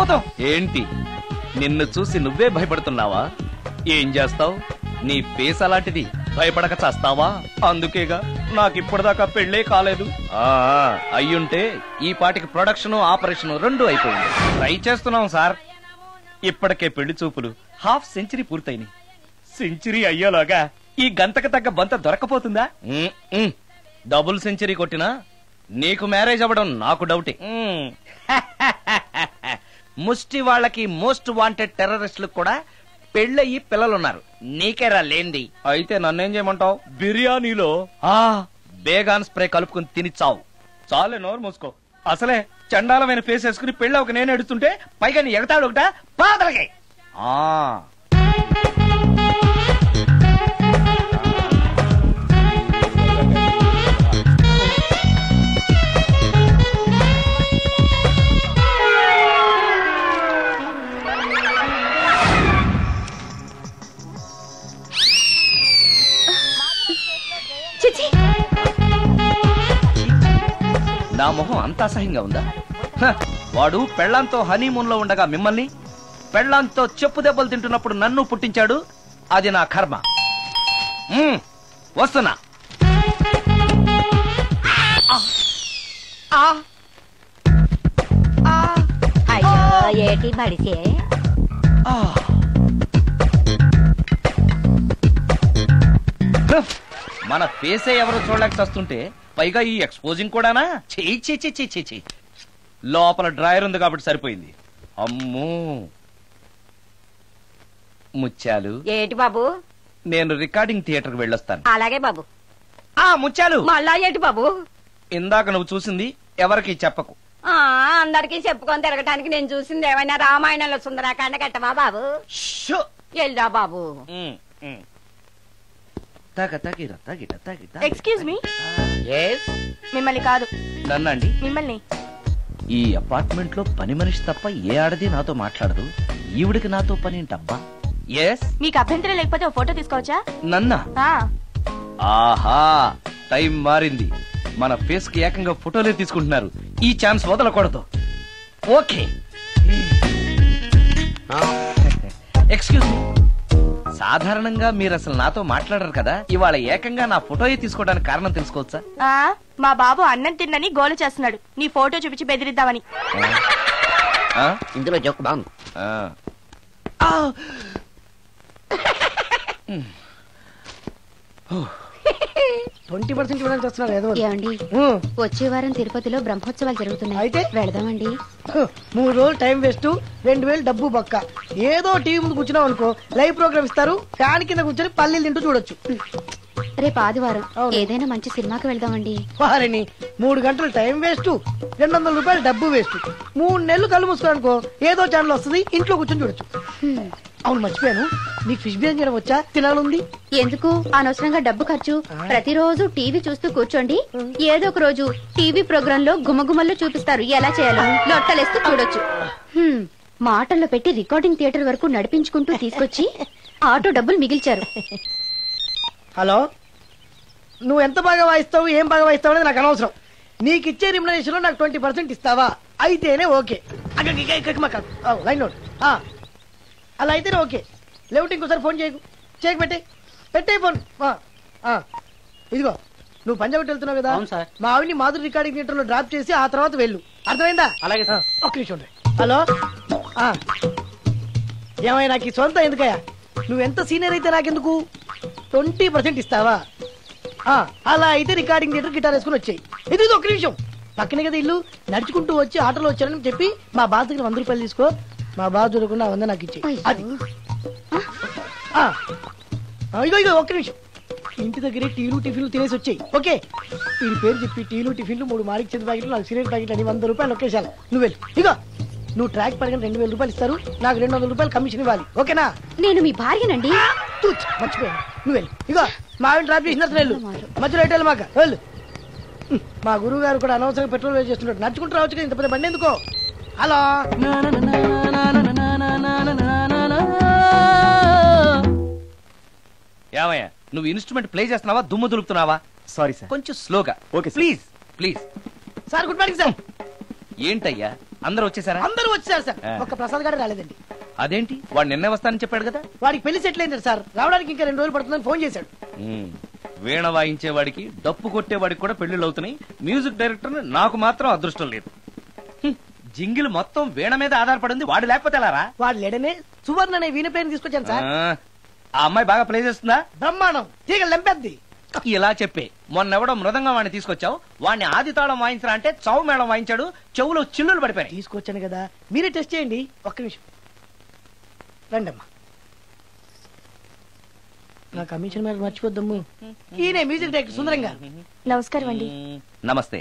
భూతం. ఏంటి నిన్ను చూసి నువ్వే భయపడుతున్నావా? ఏం చేస్తావు, నీ ఫేస్ అలాంటిది, భయపడక చేస్తావా? అందుకేగా నాకిప్పటిదాకా పెళ్లే కాలేదు. అయ్యుంటే ఈ పాటికి ప్రొడక్షన్ ఆపరేషన్ రెండు అయిపోయింది. ట్రై చేస్తున్నాం సార్. ఇప్పటికే పెళ్లి చూపులు హాఫ్ సెంచరీ పూర్తయినాయి. సెంచరీ అయ్యేలాగా ఈ గంతకు తగ్గ బంత దొరకపోతుందా? డబుల్ సెంచరీ కొట్టినా నీకు మ్యారేజ్ అవ్వడం నాకు డౌటే. ముష్టి వాళ్ళకి మోస్ట్ వాంటెడ్ టెర్రరిస్టులకు కూడా పెళ్ళయి పిల్లలున్నారు. నీకేరా లేంది. అయితే నన్నేం చేయమంటావు? బిర్యానీలో బేగాన్ స్ప్రే కలుపుకుని తిని చావు. చాలే, నోరు మూసుకో. అసలే చండాలమైన ఫేస్ వేసుకుని పెళ్ళి ఒక నేను ఎడుతుంటే పైగా నీ ఎగతాడు ఒకట పాదలకి. నా మొహం అంత అసహ్యంగా ఉందా? వాడు పెళ్లాంతో హనీమూన్ లో ఉండగా మిమ్మల్ని, పెళ్లాంతో చెప్పు దెబ్బలు తింటున్నప్పుడు నన్ను పుట్టించాడు. అది నా కర్మ. వస్తున్నా. ఏటి బడిసే మన ఫేసే ఎవరో చూడలేక వస్తుంటే పైగా ఈ ఎక్స్పోజింగ్ కూడానా? చెయ్యి. లోపల డ్రాయర్ ఉంది కాబట్టి సరిపోయింది. అమ్మో ముత్యాలు. ఏటి బాబు? నేను రికార్డింగ్ థియేటర్ కి వెళ్ళొస్తాను. అలాగే బాబు. ముత్యాలు. మళ్ళా ఏటి బాబు? ఇందాక నువ్వు చూసింది ఎవరికి చెప్పకు. అందరికి చెప్పుకొని తిరగటానికి నేను చూసింది ఏమైనా రామాయణంలో సుందరాకాండ కట్టవా బాబు? ఎల్దా బాబు. Excuse me. మిమ్మల్ని కాదు. నన్నండి. మిమ్మల్ని. ఈ అపార్ట్మెంట్ లో పని మనిషి తప్ప ఏ ఆడది నాతో మాట్లాడదు. ఈవిడికి నాతో పని ఏంటబ్బా? మీకు అభ్యంతరం లేకపోతే ఓ ఫోటో తీసుకోవచ్చా? నన్నా? ఆహా, టైం మారింది. మన ఫేస్ కి ఏకంగా ఫోటోలే తీసుకుంటున్నారు. ఈ ఛాన్స్ వదలకూడదు. ఓకే. Excuse me. సాధారణంగా మీరు అసలు నాతో మాట్లాడరు కదా, ఇవాళ ఏకంగా నా ఫోటో తీసుకోవడానికి కారణం తెలుసుకోవచ్చా? మా బాబు అన్నం తిన్నని గోలు చేస్తున్నాడు, నీ ఫోటో చూపించి బెదిరిద్దామని. ఇందులో జోక్ బాగుంది. 20% ఇవ్వడానికి వస్తున్నారు. ఏమండి, వచ్చే వారం తిరుపతిలో బ్రహ్మోత్సవాలు జరుగుతున్నాయి. అయితే వెళదామండి. 3 రోజులు టైం వేస్ట్, 2000 డబ్బు బొక్క. ఏదో టీవీ ముందు కూర్చున్నావు అనుకో, లైవ్ ప్రోగ్రామ్ ఇస్తారు, ఫ్యాన్ కింద కూర్చొని పల్లీలు తింటూ చూడొచ్చు. రేపు ఆదివారం ఏదైనా మంచి సినిమాకి వెళ్దామండి. వారిని 3 గంటలు టైం వేస్ట్, 200 రూపాయలు డబ్బు వేస్ట్. 3 నెలలు కళ్ళు మూసుకోనుకో, ఏదో ఛానల్ వస్తుంది, ఇంట్లో కూర్చొని చూడొచ్చు. అవును, మర్చిపోయాను, నీకు ఫిష్ బిర్యానీ చేయడం వచ్చా? తినాలుంది. ఎందుకు అనవసరంగా డబ్బు ఖర్చు? ప్రతిరోజు టీవీ చూస్తూ కూర్చోండి, ఏదో ఒక రోజు టీవీ ప్రోగ్రామ్ లో గుమగుమల్లో చూపిస్తారు ఎలా చేయాలో. లొట్టలేస్తూ చూడొచ్చు. మాటల్లో పెట్టి రికార్డింగ్ థియేటర్ వరకు నడిపించుకుంటూ తీసుకొచ్చి ఆటో డబ్బులు మిగిల్చారు. హలో, నువ్వు ఎంత బాగా వాయిస్తావు, ఏం బాగా వాయిస్తావు అనేది నాకు అనవసరం. నీకు ఇచ్చే రిమ్యునరేషన్ లో నాకు 20% ఇస్తావా? అయితేనే ఓకే. Line note. అలా అయితేనే ఓకే. లేవుటి ఇంకోసారి ఫోన్ చేయకు పెట్టే ఫోన్. ఇదిగో, నువ్వు పంజాబ్ వెళ్తున్నావు కదా, మా ఆవిని మాధురి రికార్డింగ్ థియేటర్ లో డ్రాప్ చేసి ఆ తర్వాత వెళ్ళు. అర్థమైందా? అలాగే. ఒక్క నిమిషం. హలో, ఏమైనా నాకు ఈ సొంత ఎందుకయ్యా? నువ్వెంత సీనియర్ అయితే నాకెందుకు? 20% ఇస్తావా? అలా అయితే రికార్డింగ్ థియేటర్ గిటార్ వేసుకుని వచ్చాయి. ఇది ఒక్క నిమిషం, పక్కనే కదా ఇల్లు. నడుచుకుంటూ వచ్చి ఆటోలో వచ్చారని చెప్పి మా బాధ దగ్గర 100 రూపాయలు తీసుకో. మా బాధ చూడకుండా 100 నాకు ఇచ్చి. ఇగో ఒక్క నిమిషం. ఇంటి దగ్గరే టీలు టిఫిన్లు తినేసి వచ్చాయి. ఓకే, వీడి పేరు చెప్పి టీలు టిఫిన్లు 3 మారికి చెంది ప్యాకెట్లు, 4 సిగరెట్ ప్యాకెట్లు అని 100 రూపాయలు ఒకేసారి. నువ్వు వెళ్ళు. ఇగో, నువ్వు ట్రాక్ పడిన 2000 రూపాయలు ఇస్తారు, నాకు 200 రూపాయలు కమిషన్ ఇవ్వాలి. ఓకేనా? నేను మీ భార్యనండి. మర్చిపోయాను. నువ్వు వెళ్ళు. ఇగో, మా ఆవిడ డ్రాప్ చేసినట్టు వెళ్ళు, మధ్యలో ఎటు మాక వెళ్ళు. మా గురువు గారు కూడా అనవసరంగా పెట్రోల్ వేస్ట్ చేస్తున్నాడు. నడుచుకుంటూ రావచ్చు కదా, ఇంత పెద్ద బండి ఎందుకో. హలో, ఏమయ్యా, నువ్వు ఇన్స్ట్రుమెంట్ ప్లే చేస్తున్నావా, దుమ్ము దులుపుతున్నావా? సారీ సార్, కొంచెం స్లోగా. Okay please. Sir, good morning sir. ఏంటయ్యా, అందరూ వచ్చేసారా? అందరూ వచ్చారు సార్, ఒక్క ప్రసాద్ గారు రాలేదండి. అదేంటి? వాడు నిన్నే వస్తానని చెప్పాడు కదా. వాడికి పెళ్లి సెటిల్ అయింది సార్, రావడానికి ఇంకా 2 రోజులు పడుతుందని ఫోన్ చేశాడు. వీణ వాయించేవాడికి డప్పు కొట్టేవాడికి కూడా పెళ్లిళ్ళు అవుతున్నాయి. మ్యూజిక్ డైరెక్టర్ నాకు మాత్రం అదృష్టం లేదు. జింగిల్ మొత్తం వీణ మీద ఆధారపడింది. వాడు లేకపోతే ఎలా రా? వాడు లేడనే సువర్ణ అనే వీణ ప్లేయర్ తీసుకొచ్చాను సార్. ఆ అమ్మాయి బాగా ప్లే చేస్తుందా? బ్రహ్మాండం, తీగ లెంపెద్ది. ఇలా చెప్పే మొన్నెవడో మృదంగా వాడిని తీసుకొచ్చావు. వాడిని ఆది తాళం వాయించరా అంటే చౌ మేళం వాయించాడు. చెవులో చిల్లులు పడిపోయాయి. తీసుకొచ్చాను కదా, మీరే టెస్ట్ చేయండి. ఒక్క నిమిషం రండమ్మా. నా కమిషన్ మీద మర్చిపోద్దమ్ము. ఈయనే మ్యూజిక్ డైరెక్టర్ సుందరం గారు. నమస్కారం అండి. నమస్తే.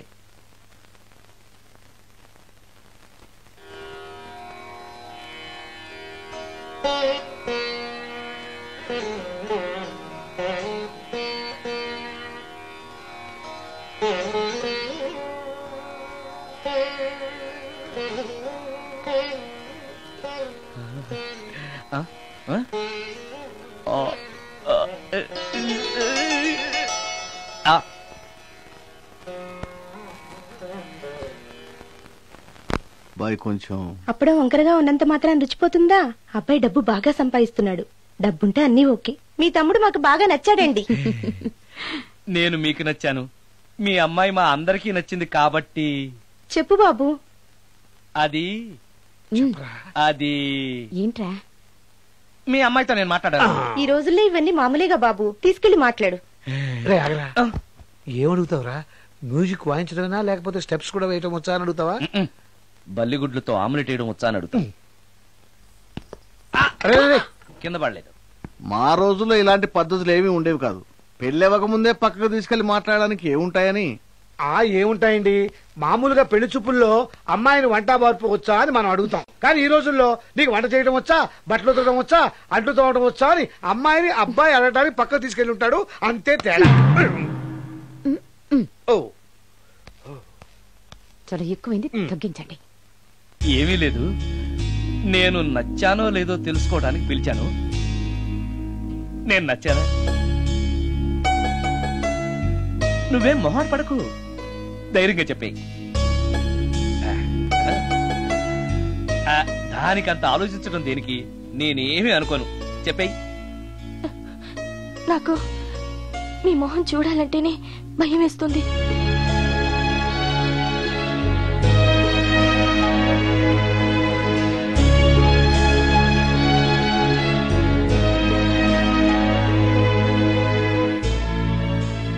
కొంచెం అప్పుడే వంకరగా ఉన్నంత మాత్రం రుచిపోతుందా? అబ్బాయి డబ్బు బాగా సంపాదిస్తున్నాడు. డబ్బుంటే అన్నీ ఓకే. మీ తమ్ముడు మాకు బాగా నచ్చాడండి. నేను మీకు నచ్చాను, మీ అమ్మాయి మా అందరికీ నచ్చింది కాబట్టి. చెప్పు బాబు. అది అది ఏంట్రా? మీ అమ్మాయితో నేను మాట్లాడాను. ఈ రోజుల్లో ఇవన్నీ మామూలుగా బాబు, తీసుకెళ్లి మాట్లాడు. ఏమడుగుతావురా? మ్యూజిక్ వాయించడమేనా లేకపోతే స్టెప్స్ కూడా వేయటం వచ్చా అని అడుగుతావా? బల్లిగుడ్లతో ఆమ్లెట్ వేయడం వచ్చా అని అడుగుతా. కింద పడలేదు. మా రోజుల్లో ఇలాంటి పద్ధతులు ఏమీ ఉండేవి కాదు. పెళ్ళవక ముందే పక్కకు తీసుకెళ్లి మాట్లాడడానికి ఏముంటాయని. ఏముంటాయండి, మామూలుగా పెళ్లి చూపుల్లో అమ్మాయిని వంట బార్పు వచ్చా అని మనం అడుగుతాం. కానీ ఈ రోజుల్లో నీకు వంట చేయడం వచ్చా, బట్టలు ఉతకడం వచ్చా, అంట్లు తోమడం వచ్చా అని అమ్మాయిని అబ్బాయి అడగడానికి పక్కకు తీసుకెళ్లి ఉంటాడు. అంతే తేడా. చాలా ఎక్కువైంది, తగ్గించండి. ఏమీ లేదు, నేను నచ్చానో లేదో తెలుసుకోవడానికి పిలిచాను. నేను నచ్చానా? నువ్వేం మొహాట్ పడకు, ధైర్యంగా చెప్పేయి. దానికంత ఆలోచించడం దేనికి? నేనేమీ అనుకోను, చెప్పేయి. నాకు మీ మొహం చూడాలంటేనే భయం వేస్తుంది.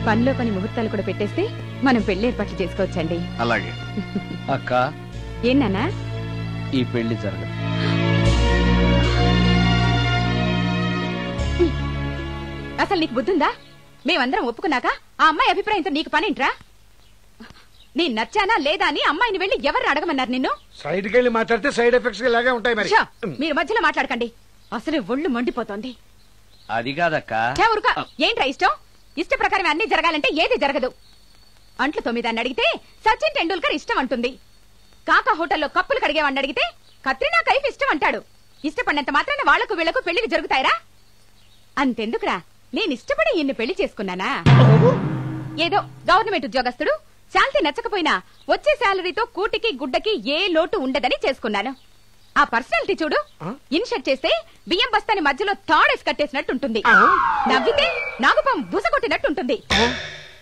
పనిలో పని ముహూర్తాలు కూడా పెట్టేస్తే మనం పెళ్లి ఏర్పాట్లు చేసుకోవచ్చండి. అలాగే అక్క. ఏనా ఈ పెళ్లి జరగదు. అసలు నీకు బుద్ధుందా? మేమందరం ఒప్పుకున్నాక ఆ అమ్మాయి అభిప్రాయంతో నీకు పనేంట్రా? నేను నచ్చానా లేదా అని అమ్మాయిని వెళ్ళి ఎవరు అడగమన్నారు నిన్ను? సైడ్కి వెళ్ళి మాట్లాడితే సైడ్ ఎఫెక్ట్స్ ఇలాగే ఉంటాయి. మరి మీరు మధ్యలో మాట్లాడకండి, అసలు ఒళ్ళు మండిపోతోంది. అది కాదక్క. ఏంట్రా ఇష్టం? ఇష్ట ప్రకారం అన్ని జరగాలంటే ఏది జరగదు. అంట్లు 9 అడిగితే సచిన్ టెండూల్కర్ ఇష్టం అంటుంది. కాకా హోటల్లో కప్పులు కడిగేవాడిని అడిగితే కత్రినా కైఫ్ ఇష్టం అంటాడు. ఇష్టపడినంత మాత్రాన వాళ్లకు వీళ్లకు పెళ్లికి జరుగుతాయరా? అంతెందుకురా, నేను ఇష్టపడి ఇన్ని పెళ్లి చేసుకున్నానా? ఏదో గవర్నమెంట్ ఉద్యోగస్తుడు, శాలరీ నచ్చకపోయినా వచ్చే శాలరీతో కూటికి గుడ్డకి ఏ లోటు ఉండదని చేసుకున్నాను. ఆ పర్సనాలిటీ చూడు, ఇన్షర్ట్ చేస్తే బియ్యం బస్తాని మధ్యలో తాడేసి కట్టేసినట్టుంటుంది. నవ్వితే నాగుపం బుస కొట్టినట్టుంటుంది.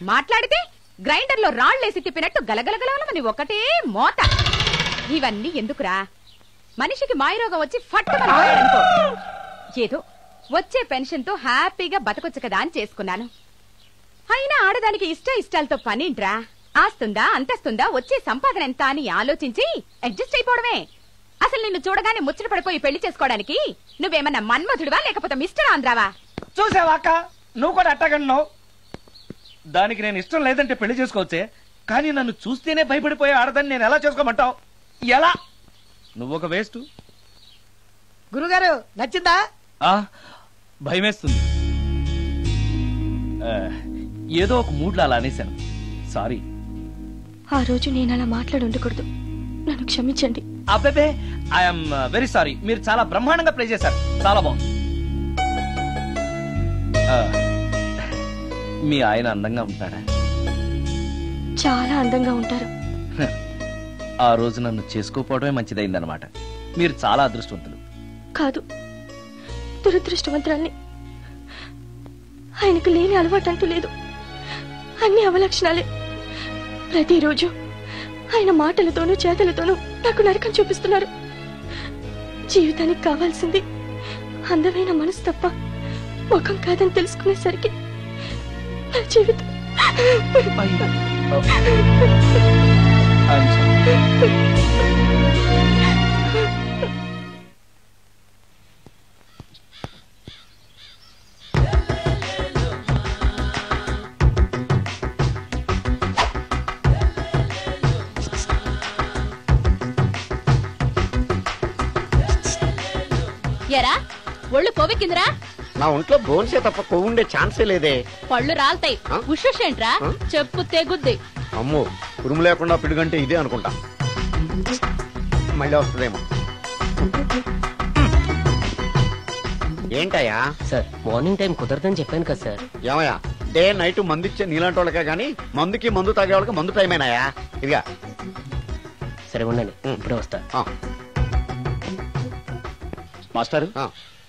మాట్లాడితే గ్రైండర్ లో రాళ్లేసి తిప్పినట్టు గలగలగలమని ఒకటే మోత. ఇవన్నీ ఎందుకురా? మనిషికి మాయరోగం వచ్చి ఫట్టుమని పోయాడనుకో, ఏదో వచ్చే పెన్షన్ తో హ్యాపీగా బతకొచ్చు కదా అని చేసుకున్నాను. అయినా ఆడదానికి ఇష్టాలతో పనింట్రా? ఆస్తుందా, అంతస్తుందా, వచ్చే సంపాదన ఎంత అని ఆలోచించి అడ్జస్ట్ అయిపోవడమే. అసలు నిన్ను చూడగానే ముచ్చట పడిపోయి పెళ్లి చేసుకోవడానికి నువ్వేమన్నా మన్మధుడివా లేకపోతే మిస్టర్ ఆంధ్రావా? చూసావా అక్క, నువ్వు కూడా అట్టగన్నావు. దానికి నేను ఇష్టం లేదంటే పెళ్లి చేసుకోవచ్చే, కానీ నన్ను చూస్తేనే భయపడిపోయే ఆడదని నేను ఎలా చేసుకోమంటావు? ఎలా? నువ్వొక వేస్ట్. గురుగారు నచ్చిందా? భయమేస్తుంది. ఏదో ఒక మూడ్లో అలా అనేశాను, సారీ. ఆ రోజు నేను అలా మాట్లాడి ఉండకూడదు, నన్ను క్షమించండి. అబ్బే, ఐఎమ్ వెరీ సారీ. మీరు చాలా బ్రహ్మాండంగా ప్లే చేశారు, చాలా బాగుంది. మీ ఆయన అందంగా ఉంటాడా? చాలా అందంగా ఉంటారు. ఆ రోజు నన్ను చేసుకోపోవడమే మంచిదైందనమాట. మీరు చాలా అదృష్టవంతులు. కాదు, దురదృష్టవంతురాల్ని. ఆయనకు లేని అలవాటు అంటూ లేదు. అన్ని అవలక్షణాలే. ప్రతిరోజు ఆయన మాటలతోనూ చేతలతోనూ నాకు నరకం చూపిస్తున్నారు. జీవితానికి కావాల్సింది అందమైన మనసు తప్ప ముఖం కాదని తెలుసుకునేసరికి నా జీవితం ఎరా ఒళ్ళు కొవ్వెక్కిందిరా? నా ఒంట్లో బోన్సే తప్ప కొవ్వు ఉండే ఛాన్సే లేదే. పళ్ళు రాల్తాయి. ఉషేంట్రా చెప్పు తెగుద్ది. అమ్మో, ఉరుము లేకుండా పిడుగంటే ఇదే అనుకుంటా. మళ్ళీ వస్తుందేమో. ఏంటయ్యా? సార్ మార్నింగ్ టైం కుదరదని చెప్పాను కదా సార్. ఏమయ్యా, డే నైట్ మందు ఇచ్చే నీలాంటి వాళ్ళకే గానీ మందుకి మందు తాగే వాళ్ళకి మందు టైం అయినాయా? ఇదిగా సరే ఉండండి, ఇప్పుడే వస్తా. మాస్టారు,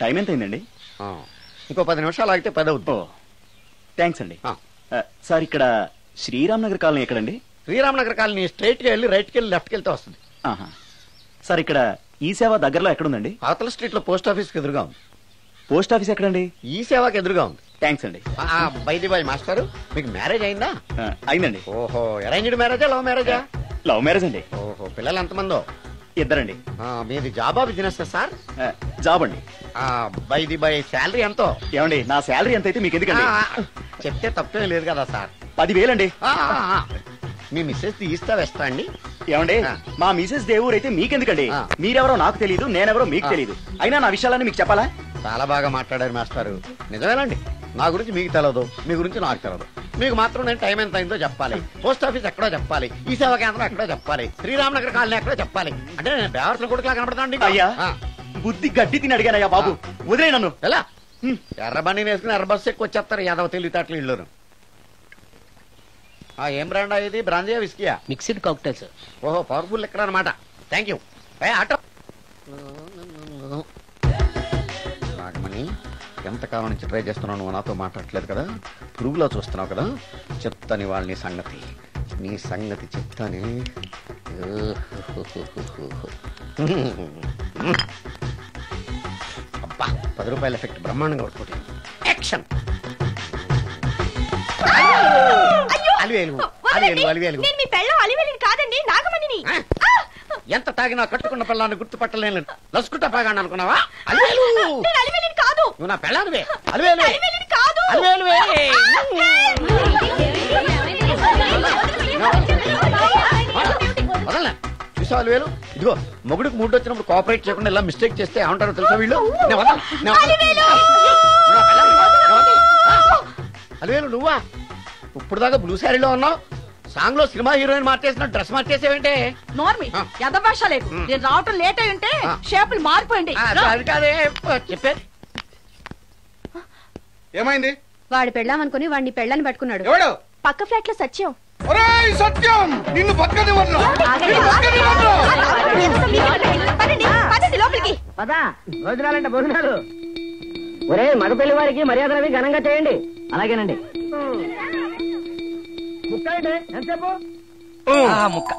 టైం ఎంత అయిందండి? ఇంకో 10 నిమిషాలు ఆగితే 10 అవుతుంది. థ్యాంక్స్ అండి. సార్, ఇక్కడ శ్రీరామ్ నగర్ కాలనీ ఎక్కడండి? శ్రీరామ్ నగర్ కాలనీ స్ట్రైట్ గా వెళ్ళి రైట్ కి వెళ్ళి లెఫ్ట్ కి వెళ్తే వస్తుంది. సార్, ఇక్కడ ఈ సేవ దగ్గరలో ఎక్కడుందండి? అవతల స్ట్రీట్ లో పోస్ట్ ఆఫీస్ కి ఎదురుగా ఉంది. పోస్ట్ ఆఫీస్ ఎక్కడండి? ఈ సేవకి ఎదురుగా ఉంది. థ్యాంక్స్ అండి. బైది బాయ్ మాస్టారు, మీకు మ్యారేజ్ అయిందా? అయిందండి. ఓహో, అరేంజ్డ్ మ్యారేజా లవ్ మ్యారేజా? లవ్ మ్యారేజ్ అండి. ఓహో, పిల్లలు ఎంతమందో? ఇద్దరండి. మీది జాబా బిజినెస్ సార్? జాబ్ అండి. బైది బాయ్ శాలరీ ఎంతో? ఏమండి, నా శాలరీ ఎంత అయితే మీకు ఎందుకండి? చెప్తే తప్పేం లేదు కదా సార్. 10,000 అండి. మీ మిస్సెస్ తీస్తా వేస్తా అండి. ఏమండి, మా మిసెస్ దేవుడు అయితే మీకెందుకండి? మీరెవరో నాకు తెలియదు, నేనెవరో మీకు తెలియదు. అయినా నా విషయాలన్నీ మీకు చెప్పాలా? చాలా బాగా మాట్లాడారు మాస్టారు. నిజమేనండి, నా గురించి మీకు తెలియదు, మీ గురించి నాకు తెలియదు. మీకు మాత్రం నేను టైం ఎంత అయిందో చెప్పాలి, పోస్ట్ ఆఫీస్ ఎక్కడో చెప్పాలి, ఈ సేవా కేంద్రం ఎక్కడో చెప్పాలి, శ్రీరామ్ నగర్ కాలనీ ఎక్కడో చెప్పాలి. అంటే నేను బేవర్సన కొడుకులా కనపడతాండి. అయ్యా, బుద్ధి గడ్డి తిని అడిగానయ్యా బాబు, వదిలే నన్ను. ఎలా ఎర్ర బండి వేసుకుని ఎర్ర బస్సు ఎక్కువ వచ్చేస్తారు యాదవ తెలివితేటలు ఇల్లును. ఏం బ్రాండ్ ఇది? బ్రాంజియా విస్కియా? Mixed cocktail sir. ఓహో, పవర్ఫుల్ ఎక్కడ అనమాట. Thank you. ఆటో నాగమణి, ఎంతకాలం నుంచి ట్రై చేస్తున్నావు, నువ్వు నాతో మాట్లాడట్లేదు కదా, పురుగులో చూస్తున్నావు కదా, చెప్తాని వాళ్ళని సంగతి, నీ సంగతి చెప్తాని. అబ్బా, 10 రూపాయల ఎఫెక్ట్ బ్రహ్మాండంగా పడుతుంది. యాక్షన్. అలివేలు అలివేలు అలివేలు. కాదండి, నాగమణిని. ఎంత తాగినా కట్టుకున్న పిల్లాన్ని గుర్తుపట్టలేను లసుకుంటా పాగాను అనుకున్నావా? అలివేలు కాదు, నువ్వు నా పిల్లానివే. అలివేలు అలివేలువే. వదలనా? చూసావు అలివేలు, ఇదిగో మొగుడికి మూడు వచ్చినప్పుడు కోఆపరేట్ చేయకుండా ఇలా మిస్టేక్ చేస్తే ఏమంటారో తెలుసా వీళ్ళు? అలివేలు నువ్వా? ఇప్పుడు దాకా బ్లూ శారీలో ఉన్నావు, సాంగ్ లో సినిమా హీరోయిన్ మార్చేసిన డ్రెస్ మార్చేసేవంటే? నోర్మి యథభాష లేదు. నేను రావటం లేట్ అయి ఉంటే షేపులు మారిపోయింది. అది కాదే చెప్పేది. ఏమైంది? వాడు పెళ్ళామనుకుని వాడిని పెళ్ళని పట్టుకున్నాడు. ఎవడు? పక్క ఫ్లాట్ లో సత్యం. సత్యం, నిన్ను పక్కనివ్వను. లోపలికి పదా, భోజనాలంటే భోజనాలు. ఒరే, మగ పెళ్లి వారికి మర్యాదలవి ఘనంగా చేయండి. అలాగేనండి. ముక్క ఎంతసేపు? ముక్క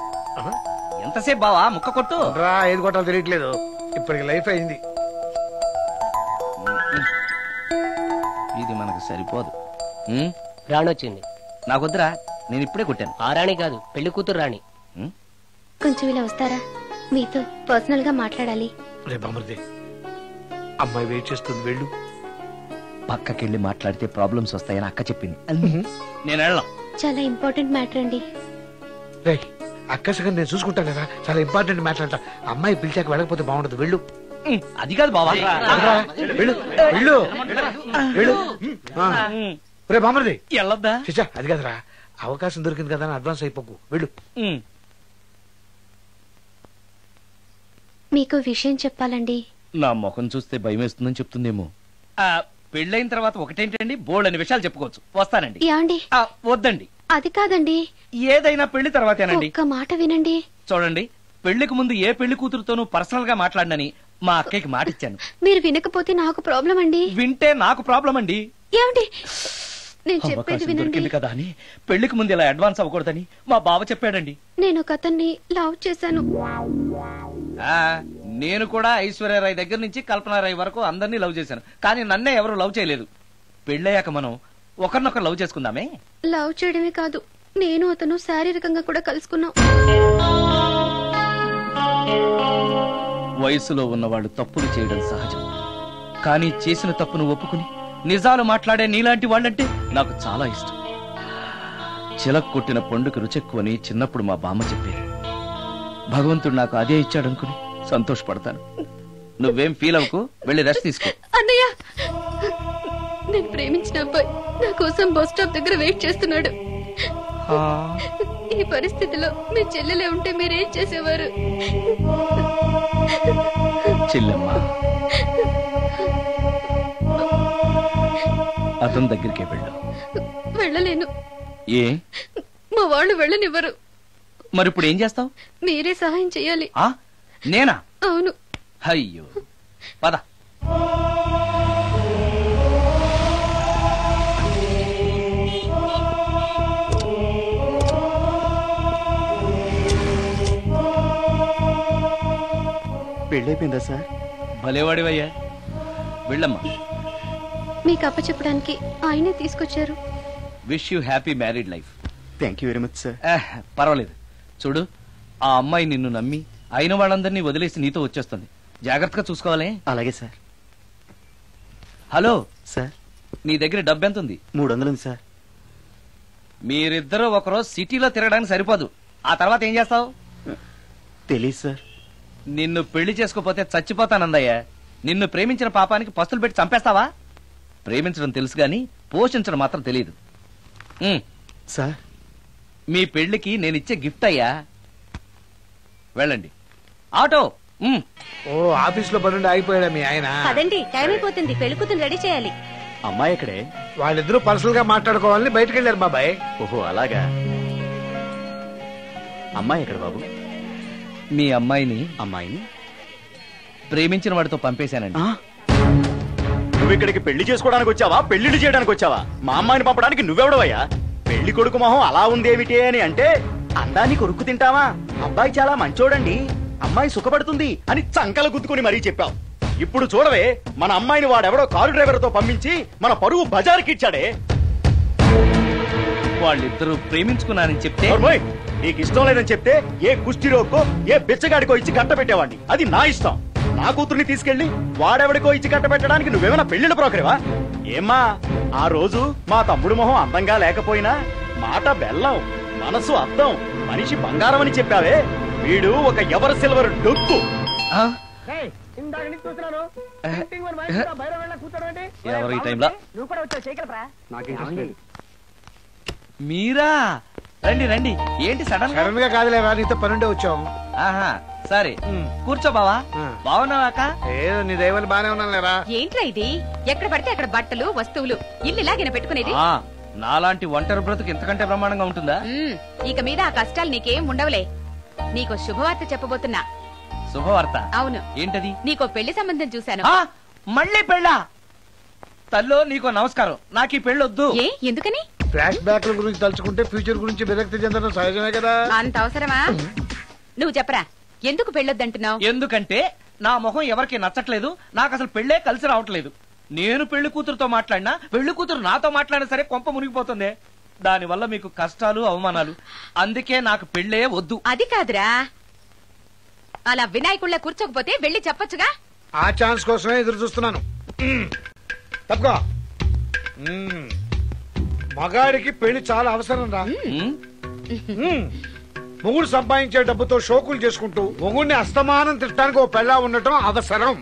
ఎంతసేపు బావా? ముక్క కొట్టు. ఏది కొట్టాలో తెలియట్లేదు, ఇప్పటికి లైఫ్ అయింది. ఇది మనకు సరిపోదు. రాణొచ్చింది. నాకొద్దురా, నేను ఇప్పుడే కొట్టాను. ఆ రాణి కాదు, పెళ్లి కూతురు రాణి. కొంచెం ఇలా వస్తారా? మీతో పర్సనల్ గా మాట్లాడాలి. రేపు అమృతే, అమ్మాయి వెయిట్ చేస్తుంది, వెళ్ళు. పక్కకెళ్ళి మాట్లాడితే ప్రాబ్లమ్స్ వస్తాయని అక్క చెప్పింది. నేను వెళ్ళాం. చాలా ఇంపార్టెంట్ మ్యాటర్ అండి. రే, అక్కసగా నేను చూసుకుంటాను కదా, చాలా ఇంపార్టెంట్ మ్యాటర్ అంట. అమ్మాయి పిలిచాక వెళ్ళకపోతే బాగుండదు, వెళ్ళు. అది కాదు బావా, వెళ్ళు వెళ్ళు వెళ్ళు. రేపు అమృతి వెళ్ళొద్దా? చిచ్చా, అది కదరా, అవకాశం దొరికింది కదా అని అడ్వాన్స్ అయిపోకు, వెళ్ళు. మీకు విషయం చెప్పాలండి. నా ముఖం చూస్తే భయం వేస్తుందని చెప్తుందేమో. పెళ్ళైన తర్వాత ఒకటేంటండి, బోల్డ్ అనే విషయాలు చెప్పుకోవచ్చు. వస్తానండి. యాండి? వద్దండి, అది కాదండి, ఏదైనా పెళ్లి తర్వాతేనండి. ఒక్క మాట వినండి. చూడండి, పెళ్లికి ముందు ఏ పెళ్లి కూతురుతోనూ పర్సనల్ గా మాట్లాడనని మా అక్కకి మాటిచ్చాను. మీరు వినకపోతే నాకు ప్రాబ్లం అండి. వింటే నాకు ప్రాబ్లం అండి. ఏమండి నేను చెప్పేది అవకాశం వినండి. దొరికింది కదా అని పెళ్లికి ముందు ఇలా అడ్వాన్స్ అవ్వకూడదని మా బావ చెప్పాడండి. నేను ఒక అతన్ని లవ్ చేశాను. నేను కూడా ఐశ్వర్యరాయ్ దగ్గర నుంచి కల్పనారాయ్ వరకు అందరినీ లవ్ చేశాను. కానీ నన్నే ఎవరు లవ్ చేయలేదు. పెళ్ళయ్యాక మనం ఒకరినొకరు లవ్ చేసుకుందామే. లవ్ చేయడమే కాదు, నేను అతను శారీరకంగా కూడా కలుసుకున్నాం. వయసులో ఉన్నవాళ్ళు తప్పులు చేయడం సహజం. కానీ చేసిన తప్పును ఒప్పుకుని నిజాలు మాట్లాడే నీలాంటి వాళ్ళంటే నాకు చాలా ఇష్టం. చిలక్ కొట్టిన పండుగ రుచెక్కువని చిన్నప్పుడు మా బామ్మ చెప్పేది. భగవంతుడు నాకు అదే ఇచ్చాడనుకుని సంతోషపడతాను. నువ్వేం ఫీల్ అవ్వకు, వెళ్ళి రెస్ట్ తీసుకో. అన్నయ్య, నేను ప్రేమించిన అబ్బాయి నా కోసం బస్ స్టాప్ దగ్గర వెయిట్ చేస్తున్నాడు. ఈ పరిస్థితిలో మీ చెల్లెలే ఉంటే మీరేం చేసేవారు? చెల్లెమ్మ, అతని దగ్గరికే వెళ్ళు. వెళ్ళలేను. ఏ? మా వాళ్ళు వెళ్ళనివ్వరు. మరి ఇప్పుడు ఏం చేస్తావు? మీరే సహాయం చేయాలి. నేనా? అవును. అయ్యో, పద. పెళ్ళైపోయిందా సార్? భలేవాడివయ్యా, వెళ్ళమ్మా. మీకు అప్పచెప్పడానికి ఆయనే తీసుకొచ్చారు. Wish you happy married life. Thank you very much sir. పర్వాలేదు. చూడు, ఆ అమ్మాయి నిన్ను నమ్మి అయిన వాళ్ళందరినీ వదిలేసి నీతో వచ్చేస్తుంది. జాగ్రత్తగా చూసుకోవాలి. అలాగే సార్. హలో సార్, నీ దగ్గర డబ్బు ఎంత ఉంది? 300 ఉంది సార్. మీరిద్దరూ ఒకరోజు సిటీలో తిరగడానికి సరిపోదు. ఆ తర్వాత ఏం చేస్తావు? తెలీదు సార్. నిన్ను పెళ్లి చేసుకోపోతే చచ్చిపోతానందయ్యా. నిన్ను ప్రేమించిన పాపానికి పస్తులు పెట్టి చంపేస్తావా? ప్రేమించడం తెలుసు గాని పోషించడం మాత్రం తెలియదు. సార్, మీ పెళ్లికి నేనిచ్చే గిఫ్ట్ అయ్యా. వెళ్ళండి. ఆటో. ఓ, ఆఫీస్ లో పనుండి ఆగిపోయాడా మీ ఆయన? పదండి, టైం అయిపోతుంది. పెళ్లి కూతురు రెడీ చేయాలి. అమ్మాయి ఎక్కడే? వాళ్ళిద్దరూ పర్సనల్ గా మాట్లాడుకోవాలని బయటకు వెళ్ళారు బాబాయ్. ఓహో, అలాగా. అమ్మాయి ఎక్కడ బాబు? మీ అమ్మాయిని ప్రేమించిన వాడితో పంపేశానండి. నువ్వు ఇక్కడికి పెళ్లి చేసుకోవడానికి వచ్చావా, పెళ్లిళ్ళు చేయడానికి వచ్చావా? మా అమ్మాయిని పంపడానికి నువ్వెవడవయ్యా? పెళ్లి కొడుకు మొహం అలా ఉందేమిటి అని అంటే అందాన్ని కొరుక్కు తింటావా? అబ్బాయి చాలా మంచోడండి, అమ్మాయి సుఖపడుతుంది అని చంకలు గుద్దుకుని మరీ చెప్పావు. ఇప్పుడు చూడవే, మన అమ్మాయిని వాడెవడో కారు డ్రైవర్ తో పంపించి మన పరువు బజారుకిచ్చాడే. వాళ్ళిద్దరూ ప్రేమించుకున్నారని చెప్తే నీకు ఇష్టం లేదని చెప్తే ఏ కుష్టిరోకో ఏ బిచ్చగాడికో ఇచ్చి కట్ట పెట్టేవాడిని. అది నా ఇష్టం. నా కూతుర్ని తీసుకెళ్లి వాడెవడికో ఇచ్చి కట్ట పెట్టడానికి నువ్వేమైనా పెళ్లిళ్ళ బ్రోకరేవా? ఏమ్మా, ఆ రోజు మా తమ్ముడు మొహం అందంగా లేకపోయినా మాట బెల్లం, మనసు అద్దం, మనిషి బంగారం అని చెప్పావే. వీడు ఒక ఎవరు సిల్వర్ డొక్కు. ఎవరు ఈ టైంలో? మీరా? రండి రండి. ఏంటి సడన్ గా కాదులేవా, నీతో పనుండే వచ్చాం. సరే కూర్చో బావా. బాగున్నావాక? ఏదో నీ దైవాలు బానే ఉన్నాను లేరా. ఏంట్రా ఇది? ఎక్కడ పడితే అక్కడ బట్టలు వస్తువులు ఇల్లు ఇలాగిన పెట్టుకునేది? నాలాంటి ఒంటరి బ్రతుకు ఎంతకంటే బ్రహ్మాండంగా ఉంటుందా? ఇక మీద ఆ కష్టాలు నీకేం ఉండవులే. నీకో శుభవార్త చెప్పబోతున్నా. శుభవార్త? అవును. ఏంటది? నీకో పెళ్లి సంబంధం చూశాను. మళ్ళీ పెళ్ళా? తల్లో నీకో నమస్కారం, నాకు ఈ పెళ్ళొద్దు. ఏ, ఎందుకని? ఫ్లాష్ బ్యాక్ గురించి తలుచుకుంటే ఫ్యూచర్ గురించి విరక్తి చెందడం సహజమే కదా. అంత అవసరమా? నువ్వు చెప్పరా, ఎందుకు పెళ్ళొద్దంటున్నావు? ఎందుకంటే నా మొహం ఎవరికి నచ్చట్లేదు. నాకు అసలు పెళ్లే కలిసి రావట్లేదు. నేను పెళ్లి కూతురుతో మాట్లాడినా, పెళ్లి కూతురు నాతో మాట్లాడినా సరే కొంప మునిగిపోతుంది. దానివల్ల మీకు కష్టాలు, అవమానాలు. అందుకే నాకు పెళ్లే వద్దు. అది కాదురా, అలా వినాయకుళ్ళ కూర్చోకపోతే వెళ్ళి చెప్పొచ్చుగా. ఆ ఛాన్స్ కోసమే ఎదురు చూస్తున్నాను. తప్పుకో. మగాడికి పెళ్లి చాలా అవసరం రా. మొగుడు సంపాదించే డబ్బుతో షోకులు చేసుకుంటూ మొగుడిని అస్తమానం తిట్టడానికి ఓ పెళ్ళా ఉండటం అవసరం.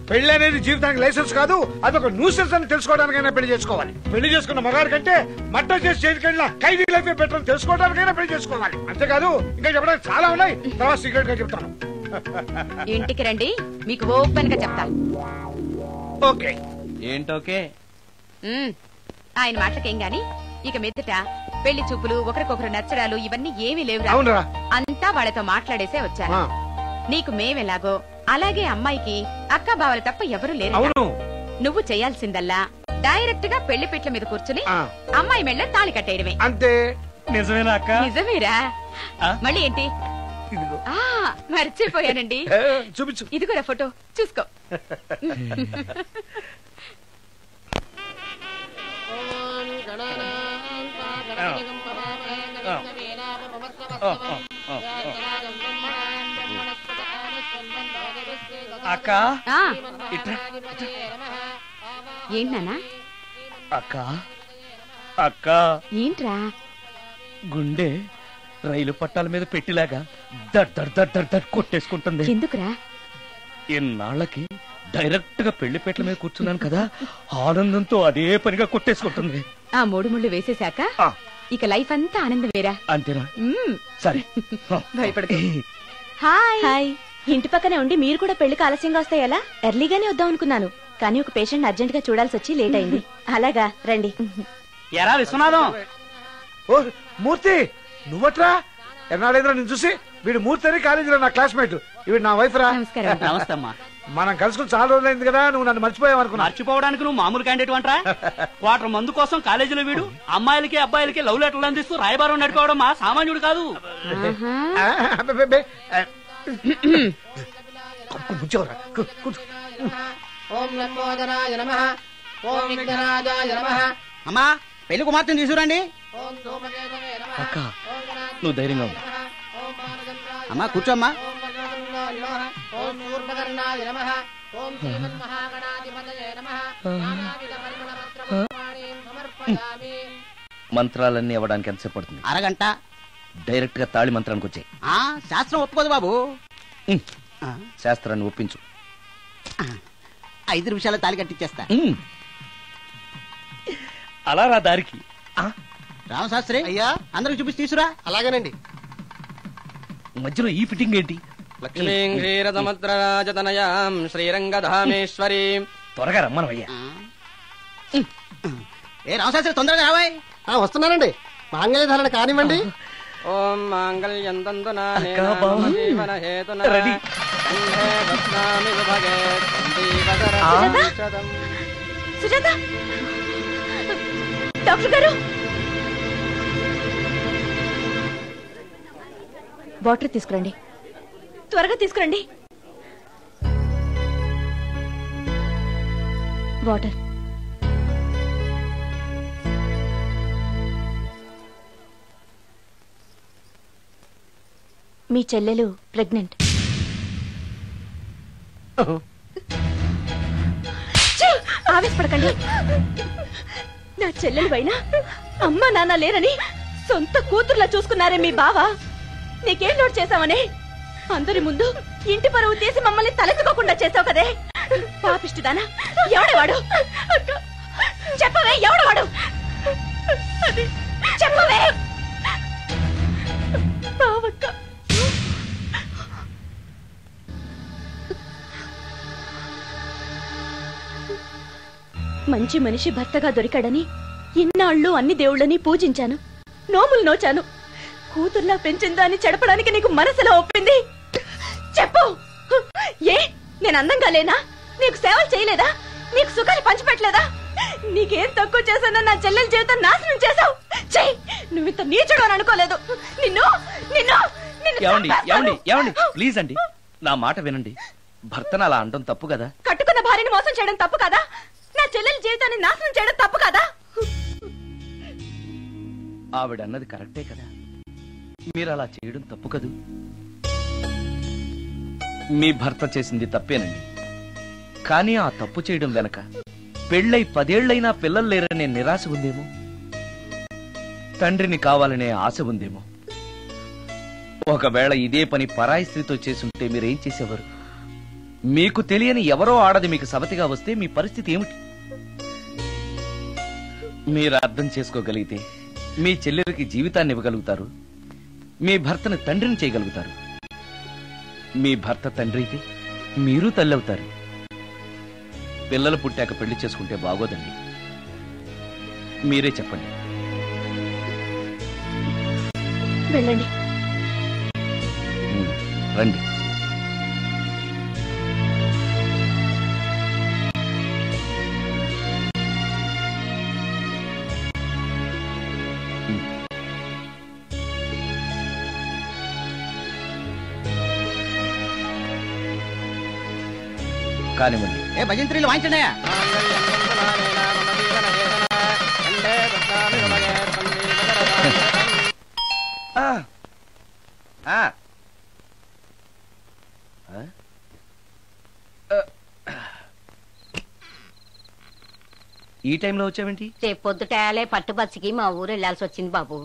పెళ్లి అనేది జీవితానికి లైసెన్స్ కాదు, అదొక న్యూసెన్స్ అని తెలుసుకోవడానికైనా పెళ్లి చేసుకోవాలి. పెళ్లి చేసుకున్న మగాడి కంటే మట్టం చేసి చేతికెళ్ళిన ఖైదీ లైఫ్ బెటర్ అని తెలుసుకోవడానికైనా పెళ్లి చేసుకోవాలి. అంతేకాదు ఇంకా చెప్పడానికి చాలా ఉన్నాయి, తర్వాత సీక్రెట్ గా చెప్తాను. ఇంటికి రండి, మీకు ఓపెన్ గా చెప్తాను. ఓకే. ఏంటోకే? ఆయన మాటలకేం గాని ఇక మీదట పెళ్లి చూపులు, ఒకరికొకరు నచ్చడాలు ఇవన్నీ ఏమీ లేవు. అంతా వాళ్ళతో మాట్లాడేసే వచ్చాను. నీకు మేమెలాగో అలాగే అమ్మాయికి అక్క బావలు తప్ప ఎవరు లేరు. అవును. నువ్వు చేయాల్సిందల్లా డైరెక్ట్ గా పెళ్లి పెట్ల మీద కూర్చుని అమ్మాయి మెళ్ళ తాళి కట్టేయడమే. అంతే. నిజమేనా అక్క? నిజమేరా. మళ్ళీ ఏంటి? మర్చిపోయానండి. చూపించు. ఇదిగోరా ఫోటో చూసుకో. అక్క ఏంటన్నా? అక్క అక్క ఏంట్రా? గుండె రైలు పట్టాల మీద పెట్టిలాగా దడ్ దడ్ దడ్ దడ్ దడ్ కొట్టేసుకుంటుంది. ఎందుకురా? ఇన్నాళ్ళకి డైరెక్ట్ గా పెళ్లి పెట్టల మీద కూర్చున్నాను కదా, ఆనందంతో అదే పనిగా కొట్టేసుకుంటుంది. ఆ 3 ముళ్ళు వేసేశాక ఇక లైఫ్ అంతా ఆనందం వేరా. అంతేనా? సరే భయపడకు. హాయ్. ఇంటి పక్కనే ఉండి మీరు కూడా పెళ్లికి ఆలస్యంగా వస్తే ఎలా? ఎర్లీగానే వద్దాం అనుకున్నాను, కానీ ఒక పేషెంట్ అర్జెంట్ గా చూడాల్సి వచ్చి లేట్ అయింది. అలాగా రండి. ఎరా విశ్వనాథం. ఓ మూర్తి, నువ్వట్రా? ఎన్నాడైందిరా నేను చూసి? వీడు మూర్తి అని కాలేజీలో నా క్లాస్మేట్, వీడు నా వైఫ్ రా. నమస్తే అమ్మా. మనం కలుసుకుని చాలా రోజులైంది కదా, నువ్వు నన్ను మర్చిపోయావు అనుకున్నా. మర్చిపోవడానికి నువ్వు మామూలు క్యాండిడేట్ అంటరా? క్వార్టర్ మందు కోసం కాలేజీలో వీడు అమ్మాయిలకి అబ్బాయిలకి లవ్ లెటర్లు అందిస్తూ రాయబారం నడుకోవడం మా సామాన్యుడు కాదు. అమ్మా పెళ్లి కుమార్తెను తీసుకురండి. అక్క నువ్వు ధైర్యంగా ఉండు. అమ్మా కూర్చోమ్మా. మంత్రాలన్నీ అవ్వడానికి ఎంతసేపు పడుతుంది? అరగంట. డైరెక్ట్ గా తాళి మంత్రానికి వచ్చాయి. శాస్త్రం ఒప్పుకోదు బాబు. శాస్త్రాన్ని ఒప్పించు. 5 నిమిషాలు తాళి కట్టించేస్తా. అలా రా దారికి. రామశాస్త్రి అయ్యా అందరికి చూపించి తీసురా. అలాగేనండి. మధ్యలో ఈ ఫిట్టింగ్ ఏంటి? లక్ష్మీం క్షీరసముద్రరాజతనయాం శ్రీరంగధామేశ్వరీ. త్వరగా రమ్మనయ్యా. ఏ రామశాస్త్రి తొందరగా రావాయ్. వస్తున్నానండి. మాంగళ్యధారణ కానివ్వండి. ఓం మాంగళ్యం తంతునా జీవన హేతునా కంఠే బధ్నామి విభగే సందీపకరం. సుజాత డాక్టర్ గారు, వాటర్ తీసుకురండి. త్వరగా తీసుకురండి. వాటర్. మీ చెల్లెలు ప్రెగ్నెంట్. ఆవేశపడకండి. నా చెల్లెలు పైన అమ్మ నాన్న లేరని సొంత కూతుర్లా చూసుకున్నారే మీ బావ. నీకేం లోటు చేశావనే అందరి ముందు ఇంటి పరువు తీసి మమ్మల్ని తలెత్తుకోకుండా చేసావు కదే. పాపిష్టిదానా, ఎవడేవాడు? చెప్పవే, ఎవడవాడు? చెప్పవే. బావక్క, మంచి మనిషి భర్తగా దొరికాడని ఇన్నాళ్ళు అన్ని దేవుళ్ళని పూజించాను, నోములు నోచాను. కూతుర్లా పెంచిందా అని చెడపడానికి నీకు మనసులో ఒప్పింది. చెప్పు, ఏ నేను అందంగా లేనా? నీకు సేవలు చేయలేదా? నీకు సుఖాలు పంచిపెట్టలేదా? నీకేం తక్కువ చేశానో నా చెల్లెల జీవితం నాశనం చేశావు. చెయ్యి, నువ్వు ఇంత నీచుడు అని అనుకోలేదు. నిన్ను నిన్ను ప్లీజ్ అండి, నా మాట వినండి. భర్తను అలా అనడం తప్పు కదా? కట్టుకున్న భార్యని మోసం చేయడం తప్పు కదా? నా చెల్లెల జీవితాన్ని నాశనం చేయడం తప్పు కదా? ఆవిడన్నది కరెక్టే కదా, మీరు అలా చేయడం తప్పు కదూ. మీ భర్త చేసింది తప్పేనండి, కానీ ఆ తప్పు చేయడం వెనక పెళ్ళై 10 ఏళ్లైనా పిల్లలు లేరనే నిరాశ ఉందేమో, తండ్రిని కావాలనే ఆశ ఉందేమో. ఒకవేళ ఇదే పని పరాయి స్త్రీతో చేసుంటే మీరేం చేసేవారు? మీకు తెలియని ఎవరో ఆడది మీకు సవతిగా వస్తే మీ పరిస్థితి ఏమిటి? మీరు అర్థం చేసుకోగలిగితే మీ చెల్లెలకి జీవితాన్ని ఇవ్వగలుగుతారు, మీ భర్తను తండ్రిని చేయగలుగుతారు. మీ భర్త తండ్రి అయితే మీరు తల్లి అవుతారు. పిల్లలు పుట్టాక పెళ్లి చేసుకుంటే బాగోదండి. మీరే చెప్పండి. వెళ్ళండి. రండి. కానివ్వండి. ఏ భజంత్రీలు వాయించండి. ఈ టైంలో వచ్చావేంటి? రేపు పొద్దుటాలే పట్టుబస్సుకి మా ఊరు వెళ్లాల్సి వచ్చింది బాబు.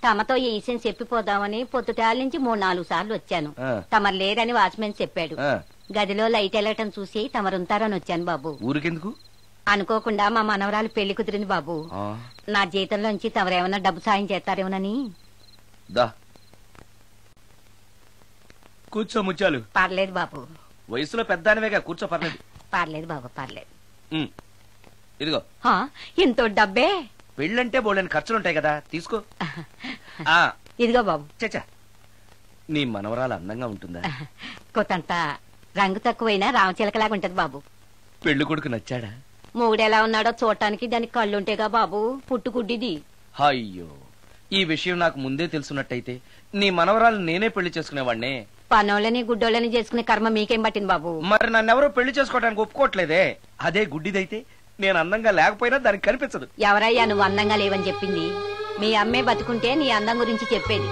తమతో ఈ విషయం చెప్పిపోదామని పొద్దుటాల నుంచి 3-4 సార్లు వచ్చాను. తమరు లేరని వాచ్మెన్ చెప్పాడు. గదిలో లైట్ వెళ్ళటం చూసి తమరుంటారని వచ్చాను బాబు. ఊరికెందుకు? అనుకోకుండా మా మనవరాలు పెళ్లి కుదిరింది బాబు. నా జీతంలోంచి తమరేమన్నా డబ్బు సాయం చేస్తారేమోనని. కూర్చో ముత్యాలు. పర్లేదు బాబు. వయసులో పెద్దానివేగా, కూర్చో. పర్లేదు. పర్లేదు బాబు, పర్లేదు. ఇదిగో ఇంతో డబ్బే. పెళ్ళంటే బోళ్ళని ఖర్చులుంటాయి కదా, తీసుకో. ఇదిగో బాబు. చచ్చా, నీ మనవరాలు అందంగా ఉంటుందా? కొత్తంత రంగు తక్కువైనా రామచిలకలాగా ఉంటది బాబు. పెళ్లి కొడుకు నచ్చాడా? మూడెలా ఉన్నాడో చూడటానికి దానికి కళ్ళుంటేగా బాబు, పుట్టుకుడ్డిది. అయ్యో, ఈ విషయం నాకు ముందే తెలుసున్నట్టయితే నీ మనవరాలు నేనే పెళ్లి చేసుకునేవాడినే. పనోళ్ళని గుడ్డోళ్ళని చేసుకునే కర్మ మీకేం పట్టింది బాబు? మరి నన్నెవరో పెళ్లి చేసుకోవడానికి ఒప్పుకోవట్లేదే. అదే గుడ్డిదైతే నేను అందంగా లేకపోయినా దానికి కనిపించదు. ఎవరయ్యా నువ్వు అందంగా లేవని చెప్పింది? మీ అమ్మే బతుకుంటే నీ అందం గురించి చెప్పేది.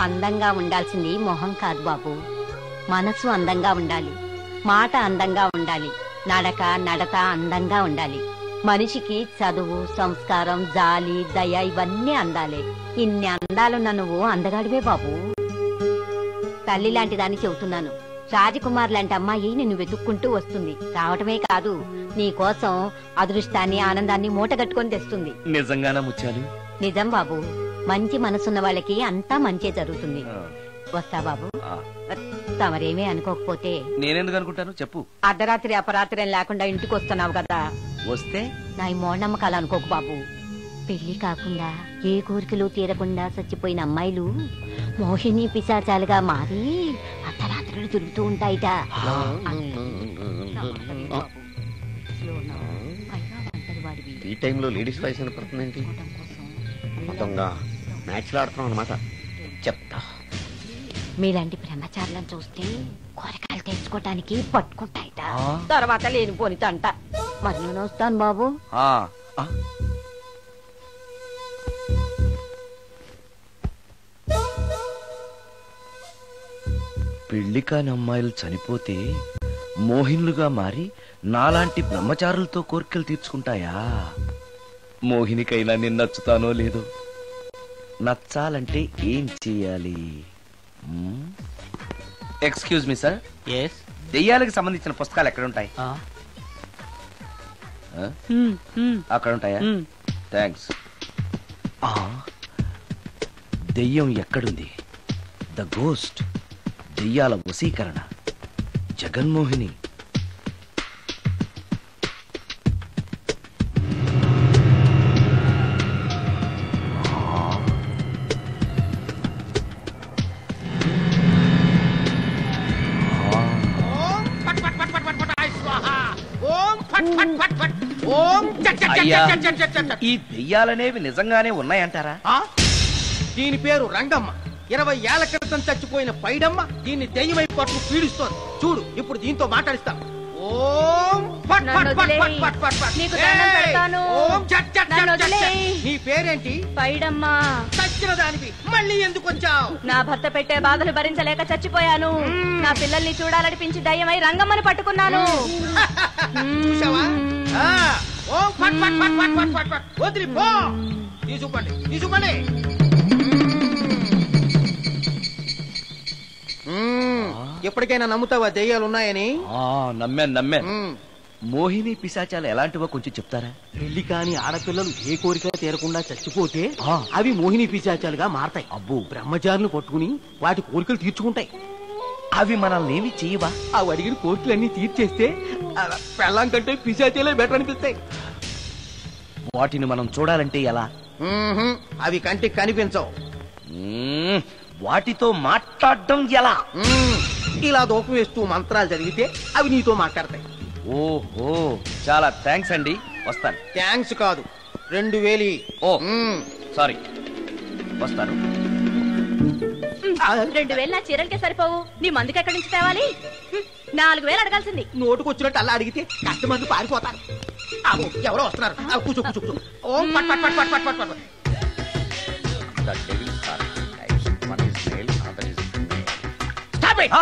అందంగా ఉండాల్సింది మొహం కాదు బాబు, మనసు అందంగా ఉండాలి, మాట అందంగా ఉండాలి, నడత అందంగా ఉండాలి. మనిషికి చదువు, సంస్కారం, జాలి, దయ ఇవన్నీ అందాలే. ఇన్ని అందాలున్న నువ్వు అందగాడివే బాబు. తల్లి లాంటి దాన్ని చెబుతున్నాను. రాజకుమార్ లాంటి అమ్మాయి నిన్ను వెతుక్కుంటూ వస్తుంది. రావటమే కాదు, నీ కోసం అదృష్టాన్ని, ఆనందాన్ని మూటగట్టుకొని తెస్తుంది. నిజంగానా ముత్యాలు? నిజం బాబు. మంచి మనసున్న వాళ్ళకి అంతా మంచే జరుగుతుంది. వస్తా బాబు. తమరేమీ అనుకోకపోతే. నేనెందుకు అనుకుంటాను చెప్పు. అర్ధరాత్రి అపరాత్రి లేకుండా ఇంటికి వస్తున్నావు కదా, వస్తే నా ఈ మూఢనమ్మకాలు అనుకోకు బాబు. పెళ్లి కాకుండా ఏ కోరికలు తీరకుండా చచ్చిపోయిన అమ్మాయిలు మోహిని పిశాచాలుగా మారి అర్ధరాత్రులు తిరుగుతూ ఉంటాయిట. ఈ టైంలో లేడీస్ వాయిస్ వినపడుతుందేంటి? మొత్తంగా మ్యాచ్లు ఆడుతున్నాం అనమాట. చెప్తా. మీలాంటి బ్రహ్మచారులను చూస్తే కోరికలు తెచ్చుకోవటానికి పట్టుకుంటాయిట. తర్వాత లేనిపోనిత అంట. మరి నేను వస్తాను బాబు. పెళ్లి కాని అమ్మాయిలు చనిపోతే మోహినులుగా మారి నాలాంటి బ్రహ్మచారులతో కోరికలు తీర్చుకుంటాయా? మోహినికైనా నేను నచ్చుతానో లేదో. నచ్చాలంటే ఏం చెయ్యాలి? Excuse me sir. దెయ్యాలకు సంబంధించిన పుస్తకాలు ఎక్కడుంటాయి? అక్కడ ఉంటాయా? థ్యాంక్స్. దెయ్యం ఎక్కడుంది? ద గోస్ట్, దెయ్యాల వశీకరణ, జగన్మోహిని. ఈ దెయ్యాలనేవి నిజంగానే ఉన్నాయంటారా? దీని పేరు రంగమ్మ. 20 ఏళ్ల క్రితం చచ్చిపోయిన పైడమ్మ దీన్ని దెయ్యమై పట్టు పీడిస్తోంది. చూడు, ఇప్పుడు దీంతో మాట్లాడిస్తాం. ఓం ఫట్ ఫట్ ఫట్ ఫట్ ఫట్ ఫట్ ఫట్. నీకు దండం పెడతాను. ఓం చట్ చట్ చట్ చట్. నీ పేరేంటి? పైడమ్మ. చచ్చిన దానివి మళ్ళీ ఎందుకు వచ్చావు? నా భర్త పెట్టే బాధలు భరించలేక చచ్చిపోయాను. నా పిల్లల్ని చూడాలనిపించి దయ్యమై రంగమ్మని పట్టుకున్నాను. చూసావా? ఓం ఫట్ ఫట్ ఫట్ ఫట్ ఫట్ ఫట్ ఫట్. వదిలి పో. తీసుకోండి, తీసుకోండి. ఎప్పటికైనా నమ్ముతావా దెయ్యాలు ఉన్నాయని? నమ్మాను. మోహిని పిశాచాలు ఎలాంటివో కొంచెం చెప్తారా? పెళ్లి కాని ఆడపిల్లలు ఏ కోరిక తీరకుండా చచ్చిపోతే అవి మోహిని పిశాచాలుగా మారతాయి. అబ్బో. బ్రహ్మచారులు పట్టుకుని వాటి కోరికలు తీర్చుకుంటాయి. అవి మనల్ని ఏమి చేయవా? అవి అడిగిన కోరికలన్నీ తీర్చేస్తే పెళ్ళాం కంటే పిశాచాలే బెటర్ అనిపిస్తాయి. వాటిని మనం చూడాలంటే ఎలా? అవి కంటికి కనిపించవు. వాటితో మాట్లాడడం ఎలా? ఇలా దూపం వేస్తూ మంత్రాలు చదివితే అవి నీతో మాట్లాడతాయి. ఓహో, చాలా థ్యాంక్స్ అండి. వస్తాను. థ్యాంక్స్ కాదు, 2000. ఓ సారీ, వస్తాను. 2000 నా చీరలకే సరిపోవు. నీ మందుకి ఎక్కడి నుంచి తేవాలి? 4,000 అడగాల్సింది. నోటుకు వచ్చినట్టు అలా అడిగితే కస్టమర్లు పారిపోతారు. అబ్బో, ఎవరో వస్తున్నారు. కూర్చో కూర్చో కూర్చో. ఓం పట్ పట్ పట్ పట్ పట్ పట్ పట్. The devils are two types. One is male, another is female. Stop it!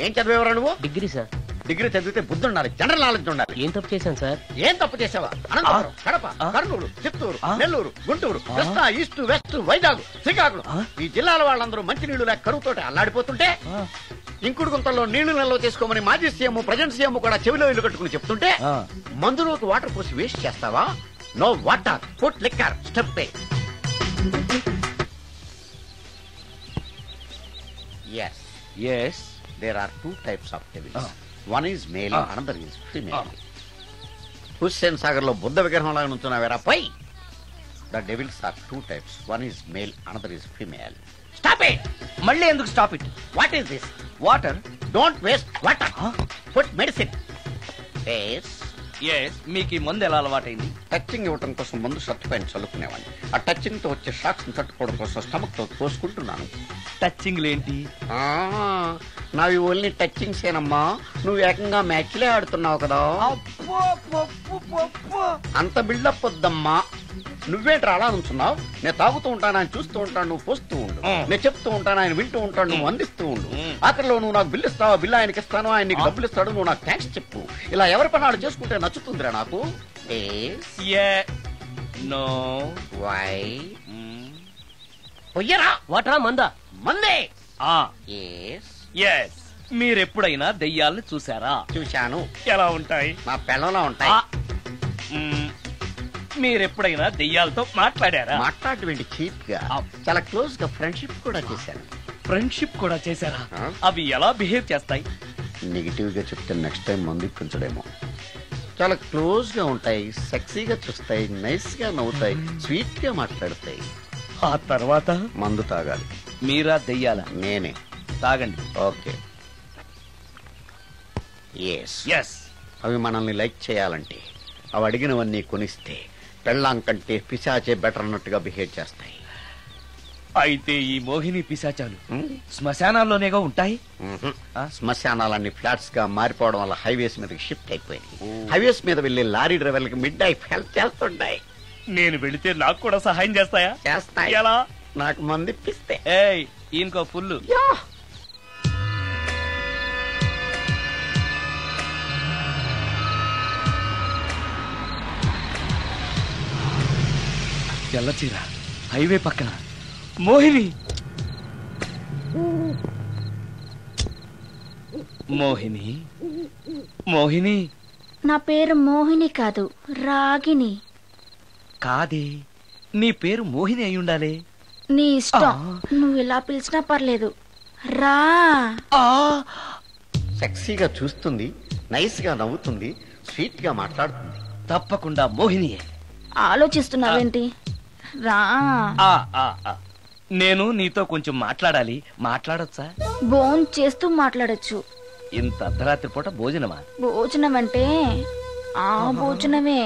ఏం చదివేవరా నువ్వు? Degree sir. డిగ్రీ చదివితే బుద్ధి ఉండాలి, జనరల్ నాలెడ్జ్ ఉండాలి. ఏం తప్పు చేశాను సార్? ఏం తప్పు చేసావా? అనంతపురం, కడప, కర్నూలు, చిత్తూరు, నెల్లూరు, గుంటూరు, కృష్ణా, ఈస్ట్, వెస్ట్, వైజాగ్, శ్రీకాకుళం ఈ జిల్లాల వాళ్ళందరూ మంచినీళ్లు లేక కరువుతోటి అల్లాడిపోతుంటే ఇంకుడు గుంతల్లో నీళ్లు నిల్వ చేసుకోమని మాజీ సీఎం ప్రజెంట్ సీఎం కూడా చెవిలో ఇల్లు కట్టుకుని చెప్తుంటే మందులోకి వాటర్ పోసి వేస్ట్ చేస్తావా? No water, food liquor, step. Yes. Yes. There are two types of devils. One is male, another is female. Hussain Sagar లో బుద్ధ విగ్రహం లాగా నుంచున్నావేరా పై. The devils are two types. One is male, another is female. Stop it! మళ్ళీ ఎందుకు stop it? What is this? Water. Don't waste water. Put medicine. Yes. Yes. మీకు ఈ మందు ఎలా అలవాటైంది? టచింగ్ ఇవ్వడం కోసం ముందు షర్ట్ పైన చల్లుకునేవాడిని. ఆ టచింగ్ తో వచ్చే షాక్స్ ని తట్టుకోవడం కోసం స్టమక్ తో పోసుకుంటున్నాను. టచింగ్ లేంటి? నావి ఓన్లీ టచింగ్స్ ఏనమ్మా. నువ్వు ఏకంగా మ్యాచ్లే ఆడుతున్నావు కదా. అంత బిల్డప్ వద్దమ్మా. నువ్వేంట్రా అలా నుంచున్నావు? నేను తాగుతూ ఉంటాను, ఆయన చూస్తూ ఉంటాను, నువ్వు పోస్తూ ఉండు. నేను చెప్తూ ఉంటాను, ఆయన వింటూ ఉంటాడు, నువ్వు అందిస్తూ ఉండు. ఆఖరిలో నువ్వు నాకు బిల్లు ఇస్తావా, బిల్లు ఆయనకి ఇస్తాను, ఆయన నీకు డబ్బులు ఇస్తాడు, నువ్వు నాకు థ్యాంక్స్ చెప్పు. ఇలా ఎవరి పని ఆడు చేసుకుంటే నచ్చుతుందిరా నాకు. నో. వై? పొయ్యరా. వాటరా మందా? మందే. ఎస్. మీరెప్పుడైనా దెయ్యాలను చూసారా? చూశాను. ఎలా ఉంటాయి? నా పిల్లలా ఉంటాయి. మీరెప్పుడైనా దెయ్యాలతో మాట్లాడారా? మాట్లాడేంటి చీప్ గా, చాలా క్లోజ్ గా ఫ్రెండ్షిప్ కూడా చేశాను. ఫ్రెండ్షిప్ కూడా చేశారా? అవి ఎలా బిహేవ్ చేస్తాయి? నెగిటివ్ గా చెప్తే నెక్స్ట్ టైం మందు ఇప్పించడేమో. చాలా క్లోజ్ గా ఉంటాయి, సెక్సీగా చూస్తాయి, నైస్ గా నవ్వుతాయి, స్వీట్ గా మాట్లాడతాయి. ఆ తర్వాత మందు తాగాలి. మీరా దెయ్యాల? నేనే. తాగండి. ఓకే. ఎస్. అవి మనల్ని లైక్ చేయాలంటే అవి అడిగినవన్నీ కొనిస్తే పెళ్ళాం కంటే పిశాచే బెటర్ అన్నట్టుగా బిహేవ్ చేస్తాయి. అయితే ఈ మోహిని పిశాచాలు శ్మశానాల్లోనేగా ఉంటాయి? శ్మశానాలన్నీ ఫ్లాట్స్ గా మారిపోవడం వల్ల హైవేస్ మీదకి షిఫ్ట్ అయిపోయింది. హైవేస్ మీద వెళ్లే లారీ డ్రైవర్లకి మిడ్ నైట్ హెల్ప్ చేస్తుంటాయి. నేను వెళితే నాకు కూడా సహాయం చేస్తాయా? చేస్తాయి. ఎలా? నాకు మంది ఇప్పిస్తే. ఇంకో ఫుల్. తెల్లచీర, హైవే పక్కన మోహిని. మోహిని, మోహిని. నా పేరు మోహిని కాదు, రాగిని. కాదే, నీ పేరు మోహిని అయి ఉండాలి. నీ ఇష్టం, నువ్వు ఇలా పిలిచినా పర్లేదు. రా. సెక్సీగా చూస్తుంది, నైస్ గా నవ్వుతుంది, స్వీట్ గా మాట్లాడుతుంది. తప్పకుండా మోహినియే. ఆలోచిస్తున్నావేంటి? రా. నేను నీతో కొంచెం మాట్లాడాలి. మాట్లాడొచ్చా? భోజనం చేస్తూ మాట్లాడొచ్చు. ఇంత అర్ధరాత్రి పూట భోజనమా? భోజనం అంటే ఆ భోజనమే.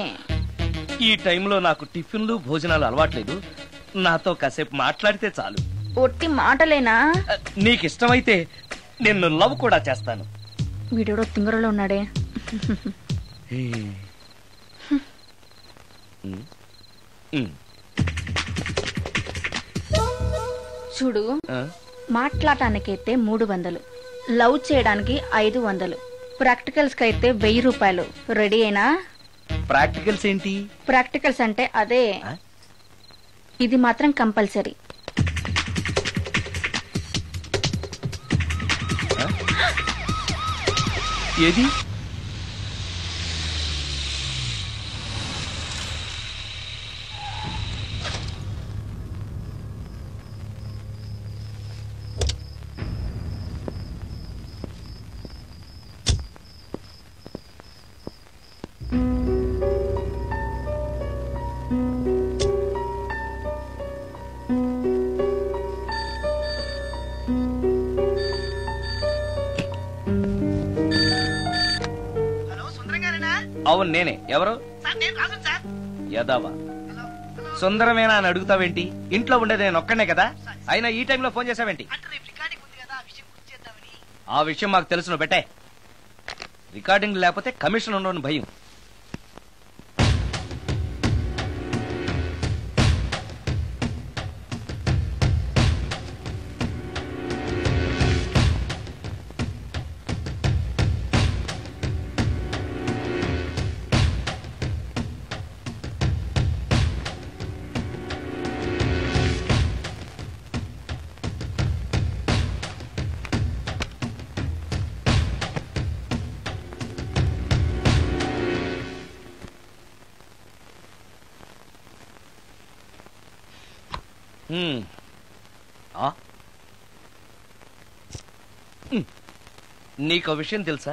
ఈ టైంలో నాకు టిఫిన్లు భోజనాలు అలవాట్లేదు. నాతో కాసేపు మాట్లాడితే చాలు. ఒట్టి మాటలేనా? నీకిష్టమైతే నిన్ను లవ్ కూడా చేస్తాను. వీడెవడో తింగరలో ఉన్నాడే. చూడు, మాట్లాడటానికైతే 300, లవ్ చేయడానికి 500, ప్రాక్టికల్స్ కి అయితే 1000 రూపాయలు. రెడీ అయినా? ప్రాక్టికల్స్ ఏంటి? ప్రాక్టికల్స్ అంటే అదే. ఇది మాత్రం కంపల్సరీ. ఏది? అవును నేనే. ఎవరు? యదావా సుందరమేనా అని అడుగుతావేంటి? ఇంట్లో ఉండేది నేను ఒక్కనే కదా. అయినా ఈ టైంలో ఫోన్ చేసావేంటి? ఆ విషయం మాకు తెలుసు, పెట్టే. రికార్డింగ్ లేకపోతే కమిషన్ ఉండని భయం. నీకో విషయం తెలుసా?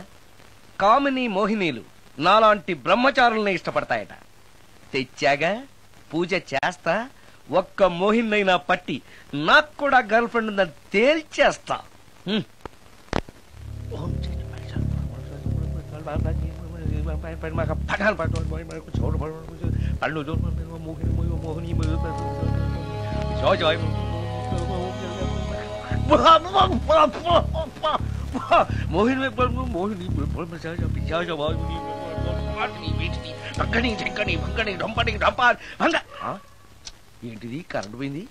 కామిని మోహినీలు నాలాంటి బ్రహ్మచారుల్ని ఇష్టపడతాయట. తెచ్చాగా, పూజ చేస్తా, ఒక్క మోహినైనా పట్టి నాకు కూడా గర్ల్ ఫ్రెండ్ ఉందని తేల్చేస్తా. ఏంటిది కరెంట్ పోయింది?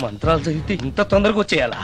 మంత్రాలు చదివితే ఇంత తొందరగా వచ్చేయాలా?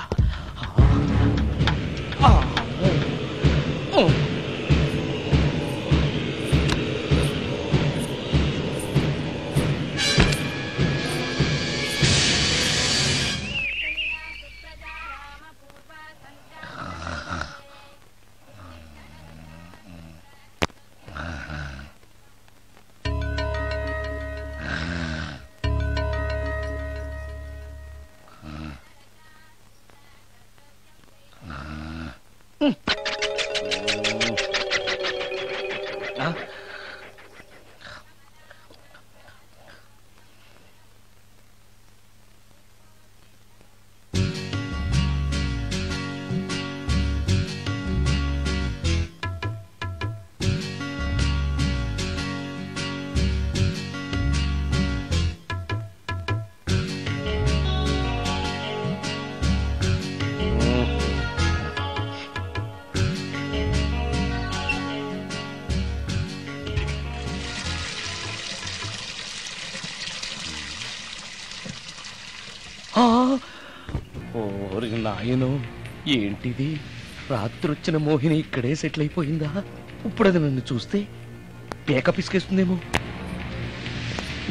నాయనో, ఏంటిది? రాత్రి వచ్చిన మోహిని ఇక్కడే సెటిల్ అయిపోయిందా? ఇప్పుడు అది నన్ను చూస్తే పేక పిసికేస్తుందేమో.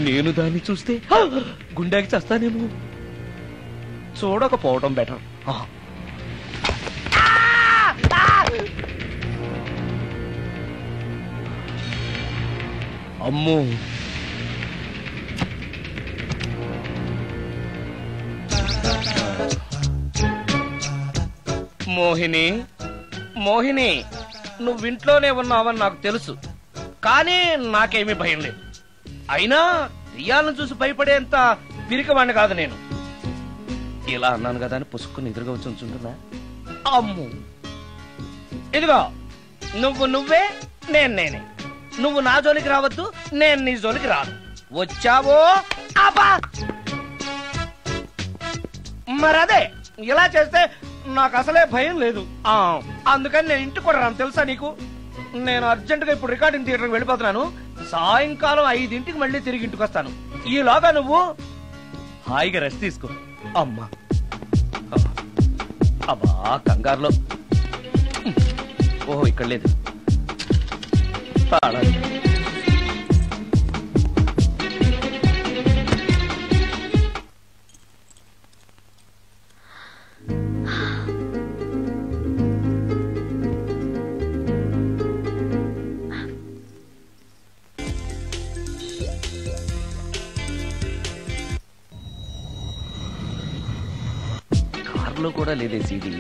నేను దాన్ని చూస్తే గుండెకి చేస్తానేమో. చూడకపోవడం బెటర్. అమ్మో, మోహిని, మోహిని, నువ్వింట్లోనే ఉన్నావని నాకు తెలుసు, కానీ నాకేమీ భయం లేదు. అయినా దెయ్యాలను చూసి భయపడేంత పిరికవాణ్ణి కాదు నేను. ఇలా అన్నాను కదా అని పుసుక్కుని ఎదురుగా వచ్చి ఉంచుంటున్నా. అమ్ము, ఇదిగో నువ్వే, నేను నేనే. నువ్వు నా జోలికి రావద్దు, నేను నీ జోలికి రాను. వచ్చావో అబ్బా, మరదే ఇలా చేస్తే నాకు అసలే భయం లేదు. అందుకని నేను ఇంటికి కూడా రాను, తెలుసా నీకు? నేను అర్జెంటుగా ఇప్పుడు రికార్డింగ్ థియేటర్కి వెళ్ళిపోతున్నాను. సాయంకాలం 5 మళ్ళీ తిరిగి ఇంటికి వస్తాను. ఈలోగా నువ్వు హాయిగా రెస్ట్ తీసుకో. అమ్మా, అబ్బా కంగారులో. ఓహో, ఇక్కడ లేదు. కార్లో కూడా లేదే సీడీ.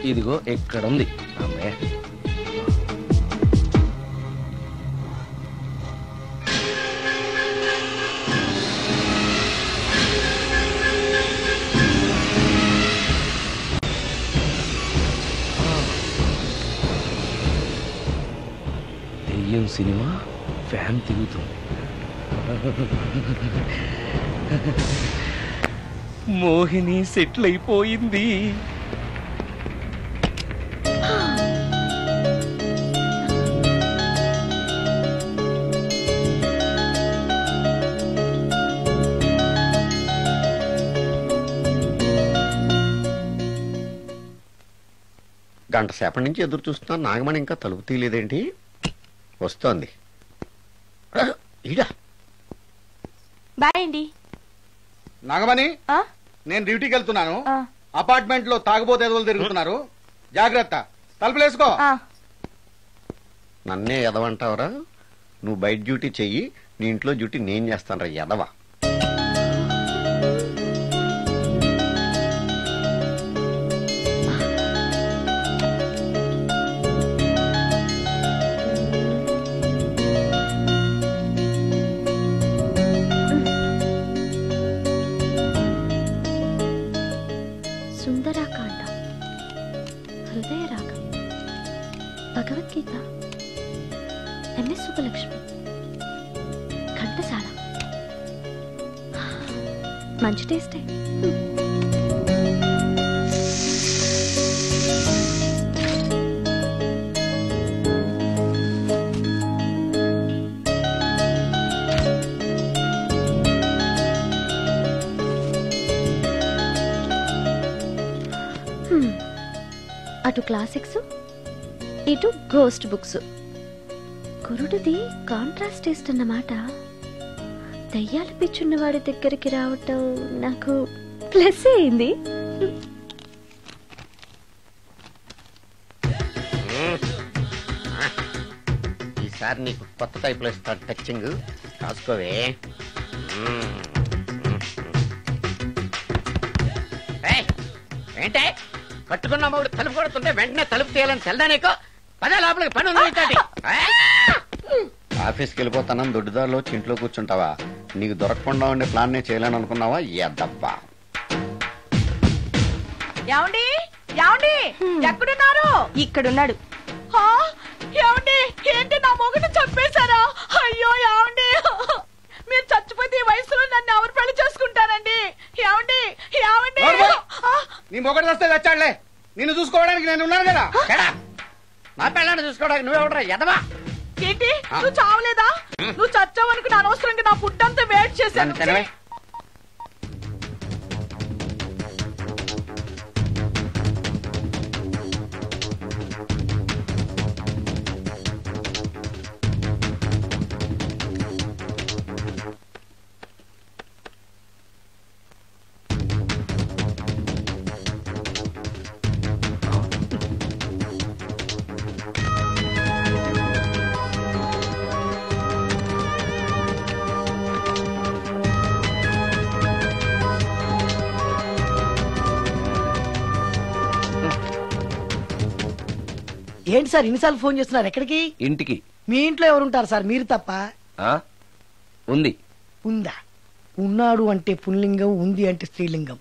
ఇదిగో ఎక్కడుంది అమ్మే. దెయ్యం సినిమా ఫ్యాన్ తిరుగుతుంది. మోహిని సెటిల్ అయిపోయింది. గంట సేపటి నుంచి ఎదురు చూస్తున్నా, నాగమణి ఇంకా తలుపు తీయలేదేంటి? వస్తోంది. ఈడా బాయ్ అండి. నాగమణి, నేను డ్యూటీకి వెళ్తున్నాను. అపార్ట్మెంట్ లో తాగుబోతే ఎదవలు తిరుగుతున్నారు, జాగ్రత్త. తలుపులేసుకో. నన్నే ఎదవంటావరా? నువ్వు బయట డ్యూటీ చెయ్యి, నీ ఇంట్లో డ్యూటీ నేను చేస్తాను రా ఎదవా. సుందరాకాండ, హృదయ రాగం, భగవద్గీత, ఎంఎస్ సుబ్బలక్ష్మి, ఘంటసాల. మంచి టేస్టే. అటు క్లాసిక్స్, ఇటు గోస్ట్ బుక్స్. కురుడిది కాంట్రాస్ట్ టేస్ట్ అన్నమాట. దయ్యాల పిచ్చున్న వాడి దగ్గరికి రావటం నాకు ప్లస్ అయింది. ఈసారి నీకు కొత్త టైప్లో ఇస్తాను టచ్చింగ్, కాసుకోవే. ఏంటే కట్టుకున్న మూడు తలుపు కొడుతుంటే వెంటనే తలుపు తీయాలని తెల్దా నీకు? పదే లోపలికి పని ఉంది. ఆఫీస్కి వెళ్ళిపోతానని దొడ్డిదారిలో ఇంట్లో కూర్చుంటావా? నీకు దొరకకుండా ఉండే ప్లాన్ నే చేయాలని అనుకున్నావా? ఎద్దబ్బా. ఏమండి ఏమండి, ఎక్కడున్నారు? ఇక్కడున్నాడు. ఏమండి, ఏంటి నా మొగుడు చంపేశారా? అయ్యో ఏమండి, మీరు చచ్చిపోతే ఈ వయసులో నన్ను ఎవరు పెళ్లి చేసుకుంటారండి? ఏమండి ఏమండి. నీ మొగడు వస్తే వచ్చాడులే, నిన్ను చూసుకోవడానికి నేను ఉన్నాను కదా. నా పిల్లని చూసుకోవడానికి నువ్వెవడరా ఎదవా? ఏంటి, నువ్వు చావలేదా? నువ్వు చచ్చావనుకుని అనవసరంగా నా ఫుడ్ అంతా వేస్ట్ చేశాను. ఏంటి సార్ ఇన్నిసార్లు ఫోన్ చేస్తున్నారు? ఎక్కడికి? ఇంటికి. మీ ఇంట్లో ఎవరుంటారు సార్? మీరు తప్ప. ఉంది. ఉందా? ఉన్నాడు అంటే పుల్లింగం, ఉంది అంటే స్త్రీలింగం.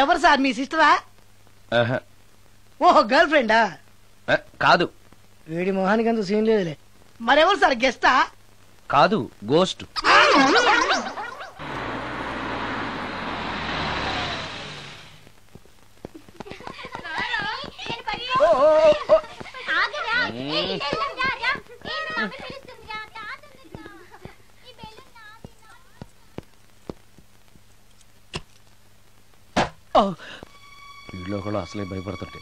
ఎవరు సార్? మీ సిస్టరా? ఓహో, గర్ల్ ఫ్రెండా? కాదు. వేడి మొహానికి అంత సీన్ లేదులే. మరెవరు సార్? గెస్టా? కాదు, గోస్ట్. వీళ్ళు కూడా అసలే భయపడుతుంటే.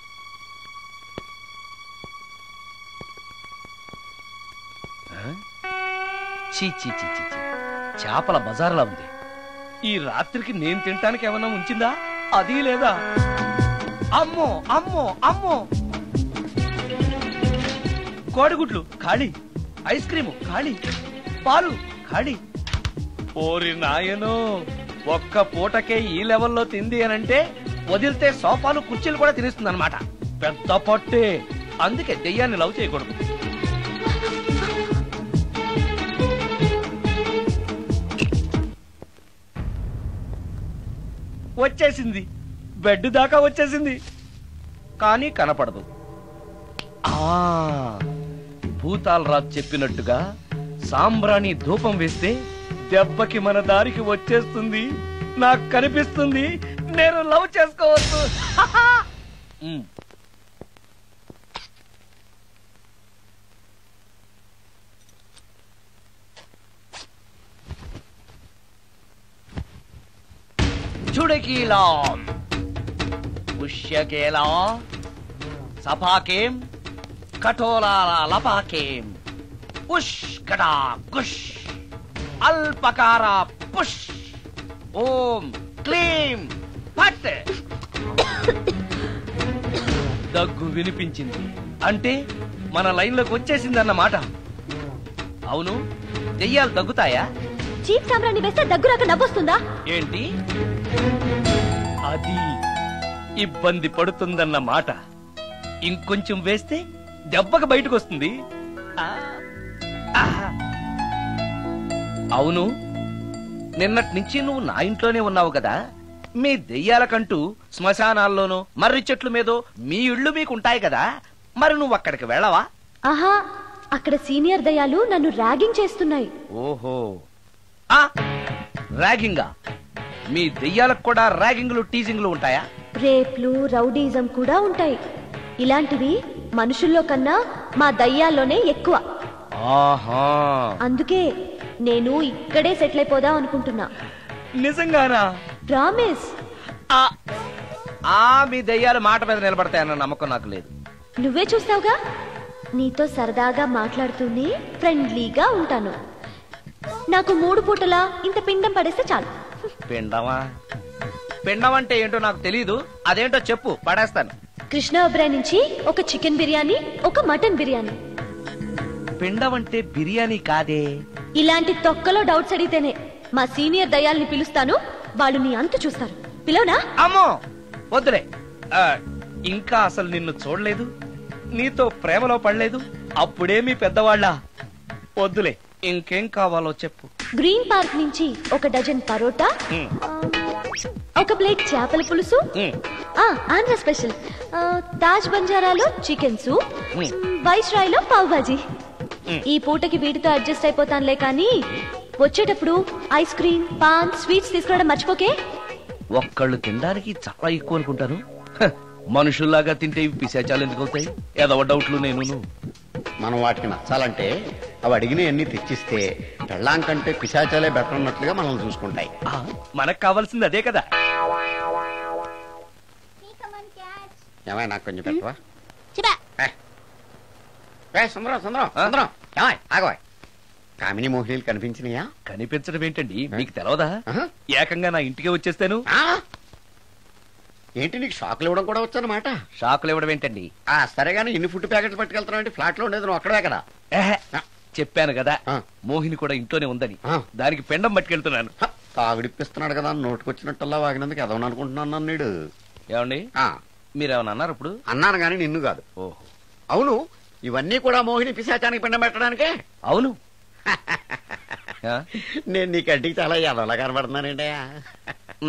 చీ చీ చీ చీ, చేపల బజార్లా ఉంది. ఈ రాత్రికి నేను తినటానికి ఏమన్నా ఉంచిందా? అది లేదా? అమ్మో అమ్మో అమ్మో, కోడిగుడ్లు ఖాళీ, ఐస్ క్రీము ఖాళీ, పాలు ఖాళీ. ఓరి నాయనో, ఒక్క పూటకే ఈ లెవెల్లో తింది అనంటే వదిలితే సోఫాలు కుర్చీలు కూడా తినేస్తుంది అనమాట. పెద్ద పట్టే, అందుకే దెయ్యాన్ని లవ్ చేయకూడదు. వచ్చేసింది, బెడ్ దాకా వచ్చేసింది, కానీ కనపడదు. భూతాలరాజు చెప్పినట్టుగా సాంబ్రాణి ధూపం వేస్తే దెబ్బకి మన దారికి వచ్చేస్తుంది. నాకు కనిపిస్తుంది, నేను లవ్ చేసుకోవచ్చు. చుడకీలాం పుష్యకేలా సపాకేం కఠోరాల లపాకేం ఉష్ కటా కుష్ అల్పకార పుష్ ఓం క్లీం పట్. దగ్గు వినిపించింది అంటే మన లైన్లోకి వచ్చేసిందన్నమాట. అవును, దెయ్యాలు దగ్గుతాయా? చీప్ సాంబ్రాన్ని వేస్తే దగ్గురాక నవ్వొస్తుందా? ఏంటి అది? ఇబ్బంది పడుతుందన్న మాట. ఇంకొంచెం వేస్తే దెబ్బకి బయటకు వస్తుంది. అవును, నిన్నటి నుంచి నువ్వు నా ఇంట్లోనే ఉన్నావు కదా. మీ దెయ్యాలకంటూ శ్మశానాల్లోనూ మర్రి చెట్ల మీదో మీ ఇళ్ళు మీకుంటాయి కదా, మరి నువ్వు అక్కడికి వెళ్ళవా? ఆహా, అక్కడ సీనియర్ దయ్యాలు నన్ను ర్యాగింగ్ చేస్తున్నాయి. ఓహో, ర్యాగింగా? మీ దెయ్యాలకు కూడా ర్యాగింగ్లు టీజింగ్లు ఉంటాయా? రేప్లు, రౌడీజం కూడా ఉంటాయి. ఇలాంటివి మనుషుల్లో కన్నా మా దయ్యాల్లోనే ఎక్కువ. ఆహా, అందుకే నేను ఇక్కడే సెటిల్ అయిపోదాం అనుకుంటున్నా. నిజంగానా? ప్రామిస్. మీ దయ్యాలు మాట మీద నిలబడతాయన్న నమ్మకం నాకు లేదు. నువ్వే చూస్తావుగా, నీతో సరదాగా మాట్లాడుతూనే ఫ్రెండ్లీగా ఉంటాను. నాకు 3 పూటలా ఇంత పిండం పడేస్తే చాలు. పిండమా? పిండం అంటే ఏంటో నాకు తెలీదు, అదేంటో చెప్పు, పడేస్తాను. కృష్ణ ఒబ్రాయ్ నుంచి ఒక చికెన్ బిర్యానీ, ఒక మటన్ బిర్యానీ. పిండం అంటే బిర్యానీ కాదే. ఇలాంటి తొక్కలో డౌట్స్ అడిగితేనే మా సీనియర్ దయ్యాల్ని పిలుస్తాను, వాళ్ళు నీ అంతు చూస్తారు. పిలవనా? అమ్మో వద్దులే. ఇంకా అసలు నిన్ను చూడలేదు, నీతో ప్రేమలో పడలేదు, అప్పుడే మీ పెద్దవాళ్ళ. వద్దులే, ఇంకేం కావాలో చెప్పు. గ్రీన్ పార్క్ నుంచి ఒక డజన్ పరోటా, ఒక ప్లేట్ చేపల పులుసు, ఆంధ్ర స్పెషల్ తాజ్ బంజారాలో చికెన్ సూప్, వైస్రాయ్ లో పావ్ బాజీ. ఈ పూటకి వీటితో అడ్జస్ట్ అయిపోతానులే, కానీ వచ్చేటప్పుడు ఐస్ క్రీమ్, పాన్, స్వీట్స్ తీసుకురావడం మర్చిపోకే. ఒక్కళ్ళు తినడానికి చాలా ఎక్కువ అనుకుంటాను. మనుషుల్లాగా తింటే ఇవి పిశాచాలు ఎందుకు అవుతాయి? ఏదో డౌట్లు. నేను మనం వాటికి నచ్చాలంటే అవి అడిగినవన్నీ తెచ్చిస్తే పెళ్ళాం కంటే పిశాచాలే బెటర్ ఉన్నట్లుగా మనల్ని చూసుకుంటాయి. మనకు కావాల్సింది అదే కదా. ఏమై నాకు కొంచెం పెట్టవా? సుందరం సుందరం సుందరం, ఏమై ఆగవా? కామిని మోహినీలు కనిపించినాయా? కనిపించడం ఏంటండి, మీకు తెలవదా? ఏకంగా నా ఇంటికి వచ్చేస్తాను. ఏంటి, నీకు షాకులు ఇవ్వడం కూడా వచ్చానమాట? షాకులు ఇవ్వడం ఏంటండి? సరేగాని ఇన్ని ఫుడ్ ప్యాకెట్స్ పట్టుకెళ్తున్నావు? ఫ్లాట్ లో ఉండేది నువ్వు అక్కడే కదా. చెప్పాను కదా, మోహిని కూడా ఇంట్లోనే ఉందని. దానికి పెండం పట్టుకెళ్తున్నాను. తాగుడిప్పిస్తున్నాడు కదా, నోటుకొచ్చినట్టల్లా వాగినందుకు ఎదవని అనుకుంటున్నాను. నీడు ఏమండి, మీరేమన్నా అన్నారు ఇప్పుడు? అన్నాను గాని నిన్ను కాదు. ఓహో, అవును, ఇవన్నీ కూడా మోహిని పిశాచానికి పిండం పెట్టడానికే? అవును. నేను నీ కంటికి చాలా ఎదవలా కనబడుతున్నానండి.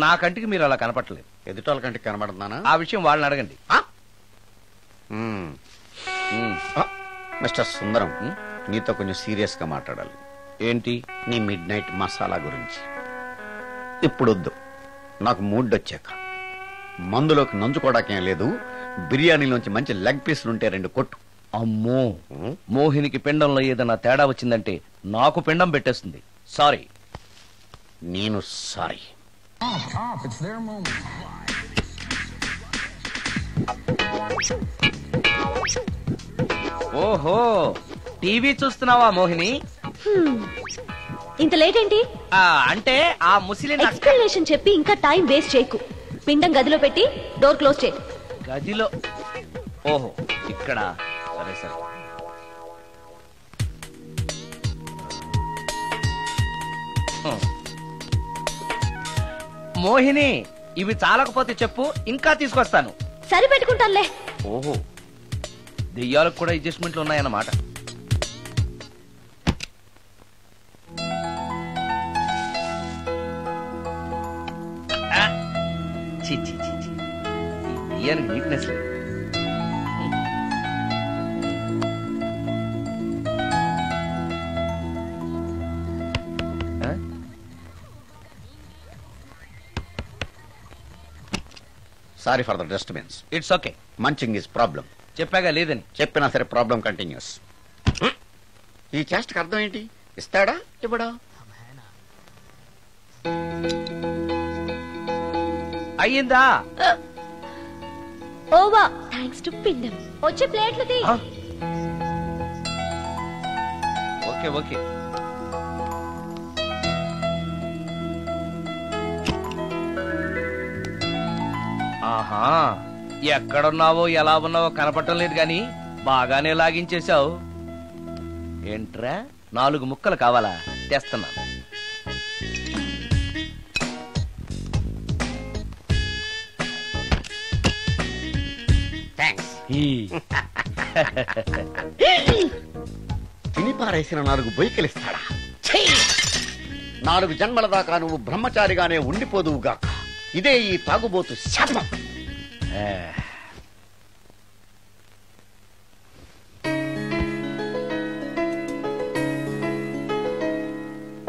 నా కంటికి మీరు అలా కనపడలేదు. ఎదుటోళ్ళ కంటికి కనబడుతున్నానా? ఆ విషయం వాళ్ళని అడగండి. మిస్టర్ సుందరం, నీతో కొంచెం సీరియస్ గా మాట్లాడాలి. ఏంటి? నీ మిడ్ నైట్ మసాలా గురించి. ఇప్పుడు వద్దు, నాకు మూడ్ వచ్చాక. మందులోకి నంచుకోవడాకేం లేదు, బిర్యానీలోంచి మంచి లెగ్ పీసులు ఉంటే 2 కొట్టు. అమ్మో, మోహినికి పిండంలో ఏదైనా తేడా వచ్చిందంటే నాకు పిండం పెట్టేస్తుంది. సారీ. నేను సారీ. ఓహో, టీవీ చూస్తున్నావా మోహిని? ఇంత లేట్ ఏంటి? అంటే ఆ ముసిలి ఎక్స్ప్లెనేషన్ చెప్పి ఇంకా టైం వేస్ట్ చేయకు. పిండం గదిలో పెట్టి డోర్ క్లోజ్ చేయి. గదిలో? ఓహో, ఇక్కడ. సరే సరే. మోహిని, ఇవి చాలకపోతే చెప్పు, ఇంకా తీసుకొస్తాను. సరి పెట్టుకుంటానులే. ఓహో, దెయ్యాలకు కూడా అడ్జస్ట్మెంట్లు ఉన్నాయన్నమాట. ఛీ, ఛీ, ఛీ, ఛీ. ఈ దెయ్యానికి నీట్నెస్ లేదు. Sorry for the disturbance. It's okay. Munching is problem. చెప్పాగా లేదని. చెప్పినా సరే ప్రాబ్లం కంటిన్యూస్. ఈ చేష్టకి అర్థం ఏంటి? ఇస్తాడా ఇవ్వడా? అయ్యిందా? ఓవా థ్యాంక్స్ టు పిండం. వచ్చే ప్లేట్లు తీ. Okay okay. ఆహా, ఎక్కడున్నావో ఎలా ఉన్నావో కనపడటం లేదు గాని బాగానే లాగించేశావు. ఏంట్రా 4 ముక్కలు కావాలా? తెస్తున్నాను. తిని పారేసిన 4 బొయ్యకిలిస్తాడా? 4 జన్మల దాకా నువ్వు బ్రహ్మచారిగానే ఉండిపోదువుగాక. ఇదే ఈ తాగుబోతు శాపం.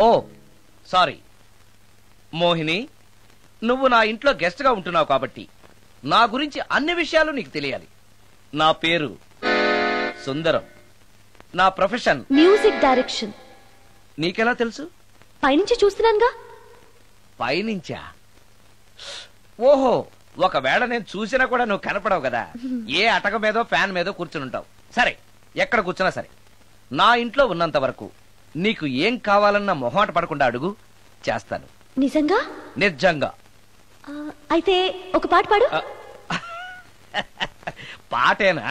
ఓ సారీ మోహిని, నువ్వు నా ఇంట్లో గెస్ట్ గా ఉంటున్నావు కాబట్టి నా గురించి అన్ని విషయాలు నీకు తెలియాలి. నా పేరు సుందరం. నా ప్రొఫెషన్ మ్యూజిక్ డైరెక్షన్. నీకెలా తెలుసు? పైనుంచి చూస్తున్నానుగా. పైనుంచా? ఓహో, ఒకవేళ నేను చూసినా కూడా నువ్వు కనపడవు కదా. ఏ అటక మీదో ఫ్యాన్ మీదో కూర్చుని ఉంటావు. సరే, ఎక్కడ కూర్చున్నా సరే, నా ఇంట్లో ఉన్నంత వరకు నీకు ఏం కావాలన్న మొహమాట పడకుండా అడుగు, చేస్తాను. నిజంగా? నిజంగా. అయితే ఒక పాట పాడు. పాటేనా?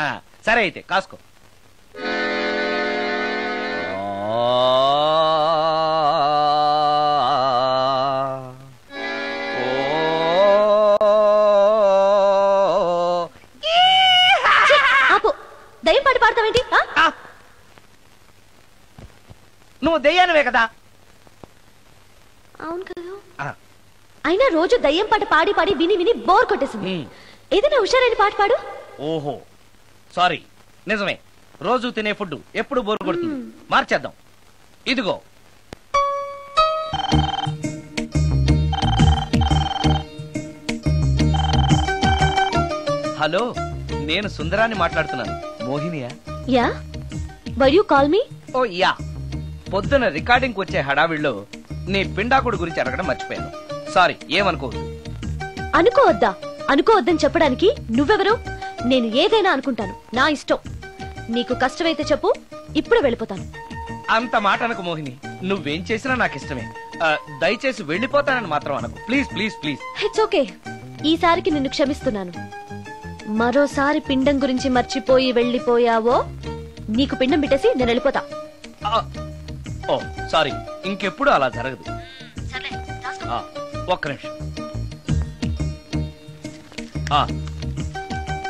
సరే అయితే కాసుకో. ఆపు, దయ్యం పాట పాడతావేంటి? నువ్వు దెయ్యానివే కదా. అవును కదా. అయినా రోజు దయ్యం పాట పాడి పాడి విని విని బోర్ కొట్టేసింది. ఏదైనా హుషారైన పాట పాడు. ఓహో సారీ, నిజమే. రోజు తినే ఫుడ్ ఎప్పుడు బోర్ కొడుతుంది. మార్చేద్దాం. ఇదిగో. హలో, నేను సుందరాన్ని మాట్లాడుతున్నాను. మోహినియా? Yeah, where you call me? Oh yeah. పొద్దున రికార్డింగ్ వచ్చే హడావిడిలో నీ పిండాకుడు గురించి అడగడం మర్చిపోయాను. సారీ, ఏమనుకోవద్దు. అనుకోవద్దా? అనుకోవద్దని చెప్పడానికి నువ్వెవరు? నేను ఏదైనా అనుకుంటాను, నా ఇష్టం. నీకు కష్టమైతే చెప్పు, ఇప్పుడు వెళ్ళిపోతాను. అంత మాట అనకు మోహిని. నువ్వేం చేసినా నాకు ఇష్టమే. దయచేసి వెళ్ళిపోతానని మాత్రం అనకు. Please please please. It's okay, ఈసారికి నిన్ను క్షమిస్తున్నాను. మరోసారి పిండం గురించి మర్చిపోయి వెళ్ళిపోయావో నీకు పిండం పెట్టేసి నేను వెళ్ళిపోతా. ఓ సారీ, ఇంకెప్పుడు అలా జరగదు. ఒక్క నిమిషం.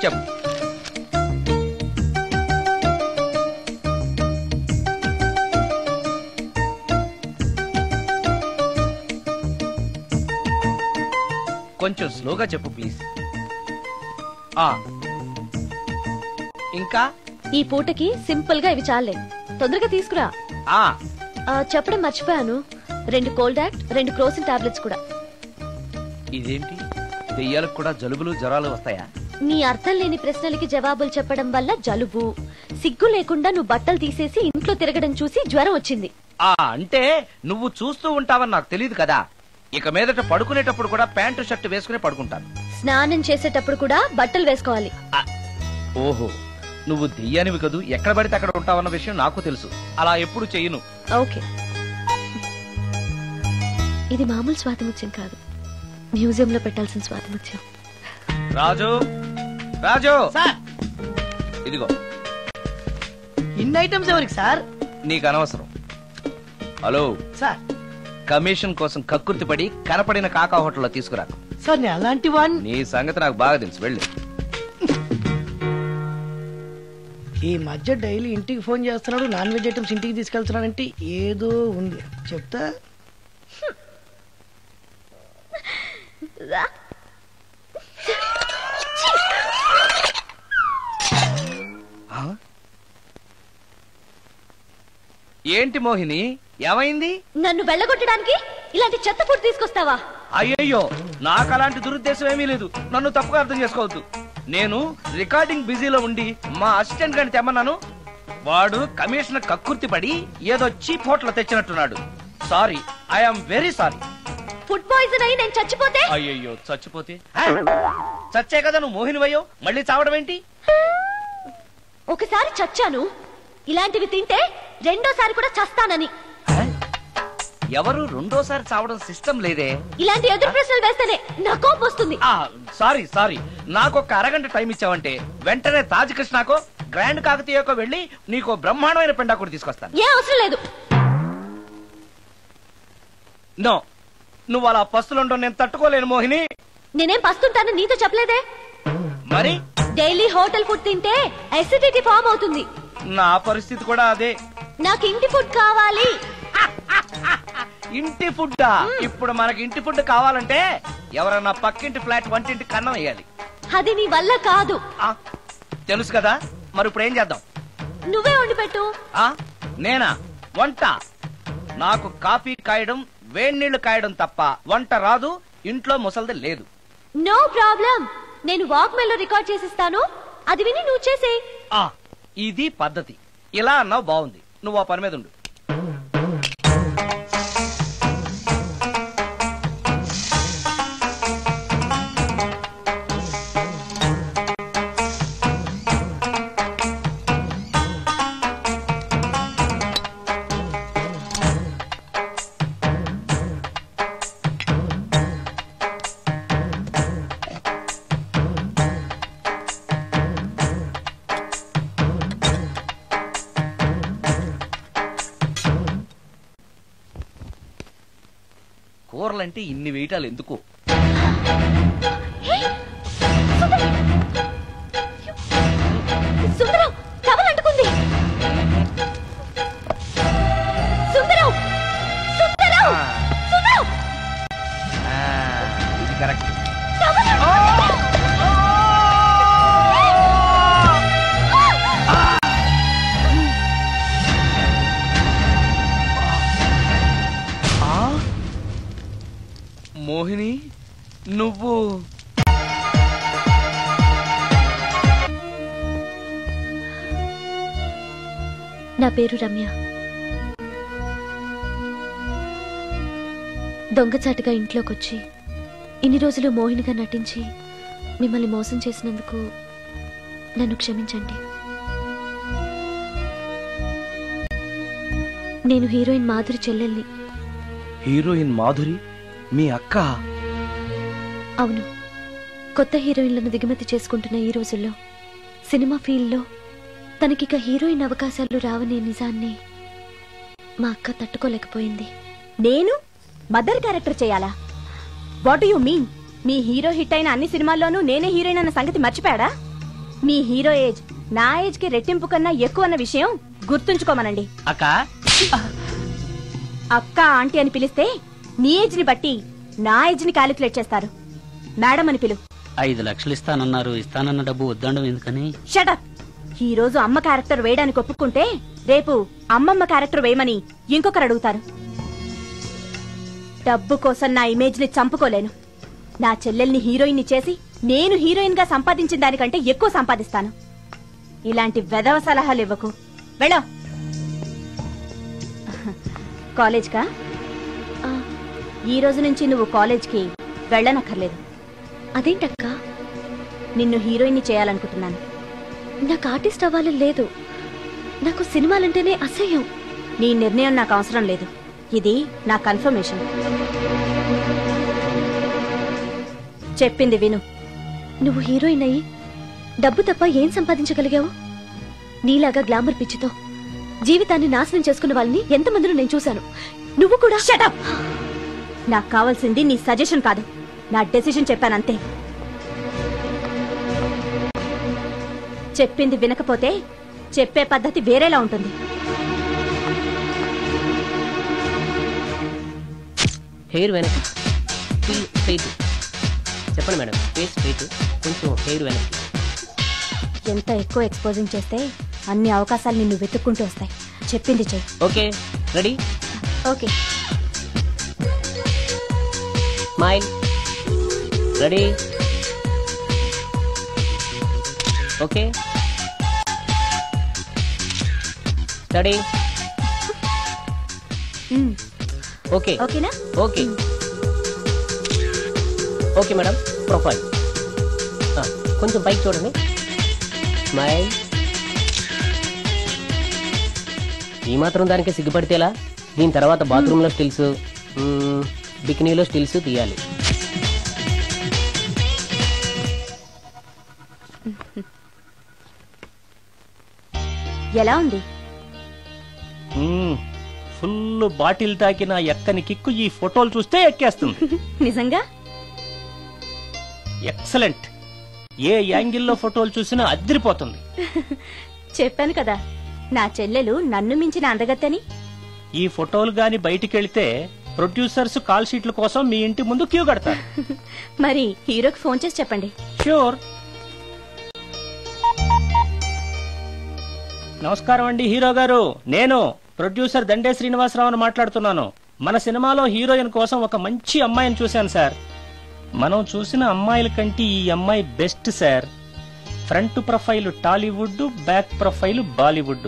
చెప్పు. కొంచెం స్లోగా చెప్పు ప్లీజ్. ఇంకా ఈ పూటకి సింపుల్ గా ఇవి చాలే, తొందరగా తీసుకురా. చెప్పడం మర్చిపోయాను, 2 కోల్డ్ యాక్ట్, 2 క్రోసిన్ టాబ్లెట్స్ కూడా. ఇదేంటి, దెయ్యాలకు కూడా జలుబులు జ్వరాలు వస్తాయా? నీ అర్థం లేని ప్రశ్నలకి జవాబులు చెప్పడం వల్ల జలుబు, సిగ్గు లేకుండా నువ్వు బట్టలు తీసేసి ఇంట్లో తిరగడం చూసి జ్వరం వచ్చింది. అంటే నువ్వు చూస్తూ ఉంటావని నాకు తెలియదు కదా. ఇక మీదట పడుకునేటప్పుడు కూడా ప్యాంటు షర్ట్ వేసుకుని పడుకుంటాను. స్నానం చేసేటప్పుడు కూడా బట్టలు వేసుకోవాలి. ఓహో, నువ్వు దెయ్యానివి కదూ, ఎక్కడ పడితే అక్కడ ఉంటావన్న విషయం నాకు తెలుసు. అలా ఎప్పుడు చెయ్యను. ఓకే, ఇది మామూలు స్వాతిముత్యం కాదు, మ్యూజియం లో పెట్టాల్సిన స్వాతిముత్యం. రాజు, రాజు సార్, ఇదిగో. ఇన్ని ఐటమ్స్ ఎవరికి సార్? నీకు అనవసరం. హలో సార్, కమిషన్ కోసం కక్కుర్తి పడి కనపడిన కాకా హోటల్లో తీసుకురా. సార్ నేను అలాంటి వాడిని. నీ సంగతి నాకు బాగా తెలుసు. వెళ్ళు. ఈ మధ్య డైలీ ఇంటికి ఫోన్ చేస్తున్నాడు, నాన్ వెజ్ ఐటమ్స్ ఇంటికి తీసుకెళ్తున్నాడంటే ఏదో ఉంది. చెప్తా. ఏంటి మోహిని, ఏమైంది? నన్ను వెళ్ళగొట్టడానికి ఇలాంటి చెత్త ఫుడ్ తీసుకొస్తావా? అయ్యయ్యో, నాకు అలాంటి దురుద్దేశం ఏమీ లేదు. నన్ను తప్పుగా అర్థం చేసుకోవద్దు. నేను రికార్డింగ్ బిజీలో ఉండి మా అసిస్టెంట్ గారిని తెమ్మన్నాను. వాడు కమిషనర్ కక్కుర్తి పడి ఏదో చీప్ హోటల్ తెచ్చినట్టున్నాడు. Sorry, I'm very sorry. Food poison అయి నేను చచ్చిపోతే? అయ్యయ్యో, చచ్చిపోతే? చచ్చే కదా నువ్వు మోహినివయ్యో, మళ్ళీ చావడం ఏంటి? ఒకసారి చచ్చాను, ఇలాంటివి తింటే రెండోసారి కూడా చస్తానని. ఎవరు రెండోసారి చావడం సిస్టం లేదే. ఇలాంటి ఎదురు ప్రశ్నలు వేస్తేనే నా కోపం వస్తుంది. సారీ, నాకు ఒక అరగంట టైం ఇచ్చావంటే వెంటనే తాజ్ కృష్ణకో గ్రాండ్ కాకతీయకో వెళ్ళి నీకు బ్రహ్మాండమైన పెండాకుడు తీసుకొస్తాను. ఏ అవసరం లేదు. నో, నువ్వు అలా పస్తులుండో నేను తట్టుకోలేను మోహిని. నేనేం పస్తుంటాను నీతో చెప్పలేదే. మరి డైలీ హోటల్ ఫుడ్ తింటే అసిడిటీ ఫామ్ అవుతుంది. నా పరిస్థితి కూడా అదే. నాకు ఇంటి ఫుడ్ కావాలి. ఇంటి ఫుడ్డా? ఇప్పుడు మనకి ఇంటి ఫుడ్ కావాలంటే ఎవరన్నా పక్కింటి ఫ్లాట్ వంటింటి కన్నం వేయాలి. అది నీ వల్ల కాదు. తెలుసు కదా, మరి ఇప్పుడు ఏం చేద్దాం? నువ్వే వండి పెట్టు. నేనా వంట? నాకు కాఫీ కాయడం, వేడి నీళ్లు కాయడం తప్ప వంట రాదు. ఇంట్లో ముసల్ది లేదు. నో ప్రాబ్లం, నేను వాక్ మెయిల్ లో రికార్డ్ చేసిస్తాను, అది విని నువ్వు చేసే. ఇది పద్ధతి. ఇలా అన్నావు, బాగుంది. నువ్వు ఆ పని మీద ఉండు. కూరలంటే ఇన్ని వేయటాలు ఎందుకు? సుందరం, టవల్ అంటుకుంది. సుందరం, సుందరం, సుందరం. ఇది కరెక్ట్. మోహిని, నువ్వు నా పేరు రమ్య. దొంగచాటుగా ఇంట్లోకొచ్చి ఇన్ని రోజులు మోహినిగా నటించి మిమ్మల్ని మోసం చేసినందుకు నన్ను క్షమించండి. నేను హీరోయిన్ మాధురి చెల్లెల్ని. హీరోయిన్ మాధురి మీ అక్క? అవును. కొత్త హీరోయిన్లను దిగుమతి చేసుకుంటున్న ఈ రోజుల్లో సినిమా ఫీల్డ్లో తనకిక హీరోయిన్ అవకాశాలు రావనే నిజాన్ని మా అక్క తట్టుకోలేకపోయింది. నేను మదర్ క్యారెక్టర్ చేయాలా? What you mean? Me hero hit అయిన అన్ని సినిమాల్లోనూ నేనే హీరోయిన్ అన్న సంగతి మర్చిపోయాడా? మీ హీరో ఏజ్ నా ఏజ్ కి రెట్టింపు కన్నా ఎక్కువ అన్న విషయం గుర్తుంచుకోమనండి. అక్క అక్క ఆంటీ అని పిలిస్తే నీ ఏజ్ ని బట్టి నా ఏజ్ ని క్యాలిక్యులేట్ చేస్తారు. మేడం అని పిలు. 5 లక్షలు ఇస్తానన్నారు, ఇస్తానన్న డబ్బు వద్దండం ఎందుకని? షటప్. ఈ రోజు అమ్మ క్యారెక్టర్ వేయడానికి ఒప్పుకుంటే రేపు అమ్మమ్మ క్యారెక్టర్ వేయమని ఇంకొకరు అడుగుతారు. డబ్బు కోసం నా ఇమేజ్ ని చంపుకోలేను. నా చెల్లెల్ని హీరోయిన్ ని చేసి నేను హీరోయిన్ గా సంపాదించిన దానికంటే ఎక్కువ సంపాదిస్తాను. ఇలాంటి వెధవ సలహాలు ఇవ్వకు. వెళ్ళో. కాలేజ్కా? ఈ రోజు నుంచి నువ్వు కాలేజ్కి వెళ్ళనక్కర్లేదు. అదేంటక్క? నిన్ను హీరోయిన్ ని చేయాలనుకుంటున్నాను. నాకు ఆర్టిస్ట్ అవ్వాలని లేదు. నాకు సినిమాలంటేనే అసహ్యం. నీ నిర్ణయం నాకు అవసరం లేదు. ఇది నా కన్ఫర్మేషన్. చెప్పింది విను. నువ్వు హీరోయిన్ అయ్యి డబ్బు తప్ప ఏం సంపాదించగలిగావు? నీలాగా గ్లామర్ పిచ్చితో జీవితాన్ని నాశనం చేసుకున్న వాళ్ళని ఎంతమందిలో నేను చూశాను. నువ్వు కూడా. షటప్. నాకు కావాల్సింది నీ సజెషన్ కాదు, నా డెసిషన్ చెప్పానంతే. చెప్పింది వినకపోతే చెప్పే పద్ధతి వేరేలా ఉంటుంది. హెయిర్ వెనక్కి, స్ట్రైట్. చెప్పండి మేడం, ఫేస్ స్ట్రైట్, కొంచెం హెయిర్ వెనక్కి. ఎంత ఎక్కువ ఎక్స్పోజింగ్ చేస్తే అన్ని అవకాశాలు నిన్ను వెతుక్కుంటూ వస్తాయి. చెప్పింది చెయ్యి. Okay, ready? Okay. Smile. Ready? Okay. Study. Okay. ఓకేనా? ఓకే. ఓకే మేడం, ప్రొఫైల్ కొంచెం పైకి చూడండి. స్మైల్. ఈ మాత్రం దానికి సిగ్గుపడితేలా? దీని తర్వాత బాత్రూంలో స్టిల్స్, బికినీలో స్టిల్స్ తీయాలి. ఎలా ఉంది? ఫుల్ బాటిల్ తాకిన ఎక్కని కిక్కు ఈ ఫోటోలు చూస్తే ఎక్కేస్తుంది. నిజంగా ఎక్సలెంట్. ఏ యాంగిల్లో ఫోటోలు చూసినా అదిరిపోతుంది. చెప్పాను కదా నా చెల్లెలు నన్ను మించిన అందగత్తని. ఈ ఫోటోలు గాని బయటికెళ్తే ప్రొడ్యూసర్స్ కాల్ షీట్ల కోసం మీ ఇంటి ముందు క్యూ కడతారు. మరి హీరోకి ఫోన్ చేసి చెప్పండి. ష్యూర్. నమస్కారం అండి హీరో గారు, నేను ప్రొడ్యూసర్ దండే శ్రీనివాసరావుని మాట్లాడుతున్నాను. మన సినిమాలో హీరోయిన్ కోసం ఒక మంచి అమ్మాయిని చూశాను సార్. మనం చూసిన అమ్మాయిల కంటే ఈ అమ్మాయి best sir. Front profile Tollywood, back profile Bollywood.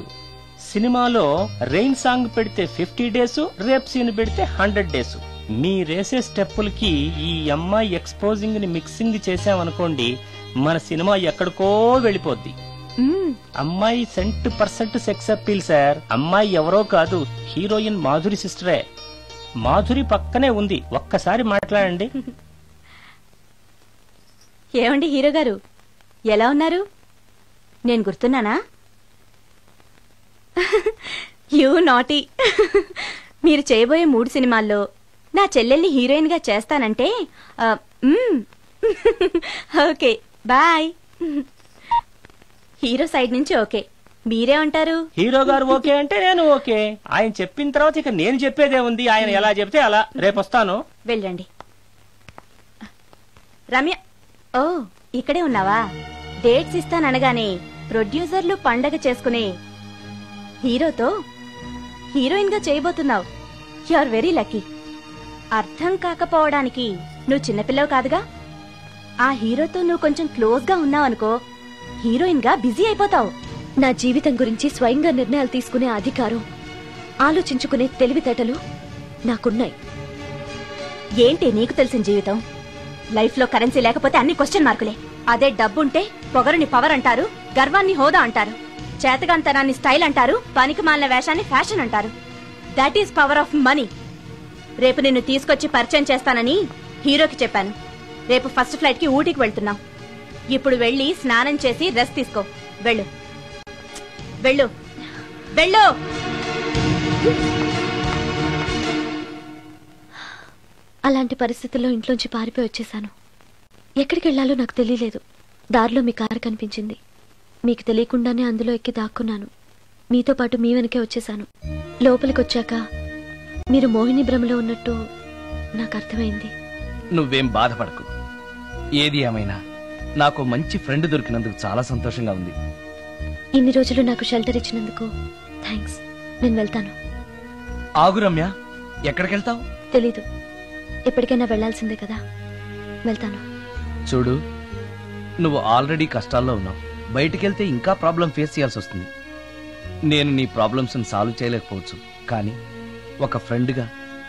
సినిమాలో రెయిన్ సాంగ్ పెడితే 50 డేస్, రేప్ సీన్ పెడితే 100 డేస్. మీరేసే స్టెప్పులకి ఈ అమ్మాయి ఎక్స్పోజింగ్ ని మిక్సింగ్ చేసామనుకోండి, మన సినిమా ఎక్కడికో వెళ్ళిపోద్ది. అమ్మాయి 100% సెక్స్ అప్పీల్ సార్. అమ్మాయి ఎవరో కాదు, హీరోయిన్ మాధురి సిస్టరే. మాధురి పక్కనే ఉంది, ఒక్కసారి మాట్లాడండి. ఏమండి హీరో గారు, ఎలా ఉన్నారు? నేను గుర్తున్నానా? You naughty. మీరు చేయబోయే 3 సినిమాల్లో నా చెల్లెల్ని హీరోయిన్ గా చేస్తానంటే ఓకే బాయ్. హీరో సైడ్ నుంచి ఓకే, మీరేమంటారు? హీరో గారు ఓకే అంటే నేను ఓకే. ఆయన చెప్పిన తర్వాత ఇక నేను చెప్పేదే ఉంది. ఆయన ఎలా చెప్తే అలా. రేపు వస్తాను. వెళ్ళండి. రమ్య, ఓ ఇక్కడే ఉన్నావా? డేట్స్ ఇస్తాననగానే ప్రొడ్యూసర్లు పండగ చేసుకునే హీరోతో హీరోయిన్ గా చేయబోతున్నావు. You are very lucky. అర్థం కాకపోవడానికి నువ్వు చిన్నపిల్లవు కాదుగా. ఆ హీరోతో నువ్వు కొంచెం క్లోజ్ గా ఉన్నావనుకో, హీరోయిన్ గా బిజీ అయిపోతావు. నా జీవితం గురించి స్వయంగా నిర్ణయాలు తీసుకునే అధికారం, ఆలోచించుకునే తెలివితేటలు నాకున్నాయి. ఏంటి నీకు తెలిసిన జీవితం? లైఫ్ లో కరెన్సీ లేకపోతే అన్ని క్వశ్చన్ మార్కులే. అదే డబ్బుంటే పొగరుని పవర్ అంటారు, గర్వాన్ని హోదా అంటారు, చేతగాంతనాన్ని స్టైల్ అంటారు, పనికి మాలిన వేషాన్ని ఫ్యాషన్ అంటారు. That is power of money. రేపు నిన్ను తీసుకొచ్చి పరిచయం చేస్తానని హీరోకి చెప్పాను. రేపు ఫస్ట్ ఫ్లైట్ కి ఊటీకి వెళ్తున్నాం. ఇప్పుడు వెళ్ళి స్నానం చేసి రెస్ట్ తీసుకో. వెళ్ళు వెళ్ళు వెళ్ళు. అలాంటి పరిస్థితుల్లో ఇంట్లోంచి పారిపోయి వచ్చేసాను. ఎక్కడికి వెళ్లాలో నాకు తెలియలేదు. దారిలో మీ కారు కనిపించింది. మీకు తెలియకుండానే అందులో ఎక్కి దాక్కున్నాను. మీతో పాటు మీ వెనకే వచ్చేసాను. లోపలికి వచ్చాక మీరు మోహిని భ్రమలో ఉన్నట్టు నాకు అర్థమైంది. నువ్వేం బాధపడకు. ఏది ఏమైనా నాకు మంచి ఫ్రెండ్ దొరికినందుకు చాలా సంతోషంగా ఉంది. ఇన్ని రోజులు నాకు షెల్టర్ ఇచ్చినందుకు థ్యాంక్స్. నేను వెళ్తాను. ఆగు రమ్య, ఎక్కడికెళ్తావు? తెలీదు. ఎప్పటికైనా వెళ్లాల్సిందే కదా. వెళ్తాను. చూడు, నువ్వు ఆల్రెడీ కష్టాల్లో ఉన్నావు. బయటికెళ్తే ఇంకా ప్రాబ్లం ఫేస్ చేయాల్సి వస్తుంది. నేను నీ ప్రాబ్లమ్స్ సాల్వ్ చేయలేకపోవచ్చు, కానీ ఒక ఫ్రెండ్గా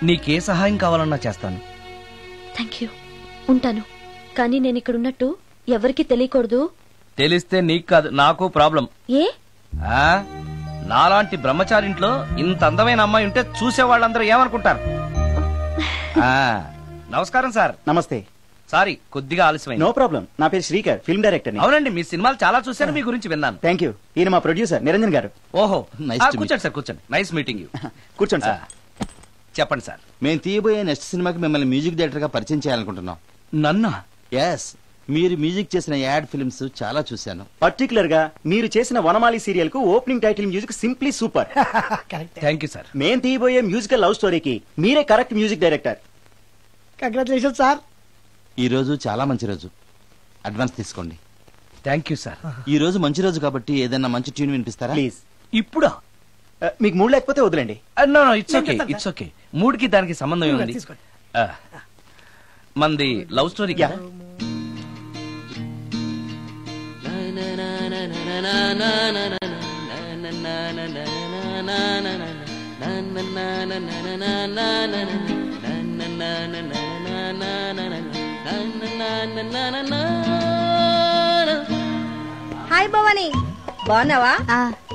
నీకే సహాయం కావాలన్నా చేస్తాను. Thank you. ఉంటాను. కానీ నేను ఇక్కడ ఉన్నట్టు ఎవరికి తెలియకూడదు. తెలిస్తే నీకు కాదు, నాకు ప్రాబ్లం. ఏ? నాలాంటి బ్రహ్మచారింట్లో ఇంత అందమైన అమ్మాయి ఉంటే చూసేవాళ్ళందరూ ఏమనుకుంటారు? నమస్కారం సార్. నమస్తే. సారీ, కొద్దిగా ఆలస్యమైంది. No problem. నా పేరు శ్రీకర్, ఫిల్మ్ డైరెక్టర్. అవునండి, మీ సినిమాలు చాలా చూశాను, మీ గురించి విన్నాను. Thank you. ఈయన మా ప్రొడ్యూసర్ నిరంజన్ గారు. ఓహో, కూర్చోండి సార్, కూర్చోండి. Nice meeting you. కూర్చోండి సార్. చెప్పండి సార్. మేము తీయబోయే నెక్స్ట్ సినిమాకి మిమ్మల్ని మ్యూజిక్ డైరెక్టర్ గా పరిచయం చేయాలనుకుంటున్నాం. నన్నా? ఎస్. మీరు మ్యూజిక్ చేసిన యాడ్ ఫిల్మ్స్ చాలా చూశాను. పర్టికులర్ గా మీరు చేసిన వనమాలి సీరియల్ కు opening title music simply super. Thank you sir. మేం తీయబోయే మ్యూజికల్ లవ్ స్టోరీకి మీరే correct music director. Congratulation sir. ఈ రోజు చాలా మంచి రోజు, అడ్వాన్స్ తీసుకోండి. Thank you sir. ఈ రోజు మంచి రోజు కాబట్టి ఏదైనా మంచి ట్యూన్ వినిపిస్తారా ప్లీజ్? ఇప్పుడా? మీకు మూడ్ లేకపోతే వదిలేండి. No it's okay, it's okay. మూడుకి దానికి సంబంధం ఏముంది? మంది లవ్ స్టోరీ కదా. హాయ్ భవాని, బాగున్నావా?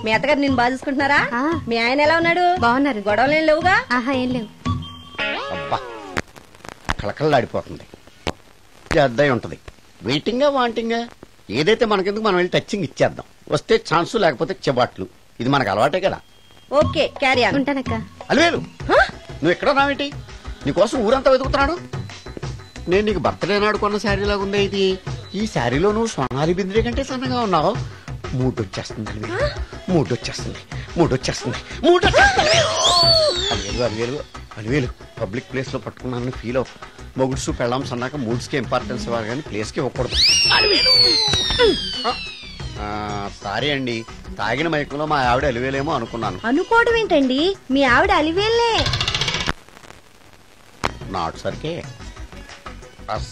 మీ అత్తగారు నిన్ను బాగా చూసుకుంటున్నారా? మీ ఆయన ఎలా ఉన్నాడు? బాగున్నారు. గొడవలు ఏం లేవుగా? ఏం లేవు. అబ్బా కళకళలాడిపోతుంది. అద్దై ఉంటది. వెయిటింగా వాంటింగా ఏదైతే మనకెందుకు మనం వెళ్ళి టచింగ్ ఇచ్చేద్దాం. వస్తే ఛాన్సు, లేకపోతే చెబాట్లు. ఇది మనకు అలవాటే కదా. Okay carry on. ఉంటానక్క. అలివేలు, నువ్వు ఎక్కడ రావేంటి? నీకోసం ఊరంతా వెతుకుతున్నాడు. నేను నీకు బర్త్డే నాడు కొన్న శారీ లాగా ఉందే ఇది. ఈ శారీలో నువ్వు సోనాలి బింద్రే కంటే సన్నగా ఉన్నావు. మూడొచ్చేస్తుంది అలివేలు, మూడొచ్చేస్తుంది, మూడొచ్చేస్తుంది, మూడొచ్చేస్తుంది. అలివేలు అలివేలు అలివేలు పబ్లిక్ ప్లేస్ లో పట్టుకున్నాను ఫీల్ అవు. మొగుడ్సు పెళ్ళాం అన్నాక మూడ్స్ కి ఇంపార్టెన్స్ ఇవ్వాలి కానీ ప్లేస్ కి ఇవ్వకూడదు. సారీ అండి, తాగిన మైకంలో మా ఆవిడ అలివేలేమో అనుకున్నాను. అనుకోవడం ఏంటండి, మీ ఆవిడ అలివేలే. నాటు సరికే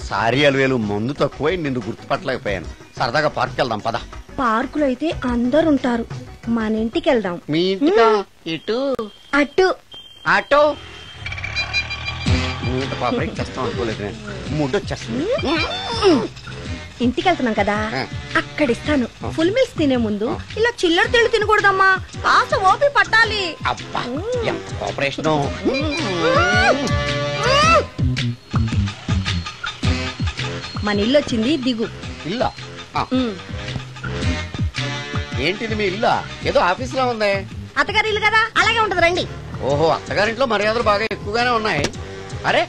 సారీ అలివేలు, మందు తక్కువై నిన్ను గుర్తుపట్టలేకపోయాను. సరదాగా పార్క్ వెళ్దాం పద. పార్కులో అయితే అందరు ఉంటారు, మన ఇంటికి వెళ్దాం. మీ ఇంటికా? ఇటు అటు ఆటో పాపకి చేస్తాం అనుకోలేదు. మూడు వచ్చేస్తుంది. ఇంటికి వెళ్తున్నాం కదా, అక్కడ ఇస్తాను. ఫుల్ మీల్స్ తినే ముందు ఇలా చిల్లర తిళ్ళు తినకూడదమ్మా, కాస్త ఓపి పట్టాలి. అబ్బా ఎంత కోఆపరేషన్. మన ఇల్లు వచ్చింది, దిగు. ఇల్లా? ఏంటిది మీ ఇల్లా? ఏదో ఆఫీస్ లో ఉంది. అత్తగారి ఇల్లు కదా, అలాగే ఉంటది రండి. ఓహో, అత్తగారింట్లో మర్యాదలు బాగా ఎక్కువగానే ఉన్నాయి. అరే,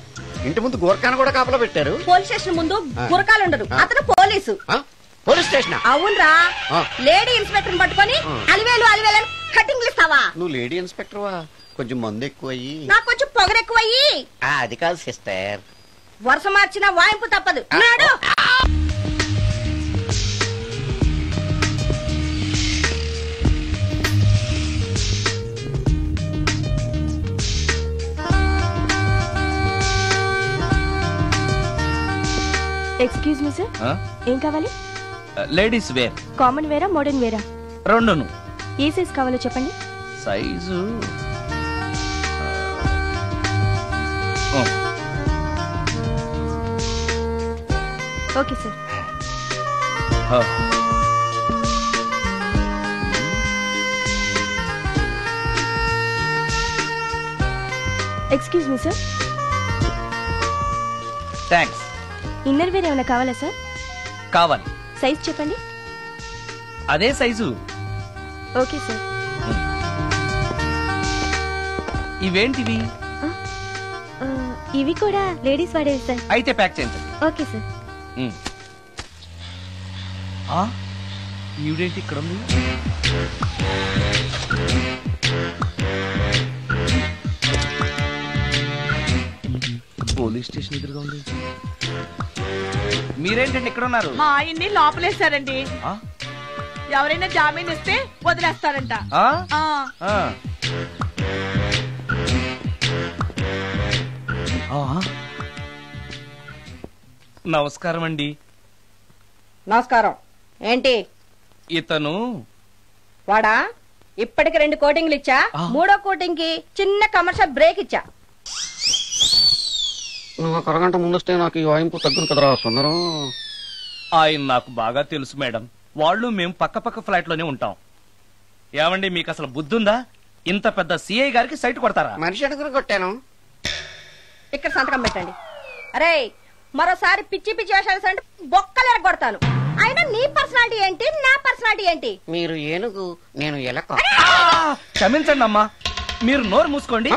ఇంటి ముందు గోర్ఖాను కూడా కాపలా పెట్టారు. పోలీస్ స్టేషన్ ముందు గురకాలు ఉండరు, అతను పోలీసు. Police station? అవునరా. లేడీ ఇన్స్పెక్టర్ పట్టుకొని అలివేలు అలివేలు కటింగ్లు ఇస్తావా? నువ్వు లేడీ ఇన్స్పెక్టర్ వా? కొంచెం మందు ఎక్కువయ్యి, నాకు కొంచెం పొగరెక్కువయ్యి. అది కాదు సిస్టర్, వరుస మార్చిన వాయింపు తప్పదు. నాడు ఎక్స్క్యూజ్ మీ సార్, ఏం కావాలి? Ladies wear. కామన్ వేరా, మోడర్న్ వేరా? రెండును. ఏ సైజ్ కావాలో చెప్పండి. Size okay sir. Excuse me sir. Thanks. Inner wear ఏమైనా కావాలా సార్? కావాలి. సైజ్ చెప్పండి. అదే సైజు. Okay sir. ఇవేంటివి? ఇవి కూడా లేడీస్ వాడేవి సార్. అయితే ప్యాక్ చేయండి. Okay sir. ఈవిడేంటి ఇక్కడ ఉంది? పోలీస్ స్టేషన్ ఎదురుగా ఉంది. మీరేంటండి ఇక్కడ ఉన్నారు? మా ఆయన్ని లోపలేశారండి. ఎవరైనా జామీన్ ఇస్తే వదిలేస్తారంట. నమస్కారం అండి. నమస్కారం. ఏంటి ఇతను? వాడా? ఇప్పటికి 2 కోటింగ్లు ఇచ్చా, 3వ కోటింగ్ కి చిన్న కమర్షియల్ బ్రేక్ ఇచ్చా. నువ్వు ఒక అరగంట ముందొస్తే నాకు ఈ వాయింపు తగ్గును కదరా సుందరం. ఆయన నాకు బాగా తెలుసు మేడం. వాళ్ళు మేము పక్క ఫ్లాట్ లోనే ఉంటాం. ఏమండి, మీకు అసలు బుద్ధుందా? ఇంత పెద్ద సిఐ గారికి సైట్ కొడతారా? మనిషి అడుగురు కొట్టాను. ఇక్కడ సంతకం పెట్టండి. అరే, మరోసారి పిచ్చి పిచ్చి వేషాలు అంటే బొక్కలు కొడతాను. అయినా నీ పర్సనాలిటీ ఏంటి, నా పర్సనాలిటీ ఏంటి? మీరు ఏనుగు, నేను ఎలక. క్షమించండి అమ్మా, మీరు నోరు మూసుకోండి,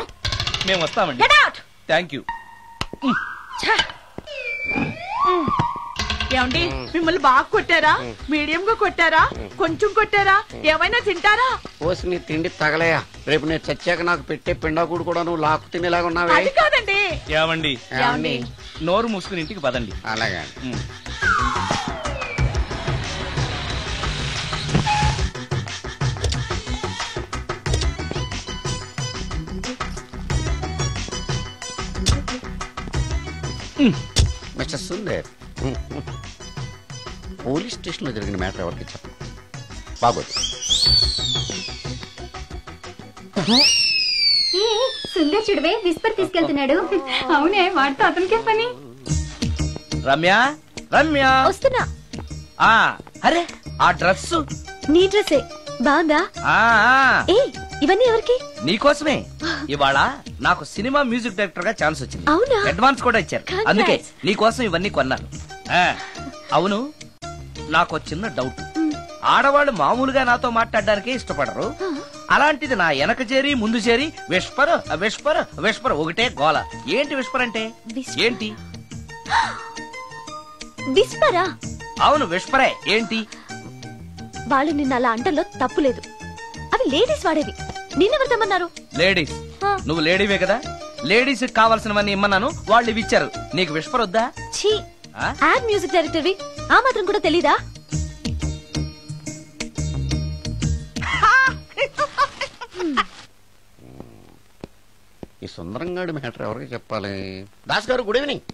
మేము వస్తామండి. Thank you. ఏమండి మిమ్మల్ని బాగా కొట్టారా, మీడియం గా కొట్టారా, కొంచెం కొట్టారా, ఏమైనా తింటారా? పోసి నీ తిండి తగలయా, రేపు నేను చచ్చాక నాకు పెట్టే పిండాకుడు కూడా నువ్వు లాక్కు తినేలాగా ఉన్నావే. అది కాదండి. ఏమండి నోరు మూసుకుని ఇంటికి పదండి. అలాగే. మిస్టర్ సుందర్, పోలీస్ స్టేషన్ లో జరిగిన మ్యాటర్ ఎవరికి చెప్పండి. బాగోదు. సుందర్ చూడవే విస్పర్ తీసుకెళ్తున్నాడు. అవునే, వాడితో అతనికే పని. రమ్య రమ్య వస్తున్నా. అరే ఆ డ్రెస్ నీ డ్రెస్సే బాగుందా? ఏ ఇవన్నీ ఎవరికి? నీకోసమే. ఇవాళ నాకు సినిమా మ్యూజిక్ డైరెక్టర్ గా ఛాన్స్ వచ్చింది. అవునా? అడ్వాన్స్ కూడా ఇచ్చారు. అందుకే నీకోసం ఇవన్నీ కొన్నాను. అవును, నాకు చిన్న డౌట్. ఆడవాళ్ళు మామూలుగా నాతో మాట్లాడడానికే ఇష్టపడరు. అలాంటిది నా వెనక చేరి ముందు చేరి విస్పర్ విస్పర్ విస్పర్ ఒకటే గోల. ఏంటి విస్పర్ అంటే? ఏంటి విస్పరా? అవును విస్పరే. ఏంటి? వాళ్ళు నిన్న అలా అంటలో తప్పులేదు. అవి లేడీస్ వాడేవి. నిన్నెవరు తెమ్మన్నారు? లేడీస్. నువ్వు లేడీవే కదా, లేడీస్ కావాల్సినవన్నీ ఇమ్మన్నాను, వాళ్ళు ఇవి ఇచ్చారు. నీకు విస్పర్ వద్దా? ఛీ, యాడ్ మ్యూజిక్ డైరెక్టర్వి, ఆ మాత్రం కూడా తెలీదా? ఈ సుందరంగాడి మ్యాటర్ ఎవరికి చెప్పాలి? దాస్ గారు గుడ్ ఈవినింగ్.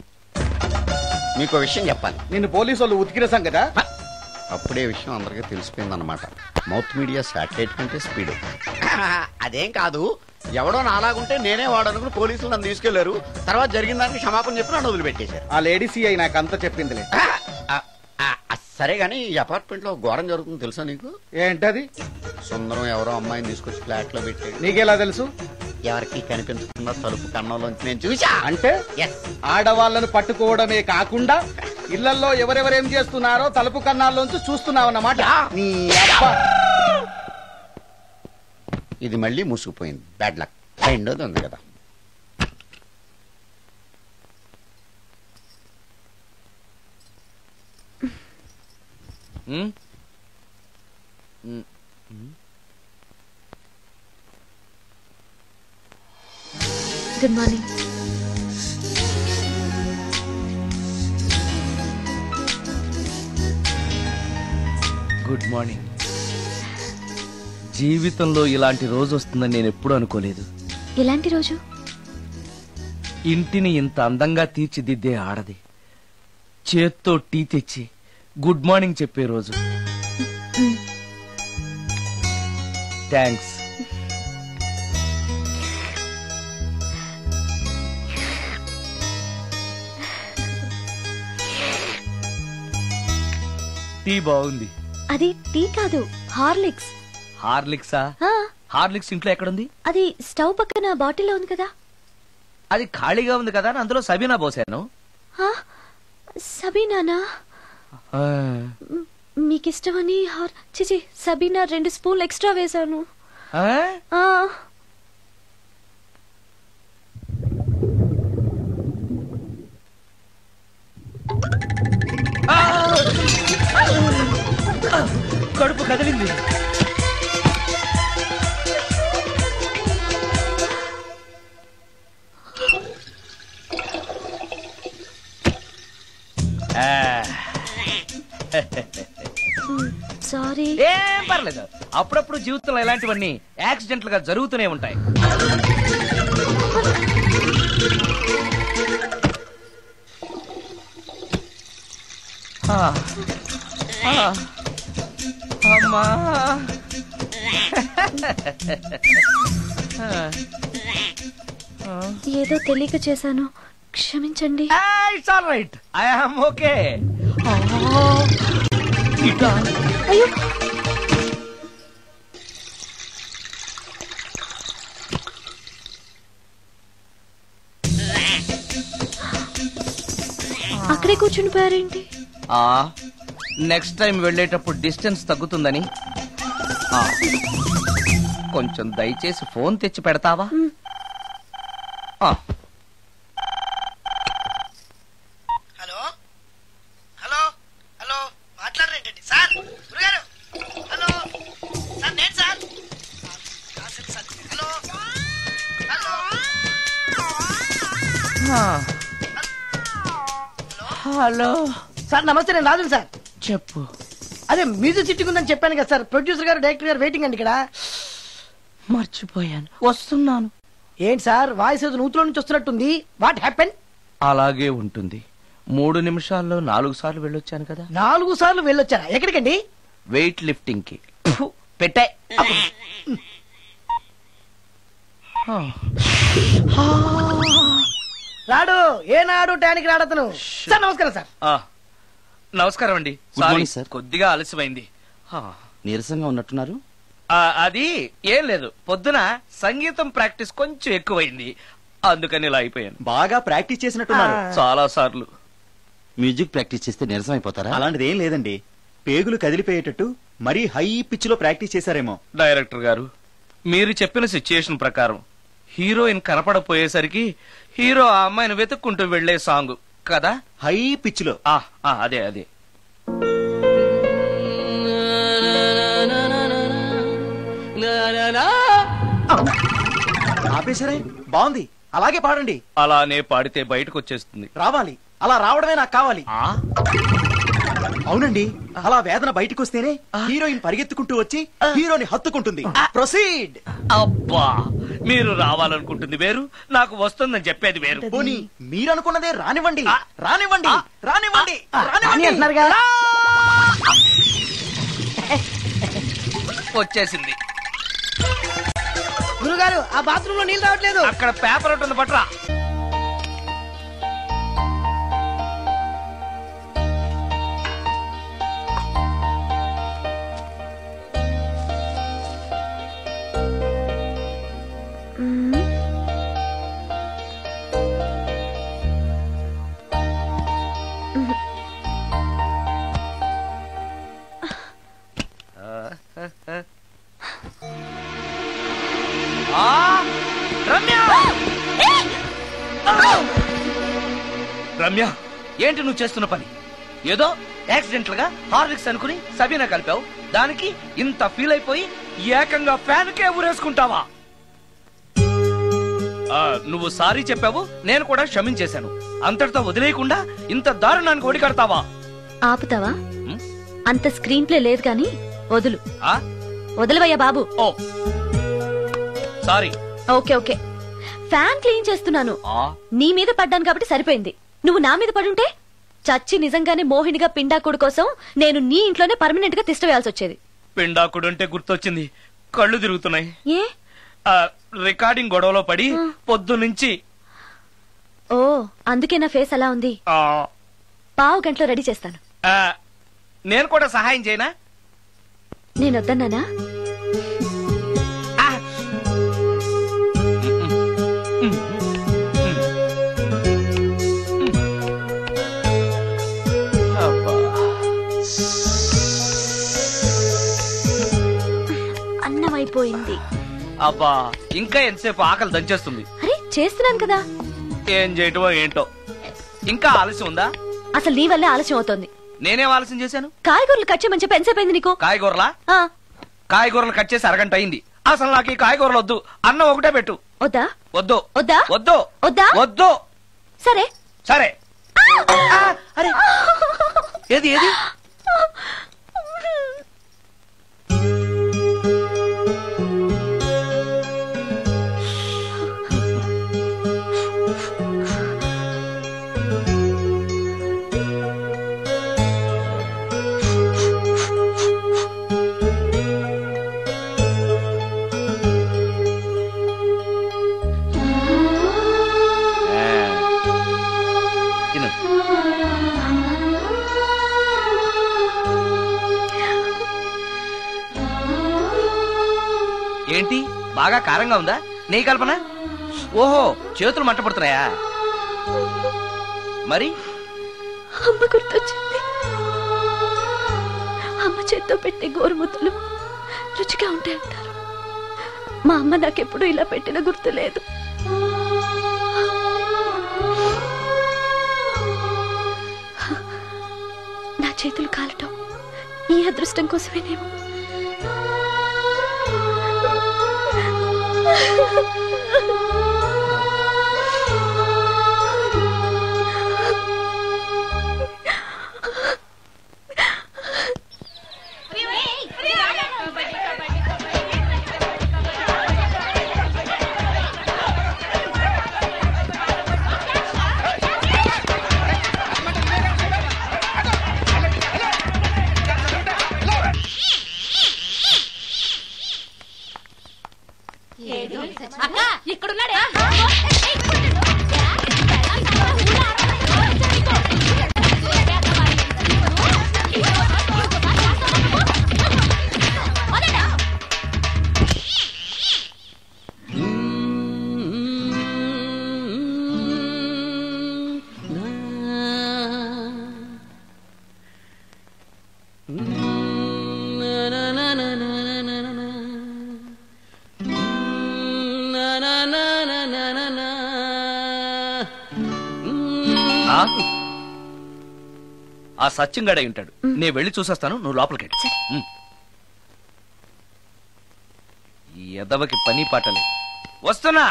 మీకు విషయం చెప్పాలి. నిన్ను పోలీసు వాళ్ళు ఉతికిన సంగదా? అప్పుడే విషయం అందరికీ తెలిసిపోయిందన్నమాట. మౌత్ మీడియా శాటిలైట్ కంటే స్పీడ్. అదేం కాదు, ఎవడో నాలాగుంటే నేనే వాడనుకుని పోలీసులు నన్ను తీసుకెళ్లారు. తర్వాత జరిగిన దానికి క్షమాపణ చెప్పి నన్ను వదిలిపెట్టేశారు. ఆ లేడీ సిఐ నాకు అంతా చెప్పిందిలే. సరే గానీ ఈ అపార్ట్మెంట్ లో ఘోరం జరుగుతుంది తెలుసా నీకు? ఏంటది? సుందరం ఎవరో అమ్మాయిని తీసుకొచ్చి ఫ్లాట్ లో పెట్టాడు. నీకెలా తెలుసు? ఎవరికి కనిపించకుండా తలుపు కన్నంలోంచి నేను చూసా. అంటే ఆడవాళ్లను పట్టుకోవడమే కాకుండా ఇళ్లలో ఎవరెవరేం చేస్తున్నారో తలుపు కన్నాల్లోంచి చూస్తున్నావన్నమాట. ఇది మళ్ళీ మూసుకుపోయింది. Bad luck. రెండోది ఉంది కదా. Good morning. Good morning. జీవితంలో ఇలాంటి రోజు వస్తుందని నేను ఎప్పుడూ అనుకోలేదు. ఎలాంటి రోజు? ఇంటిని ఇంత అందంగా తీర్చిదిద్దే ఆడది చేత్తో టీ తెచ్చి గుడ్ మార్నింగ్ చెప్పే రోజు. థ్యాంక్స్. టీ బాగుంది. అది టీ కాదు, హార్లిక్స్. హార్లిక్సా? హార్లిక్స్ ఇంట్లో ఎక్కడుంది? అది స్టవ్ పక్కన బాటిల్లో ఉంది కదా. అది ఖాళీగా ఉంది కదా, అందులో సబీనా పోసాను. సబీనానా? మీకిష్టమని చిచి సబీనా 2 స్పూన్లు ఎక్స్ట్రా వేశాను. కడుపు కదిలింది. సారీ. ఏం పర్లేదు, అప్పుడప్పుడు జీవితంలో ఇలాంటివన్నీ యాక్సిడెంట్ గా జరుగుతూనే ఉంటాయి. అమ్మా ఏదో తెలియక చేశాను, క్షమించండి. It's all right, I am okay. అయ్యో, అక్కడే కూర్చుని పోయారేంటి? నెక్స్ట్ టైం వెళ్ళేటప్పుడు డిస్టెన్స్ తగ్గుతుందని. కొంచెం దయచేసి ఫోన్ తెచ్చి పెడతావా? హలో హలో హలో సార్, నమస్తే. నేను రాజు సార్. చెప్పు. అదే మ్యూజిక్ సిట్టింగ్ ఉందని చెప్పాను కదా సార్. ప్రొడ్యూసర్ గారు, డైరెక్టర్ గారు వెయిటింగ్ అండి ఇక్కడ. మర్చిపోయాను, వస్తున్నాను. ఏంటి సార్, వాయిస్ ఏదో నూతులో నుంచి వస్తున్నట్టుంది. What happen? అలాగే ఉంటుంది. 3 నిమిషాల్లో 4 సార్లు వెళ్ళొచ్చాను కదా. 4 సార్లు వెళ్ళొచ్చారా? ఎక్కడికండి? వెయిట్ లిఫ్టింగ్ కి. పెట్టే. రాడు ఏనాడు టానికి రాడతను. సార్ నమస్కారం సార్. నమస్కారం అండి. Good morning, sir. కొద్దిగా ఆలస్యమైంది. నీరసంగా ఉన్నట్టున్నారు. అది ఏం లేదు, పొద్దున సంగీతం ప్రాక్టీస్ కొంచెం ఎక్కువైంది, అందుకని ఇలా అయిపోయాను. బాగా ప్రాక్టీస్ చేసినట్టున్నారు. చాలా సార్లు. మ్యూజిక్ ప్రాక్టీస్ చేస్తే నీరసం అయిపోతారా? అలాంటిది ఏం లేదండి, పేగులు కదిలిపోయేటట్టు మరీ హై పిచ్ లో ప్రాక్టీస్ చేశారేమో. డైరెక్టర్ గారు, మీరు చెప్పిన సిచ్యుయేషన్ ప్రకారం హీరోయిన్ కనపడపోయేసరికి హీరో ఆ అమ్మాయిని వెతుక్కుంటూ వెళ్లే సాంగ్ కదా, హై పిచ్ లో. అదే అదే. ఆపేసరే, బాగుంది, అలాగే పాడండి. అలానే పాడితే బయటకు వచ్చేస్తుంది. రావాలి, అలా రావడమే నాకు కావాలి. అవునండి, అలా వేదన బయటకు వస్తేనే హీరోయిన్ పరిగెత్తుకుంటూ వచ్చి హీరోని హత్తుకుంటుంది. ప్రొసీడ్. అబ్బా, మీరు రావాలనుకుంటుంది వేరు, నాకు వస్తుందని చెప్పేది వేరు. పోనీ మీరు అనుకున్నదే రానివ్వండి, రానివ్వండి, రానివ్వండి, రానివ్వండి. వచ్చేసింది. గురుగారు, ఆ బాత్రూమ్ లో నీళ్ళు రావట్లేదు. అక్కడ పేపర్ ఉంటుంది, పట్రా. రమ్య, ఏంటి నువ్వు చేస్తున్న పని? ఏదో యాక్సిడెంటల్ గా హార్లిక్స్ అనుకుని సబీనా కలిపావు, దానికి ఇంత ఫీల్ అయిపోయి ఏకంగా ఫ్యాన్ కే ఊరేసుకుంటావా? నువ్వు సారీ చెప్పావు, నేను కూడా క్షమించేశాను. అంతటితో వదిలేయకుండా ఇంత దారుణానికి ఒడికడతావా? ఆపుతావా? అంత స్క్రీన్ ప్లే లేదు గాని వదులు. వదలవయ్యా బాబు. Oh sorry. Okay okay. Fan clean చేస్తున్నాను, నీ మీద పడ్డాను కాబట్టి సరిపోయింది. నువ్వు నా మీద పడుంటే చచ్చి నిజంగానే మోహినిగా పిండాకుడు కోసం నేను నీ ఇంట్లోనే పర్మనెంట్ గా తిష్ట వేయాల్సి వచ్చేది. పిండాకుడు అంటే గుర్తొచ్చింది, కళ్ళు తిరుగుతున్నాయి. ఏ? రికార్డింగ్ గొడవలో పడి పొద్దు నుంచి. ఓ, అందుకే నా ఫేస్ అలా ఉంది. పావు గంటలో రెడీ చేస్తాను. నేను కూడా సహాయం చేయనా? నేను వద్దన్నానా? అన్నం అయిపోయింది. అబ్బా, ఇంకా ఎంతసేపు? ఆకలి దంచేస్తుంది. అరే చేస్తున్నాను కదా. ఏం చేయటమో ఏంటో, ఇంకా ఆలస్యం ఉందా? అసలు నీ వల్లే ఆలస్యం అవుతోంది. నేనేం ఆలస్యం చేశాను? కాయగూరలు కట్ చేయమని చెప్పి ఎంతసేపు అయింది నీకు? కాయగూరలా? కాయగూరలు కట్ చేసి అరగంట అయింది. అసలు నాకు ఈ కాయగూరలు వద్దు, అన్నం ఒకటే పెట్టు. వద్దా? వద్దు. వద్దా? వద్దు. వద్దా? వద్దు. సరే సరే. అరే, ఏది ఏది? ఏంటి, బాగా కారంగా ఉందా? నెయ్యి కల్పన? ఓహో, చేతులు మంట పడుతున్నాయా? మరి అమ్మ గుర్తొచ్చింది. అమ్మ చేత్తో పెట్టే గోరుముద్దలు రుచిగా ఉంటాయంటారు. మా అమ్మ నాకెప్పుడు ఇలా పెట్టిన గుర్తు లేదు. నా చేతులు కాలటం ఈ అదృష్టం కోసమేనేమో. ఆ సత్యం గడై ఉంటాడు. నేను వెళ్ళి చూసేస్తాను, నువ్వు లోపలికి ఈ ఎదవకి పని పాటలే. వస్తున్నా.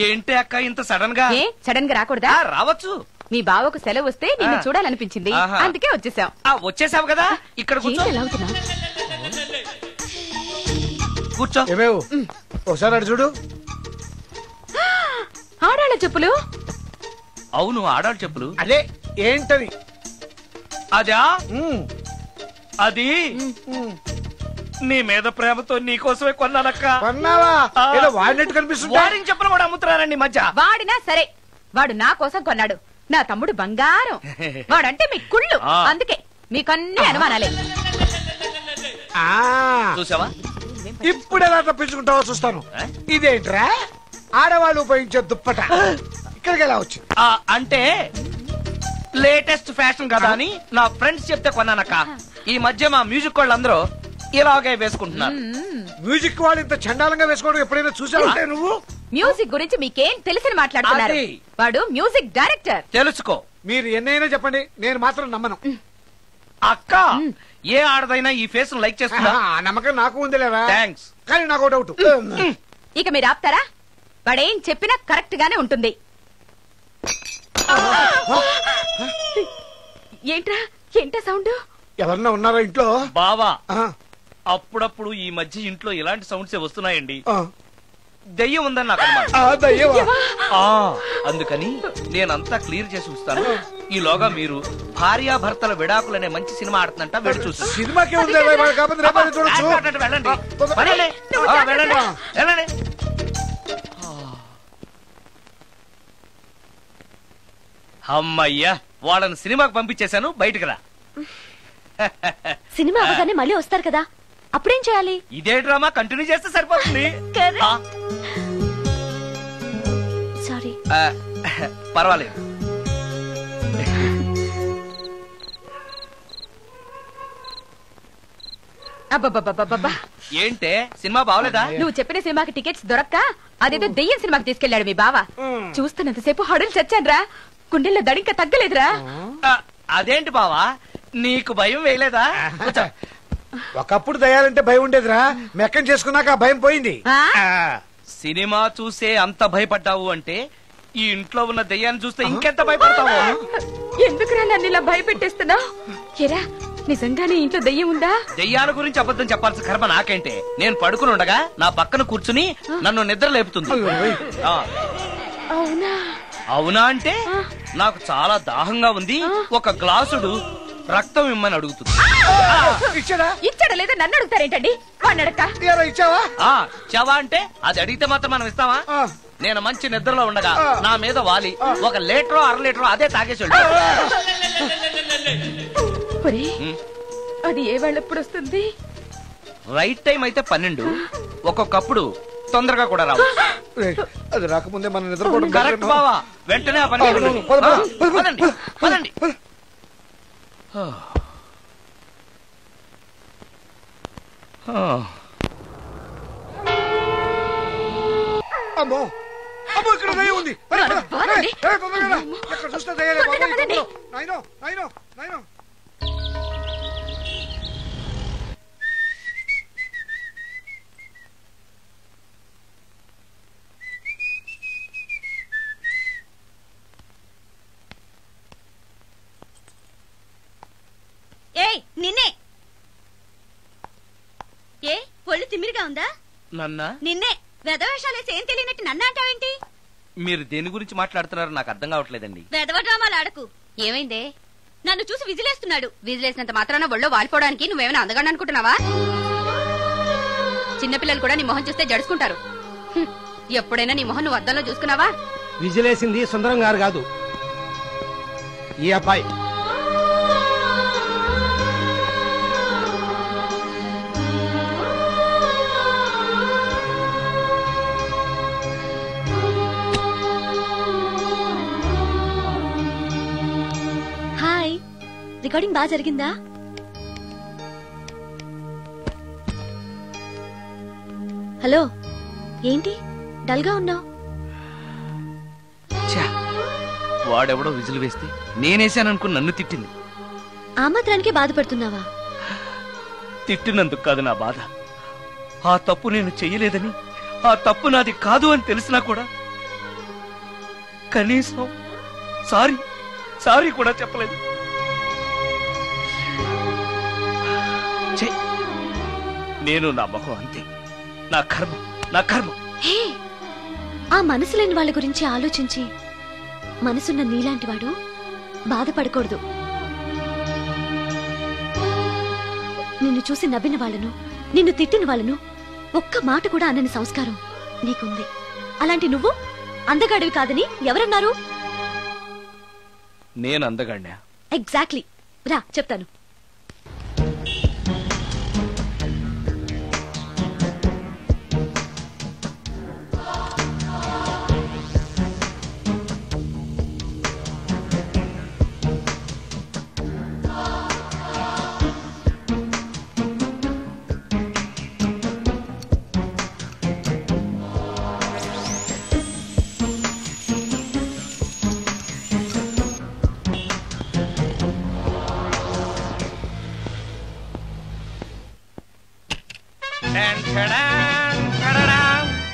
ఏంటి అక్క ఇంత సడన్ గా? సడన్ గా రాకూడదా? రావచ్చు. మీ బావకు సెలవు వస్తే నిన్ను చూడాలనిపించింది, అందుకే వచ్చేసాం. వచ్చేసావు కదా, ఇక్కడ కూర్చో. కూర్చో. ఏమేవు ఒకసారి అటు చూడు. ఆడాళ్ళ చెప్పులు. అవును, ఆడాళ్ళ చెప్పులు. అదే ఏంటది? అదా అది నీ మీద ప్రేమతో నీకోసమే కొన్నానక్క. కొన్నావా? ఏదో వాడినట్టు కనిపిస్తుంది. వాడిని చెప్పులు కూడా అమ్ముతున్నారండి మధ్య. వాడినా సరే, వాడు నా కోసం కొన్నాడు. నా తమ్ముడు బంగారం. వాడంటే మీ కుళ్ళు, అందుకే మీకన్నీ అనుమానాలే. చూసావా? ఇప్పుడు ఎలా తప్పించుకుంటావో చూస్తాను. ఇదేంట్రా ఆడవాళ్ళు ఉపయోగించే దుప్పట ఇక్కడికి ఎలా వచ్చింది? అంటే లేటెస్ట్ ఫ్యాషన్ కదా అని నా ఫ్రెండ్స్ చెప్తే కొన్నానక్క. ఈ మధ్య మా మ్యూజిక్ వాళ్ళందరూ ఇలాగే వేసుకుంటున్నారు. మ్యూజిక్ వాళ్ళు ఇంత చండాలంగా వేసుకోవడం ఎప్పుడైనా చూసావంటే నువ్వు? మ్యూజిక్ గురించి మీకేం తెలిసిన మాట్లాడుతున్నారు? వాడు మ్యూజిక్ డైరెక్టర్. తెలుసుకో. మీరు ఎన్నైనా చెప్పండి, నేను మాత్రం నమ్మను. అక్క, ఏ ఆడదైనా ఈ ఫేస్ లైక్ చేస్తున్నా? నమ్మకం నాకు ఉంది లేవా? థ్యాంక్స్. కానీ నాకు డౌట్. ఇక మీరు ఆపుతారా? వాడేం చెప్పినా కరెక్ట్ గానే ఉంటుంది. ఏంటా సౌండ్? ఎవరన్నా ఉన్నారా ఇంట్లో? బావా, అప్పుడప్పుడు ఈ మధ్య ఇంట్లో ఇలాంటి సౌండ్స్ వస్తున్నాయండి. దెయ్యం ఉందని నాకు అందుకని నేనంతా క్లియర్ చేసి ఉంచుతాను. ఈలోగా మీరు భార్యాభర్తల విడాకులనే మంచి సినిమా ఆడుతుందంట, వెళ్ళి చూసి. సినిమాకి వెళ్ళండి. అమ్మయ్యా, వాళ్ళని సినిమాకి పంపించేశాను, బయటకు రా. సినిమా అవగానే మళ్ళీ వస్తారు కదా, అప్పుడేం చేయాలి? ఇదే డ్రామా కంటిన్యూ చేస్తే సరిపోతుంది. సారీ. పర్వాలేదు. అబ్బబ్బబ్బబ్బబ్బా, ఏంటే సినిమా బాగలేదా? నువ్వు చెప్పిన సినిమాకి టికెట్స్ దొరక్క అదేదో దెయ్యం సినిమాకి తీసుకెళ్లాడు మీ బావ. చూస్తున్నంతసేపు హడులు చచ్చాన్రా, గుండెల్లో దడింక తగ్గలేదురా. అదేంటి బావా, నీకు భయం వేయలేదా? ఒకప్పుడు దయాలంటే భయం ఉండేదిరా, మెక్కం చేసుకున్నాక ఆ భయం పోయింది. సినిమా చూసే అంత భయపడ్డావు అంటే ఈ ఇంట్లో ఉన్న దెయ్యాన్ని చూస్తే ఇంకెంత భయపడతావు? ఎందుకురా నన్ను ఇలా భయపెట్టేస్తున్నావు? ఎరా, నిజంగానే ఇంట్లో దెయ్యం ఉందా? దెయ్యాల గురించి అబద్ధం చెప్పాల్సిన కర్మ నాకేంటే? నేను పడుకుని ఉండగా నా పక్కన కూర్చుని నన్ను నిద్ర లేపుతుంది. అవునా? అవునా అంటే నాకు చాలా దాహంగా ఉంది, ఒక గ్లాసుడు రక్తం ఇమ్మని అడుగుతుంది. ఇచ్చాడా లేదా నన్ను అడుగుతారేంటండి? వాడిని అడక్క. ఇచ్చావా అంటే అది అడిగితే మాత్రం మనం ఇస్తావా? నేను మంచి నిద్రలో ఉండగా నా మీద వాలి ఒక లీటరో అర లీటరో అదే తాగేసి అది ఏ వేళప్పుడు వస్తుంది? రైట్ టైం అయితే 12, ఒక్కొక్కప్పుడు తొందరగా కూడా రావు. అది రాకముందే మనం నిద్రపోవడం కరెక్ట్ బావా. వెంటనే ఆ పని పదండి. అమ్మో అమ్మో, ఇక్కడ దయ్యం ఉంది. ఎక్కడ చూస్తే దయ్యాలే. నాయనో. ఏయ్, నిన్నే. ఏ ఒళ్ళు తిమ్మిరిగా ఉందా? నిన్నే వెధవేషాలేసి ఏం తెలియనట్టు నన్ను అంటావేంటి? మీరు దేని గురించి మాట్లాడుతున్నారో నాకు అర్థం కావట్లేదండి. వెధవ డ్రామాలు ఆడకు. ఏమైందే? నన్ను చూసి విజిలేస్తున్నాడు. విజిలేసినంత మాత్రాన ఒళ్ళో వాలిపోవడానికి నువ్వేమైనా అందగాడు అనుకుంటున్నావా? చిన్నపిల్లలు కూడా నీ మొహం చూస్తే జడుచుకుంటారు. ఎప్పుడైనా నీ మొహం నువ్వు అద్దంలో చూసుకున్నావా? విజిలేసింది సుందరం గారు కాదు, ఈ అబ్బాయి. హాయ్, రికార్డింగ్ బాగా జరిగిందా? హలో, ఏంటి డల్ గా ఉన్నావు? వాడెవడో విజిల్ వేస్తే నేనేశాననుకుని నన్ను తిట్టింది. ఆ మాత్రానికి బాధపడుతున్నావా? తిట్టినందుకు కాదు నా బాధ. ఆ తప్పు నేను చెయ్యలేదని, ఆ తప్పు నాది కాదు అని తెలిసినా కూడా కనీసం సారీ కూడా చెప్పలేదు. నేను నా మొహం అంతే. నా కర్మ. హే, ఆ మనసు లేని వాళ్ళ గురించి ఆలోచించి మనసున్న నీలాంటి వాడు బాధపడకూడదు. నిన్ను చూసి నవ్విన వాళ్ళను, నిన్ను తిట్టిన వాళ్ళను ఒక్క మాట కూడా అనని సంస్కారం నీకుంది. అలాంటి నువ్వు అందగాడివి కాదని ఎవరన్నారు? నేను అందగాడినా? ఎగ్జాక్ట్లీ. రా చెప్తాను.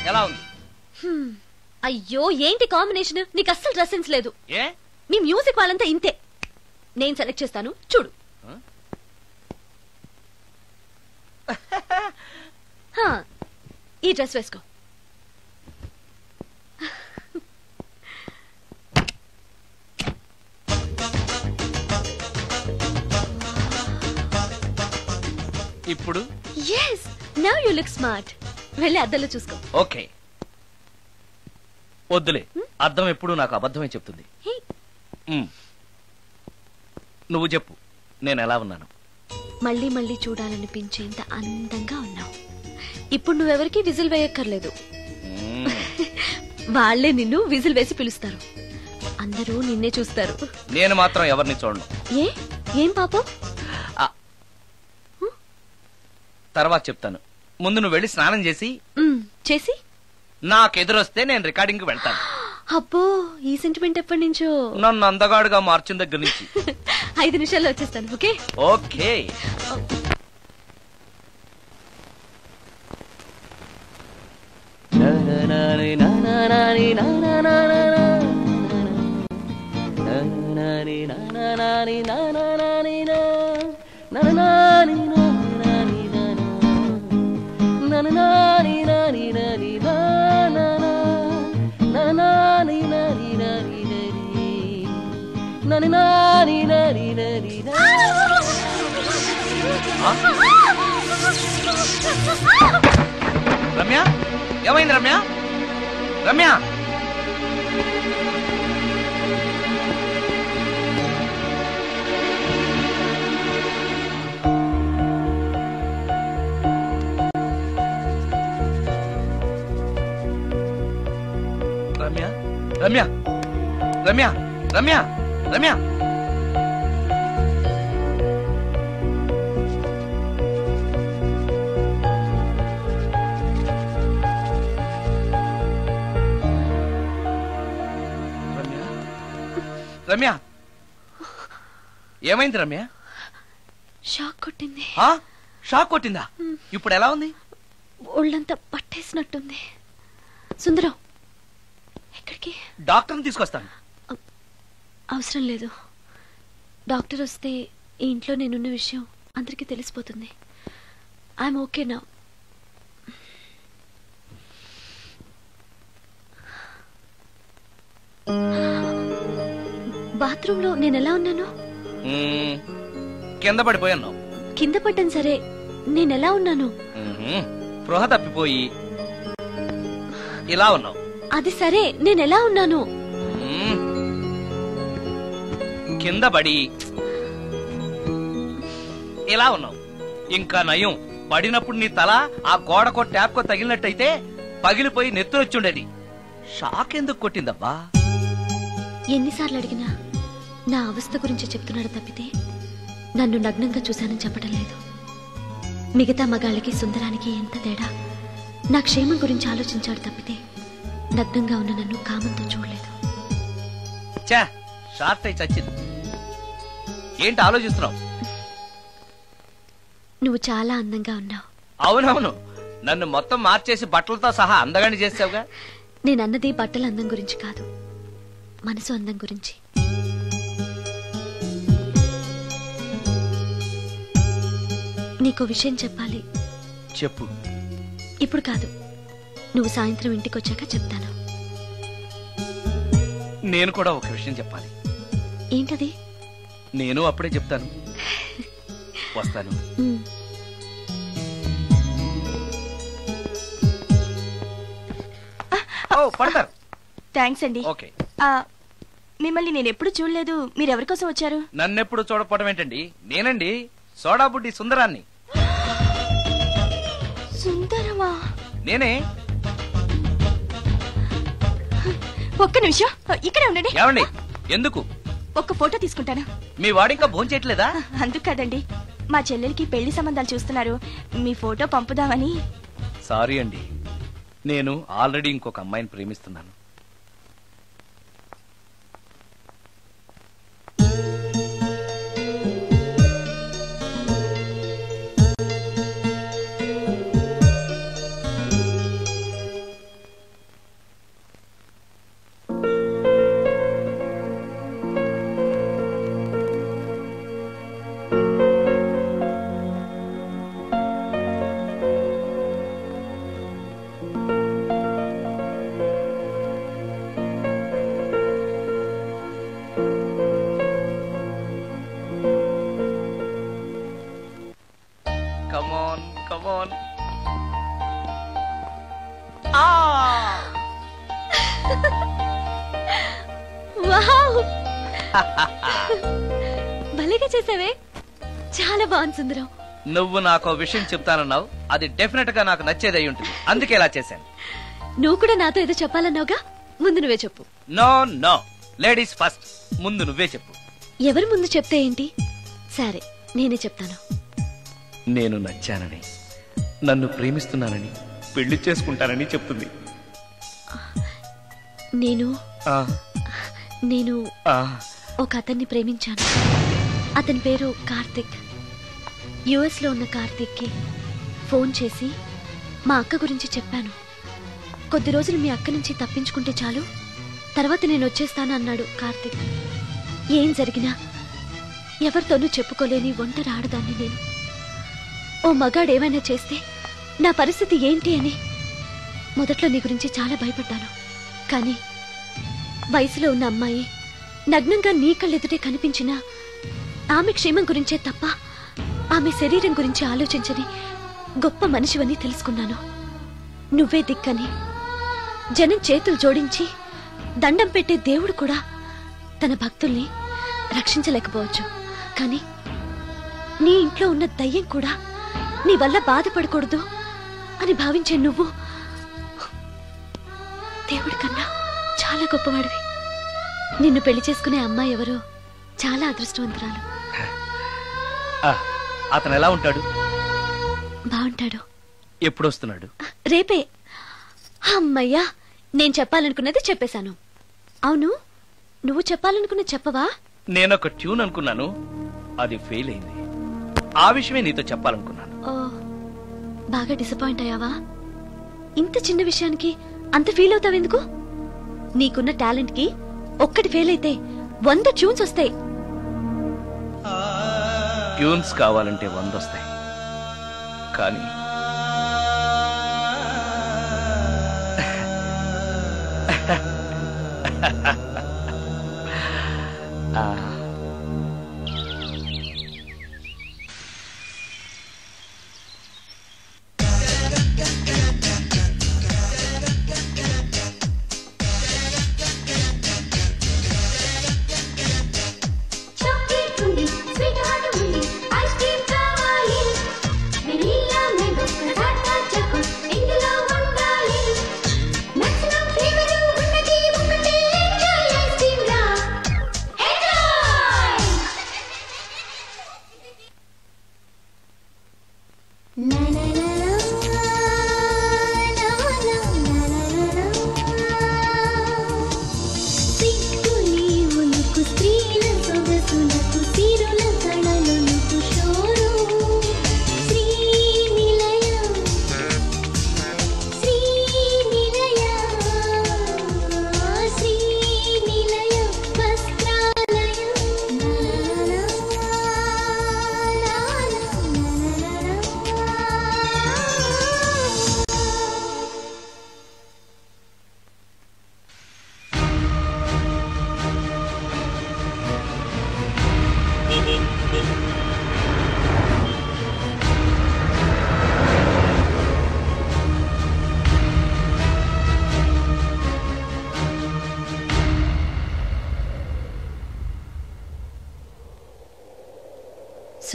ఎలా ఉంది? అయ్యో, ఏంటి కాంబినేషన్? నీకు అస్సలు డ్రెస్ సెన్స్ లేదు. ఏ? మీ మ్యూజిక్ వాళ్ళంతా ఇంతే. నేను సెలెక్ట్ చేస్తాను, చూడు. ఈ డ్రెస్ వేసుకో. ఇప్పుడు yes, now you look smart. వెళ్ళి అద్దంలో చూసుకో. ఓకే. వద్దులే, అద్దం ఎప్పుడు నాకు అబద్ధమే చెప్తుంది. నువ్వు చెప్పు, నేను ఎలా ఉన్నాను? మళ్ళీ మళ్ళీ చూడాలనిపించేంత అందంగా ఉన్నావు. ఇప్పుడు నువ్వెవరికి విజిల్ వేయక్కర్లేదు. వాళ్లే నిన్ను విజిల్ వేసి పిలుస్తారు. అందరూ నిన్నే చూస్తారు. నేను మాత్రం ఎవరిని చూడను. ఏం పాపం? తర్వాత చెప్తాను. ముందు నువ్వు వెళ్ళి స్నానం చేసి నాకెదురొస్తే నేను రికార్డింగ్ కి వెళ్తాను. అబ్బో, ఈ సెంటిమెంట్ ఎప్పటి నుంచో? నన్ను అందగాడుగా మార్చిన దగ్గర నుంచి. 5 నిమిషాల్లో వచ్చేస్తాను. Okay okay. రమ్య, ఏమైంది రమ్య? రమ్య, రమ్య, రమ్య, రమ్య, రమ్య, రమ్య. రమ్య, ఏమైంది రమ్య? షాక్ కొట్టింది. షాక్ కొట్టిందా? ఇప్పుడు ఎలా ఉంది? ఒళ్ళంతా పట్టేసినట్టుంది. సుందరం, ఎక్కడికి? డాక్టర్ని తీసుకొస్తాను. అవసరం లేదు. డాక్టర్ వస్తే ఈ ఇంట్లో నేనున్న విషయం అందరికీ తెలిసిపోతుంది. I'm okay now. బాత్రూమ్ లో నేను ఎలా ఉన్నాను? కింద పడిపోయాను. కింద పడ్డాను సరే, నేనెలా ఉన్నాను? స్పృహ తప్పిపోయి ఇలా ఉన్నావు. అది సరే, నేనెలా ఉన్నాను? కింద పడి ఇలా ఉన్నావు. ఇంకా నయం, పడినప్పుడు నీ తల ఆ గోడకో ట్యాప్కో తగిలినట్టయితే పగిలిపోయి నెత్తురొచ్చుండేది. షాక్ ఎందుకు కొట్టిందబ్బా? ఎన్నిసార్లు అడిగినా నా అవస్థ గురించి చెప్తున్నాడు తప్పితే నన్ను నగ్నంగా చూశానని చెప్పడం లేదు. మిగతా మగాళ్ళకి సుందరానికి ఎంత తేడా. నా క్షేమం గురించి ఆలోచించాడు తప్పితే నగ్నంగా ఉన్న నన్ను కామంతో చూడలేదు. షార్ట్ అయి చచ్చింది. ఏంటి ఆలోచిస్తున్నావు? నువ్వు చాలా అందంగా ఉన్నావు. అవునవును, నన్ను మొత్తం మార్చేసి బట్టలతో సహా అందగాని చేసావుగా. నేనన్నది బట్టల అందం గురించి కాదు, మనసు అందం గురించి. నీకో విషయం చెప్పాలి. చెప్పు. ఇప్పుడు కాదు, నువ్వు సాయంత్రం ఇంటికి వచ్చాక చెప్తాను. నేను కూడా ఒక విషయం చెప్పాలి. ఏంటది? నేను అప్పుడే చెప్తాను. వస్తాను. పడతారు. థ్యాంక్స్ అండి. ఓకే. మిమ్మల్ని నేను ఎప్పుడు చూడలేదు. మీరెవరి కోసం వచ్చారు? నన్నెప్పుడు చూడపోవడం ఏంటండి? నేనండి, సోడా బుడ్డి సుందరాన్ని. సుందరమా? నేనే. ఒక్క నిమిషం ఇక్కడే ఉండండి. ఏమండి? ఎందుకు? ఒక్క ఫోటో తీసుకుంటాను. మీ వాడింకా భోంచేయట్లేదా? అందుకు కదండి, మా చెల్లెలికి పెళ్లి సంబంధాలు చూస్తున్నారు. మీ ఫోటో పంపుదామని. సారీ అండి, నేను ఆల్రెడీ ఇంకొక అమ్మాయిని ప్రేమిస్తున్నాను. భలేగా చేసావే, చాలా బాగుంది సుందరం. నువ్వు నాకు విషయం చెప్తానన్నావు, అది డెఫినెట్ గా నాకు నచ్చేది అయి ఉంటుంది, అందుకే ఇలా చేశాను. నువ్వు కూడా నాతో ఏదో చెప్పాలన్నావుగా, ముందు నువ్వే చెప్పు. నో నో, లేడీస్ ఫస్ట్, ముందు నువ్వే చెప్పు. ఎవరి ముందు చెప్తే ఏంటి? సరే, నేనే చెప్తాను. నేను నచ్చానని, నన్ను ప్రేమిస్తున్నానని, పెళ్లి చేసుకుంటానని చెప్తుంది. నేను ఒక అతన్ని ప్రేమించాను. అతని పేరు కార్తిక్. యుఎస్ లో ఉన్న కార్తిక్ కి ఫోన్ చేసి మా అక్క గురించి చెప్పాను. కొద్ది రోజులు మీ అక్క నుంచి తప్పించుకుంటే చాలు, తర్వాత నేను వచ్చేస్తాను అన్నాడు కార్తిక్. ఏం జరిగినా ఎవరితోనూ చెప్పుకోలేని ఒంటరి ఆడదాన్ని నేను. ఓ మగాడు ఏమైనా చేస్తే నా పరిస్థితి ఏంటి అని మొదట్లో నీ గురించి చాలా భయపడ్డాను. కానీ వయసులో ఉన్న అమ్మాయి నగ్నంగా నీ కళ్ళెదుటే కనిపించినా ఆమె క్షేమం గురించే తప్ప ఆమె శరీరం గురించి ఆలోచించని గొప్ప మనిషివని తెలుసుకున్నాను. నువ్వే దిక్కని జనం చేతులు జోడించి దండం పెట్టే దేవుడు కూడా తన భక్తుల్ని రక్షించలేకపోవచ్చు. కానీ నీ ఇంట్లో ఉన్న దయ్యం కూడా నీ వల్ల బాధపడకూడదు అని భావించే నువ్వు దేవుడి కన్నా చాలా గొప్పవాడివి. నిన్ను పెళ్లి చేసుకునే అమ్మాయి ఎవరో చాలా అదృష్టవంతురాలు. అతను ఎలా ఉంటాడు? బాగుంటాడు. ఎప్పుడు వస్తున్నాడు? రేపే. అమ్మయ్యా, నేను చెప్పాలనుకున్నది చెప్పేశాను. అవును, నువ్వు చెప్పాలనుకున్న చెప్పవా? నేనొక ట్యూన్ అనుకున్నాను, అది ఫెయిల్ అయింది. ఆ విషయమే నీతో చెప్పాలనుకున్నాను. ఓ, బాగా డిసప్పాయింట్ అయ్యావా? ఇంత చిన్న విషయానికి అంత ఫీల్ అవుతావెందుకు? నీకున్న టాలెంట్ కి ఒక్కటి ఫెయిల్ అయితే 100 ట్యూన్స్ వస్తాయి. ట్యూన్స్ కావాలంటే 100 వస్తాయి, కానీ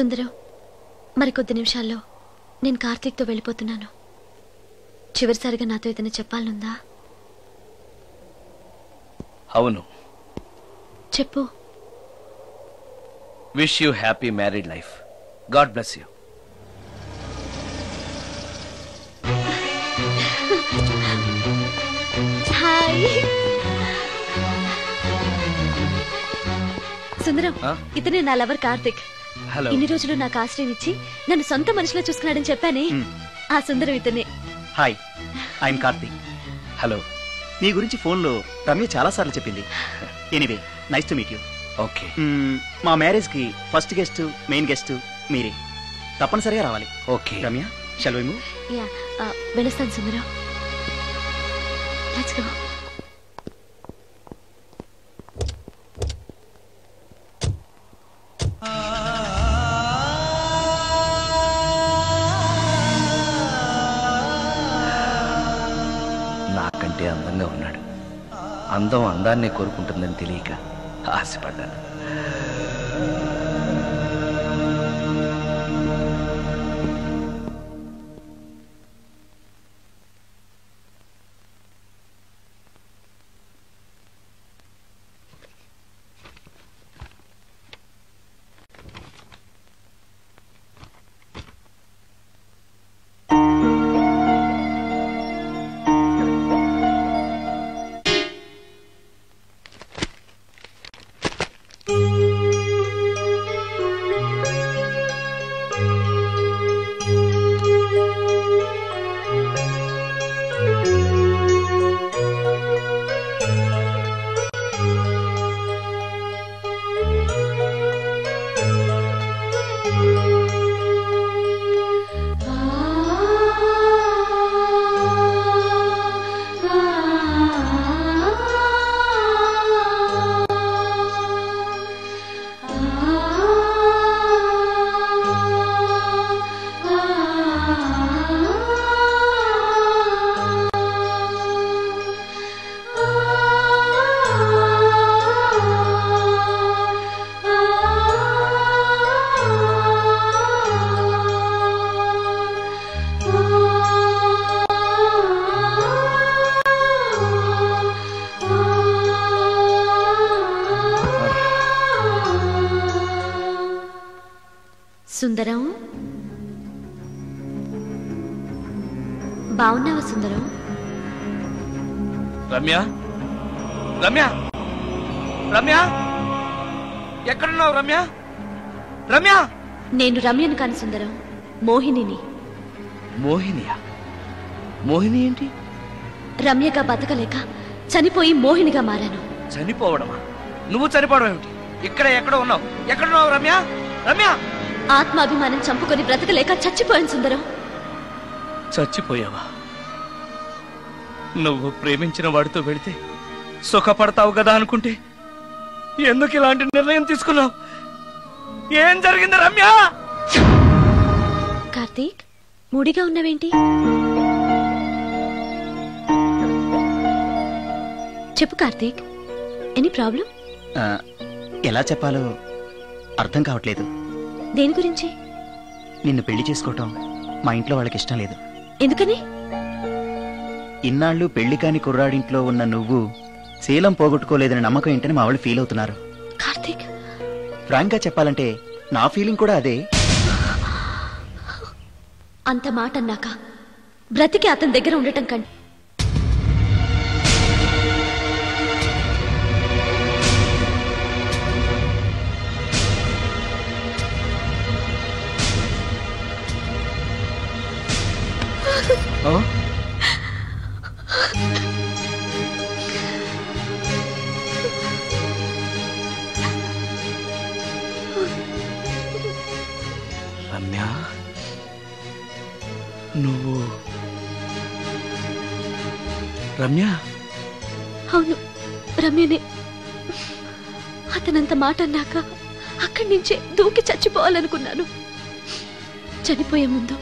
సుందరం, మరికొద్ది నిమిషాల్లో నేను కార్తీక్తో వెళ్ళిపోతున్నాను. చివరిసారిగా నాతో ఏదైనా చెప్పాలనుందా? అవును, చెప్పు. Wish you happy married life. God bless you. Hi Sundaram, ఇతనే నా లవర్ కార్తిక్. హలో. ఇన్ని రోజులు నాకు ఆశ్రయం ఇచ్చి నన్ను సొంత మనిషిలో చూసుకున్నాడని చెప్పానే, ఆ సుందరం ఇతనే. Hi, I'm Karthik. హలో. మీ గురించి ఫోన్లో రమ్య చాలా సార్లు చెప్పింది. Anyway, nice to meet you. Okay. మా మ్యారేజ్ కి ఫస్ట్ గెస్ట్, మెయిన్ గెస్ట్ మీరే. తప్పనిసరిగా రావాలి. Okay Ramya, shall we move? Yeah, వెళ్ళొస్తాను సుందరం. Let's go. నాకంటే అందంగా ఉన్నాడు. అందం అందాన్నే కోరుకుంటుందని తెలియక ఆశపడ్డాను. సుందరం, బాగున్నావా సుందరం? రమ్య, రమ్య, రమ్య, ఎక్కడున్నావు రమ్య? రమ్య! నేను రమ్యను కాని సుందరం, మోహినిని. మోహినియా? మోహిని ఏంటి? రమ్యగా బతకలేక చనిపోయి మోహినిగా మారాను. చనిపోవడమా? నువ్వు చనిపోవడం ఏమిటి? ఇక్కడ ఎక్కడో ఉన్నావు. ఎక్కడున్నావు రమ్య? రమ్య! ఆత్మాభిమానం చంపుకొని బ్రతకలేక చచ్చిపోయాను సుందరం. చచ్చిపోయావా? నువ్వు ప్రేమించిన వాడితో వెళితే సుఖపడతావు కదా అనుకుంటే ఎందుకు ఇలాంటి నిర్ణయం తీసుకున్నావు? ఏం జరిగింది రమ్య? కార్తీక్, మూడిగా ఉన్నావేంటి? చెప్పు కార్తీక్, ఎనీ ప్రాబ్లం? ఎలా చెప్పాలో అర్థం కావట్లేదు. దేని గురించి? నిన్ను పెళ్లి చేసుకోవటం మా ఇంట్లో వాళ్ళకి ఇష్టం లేదు. ఎందుకని? ఇన్నాళ్ళు పెళ్లి కాని కుర్రాడింట్లో ఉన్న నువ్వు శీలం పోగొట్టుకోలేదని నమ్మకం ఏంటని మా వాళ్ళు ఫీల్ అవుతున్నారు. కార్తీక్, ఫ్రాంక్ గా చెప్పాలంటే నా ఫీలింగ్ కూడా అదే. అంత మాట అన్నాక బ్రతికి అతని దగ్గర ఉండటం కంటే రమ్య, నువ్వు రమ్య? అవును, రమ్యనే. అతనంత మాట అన్నాక అక్కడి నుంచే దూకి చచ్చిపోవాలనుకున్నాను. చనిపోయే ముందు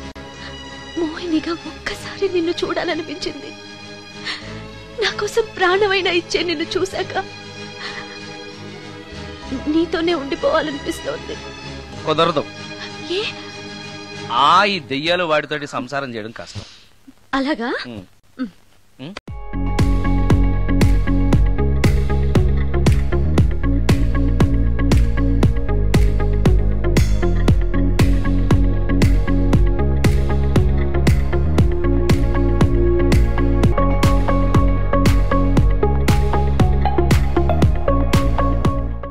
మోహినిగా ఒక్కసారి నిన్ను చూడాలనిపించింది. నా కోసం ప్రాణమైనా ఇచ్చే నిన్ను చూశాక నీతోనే ఉండిపోవాలనిపిస్తోంది. కుదరదు. ఈ దెయ్యాలు వాటితోటి సంసారం చేయడం కష్టం. అలాగా?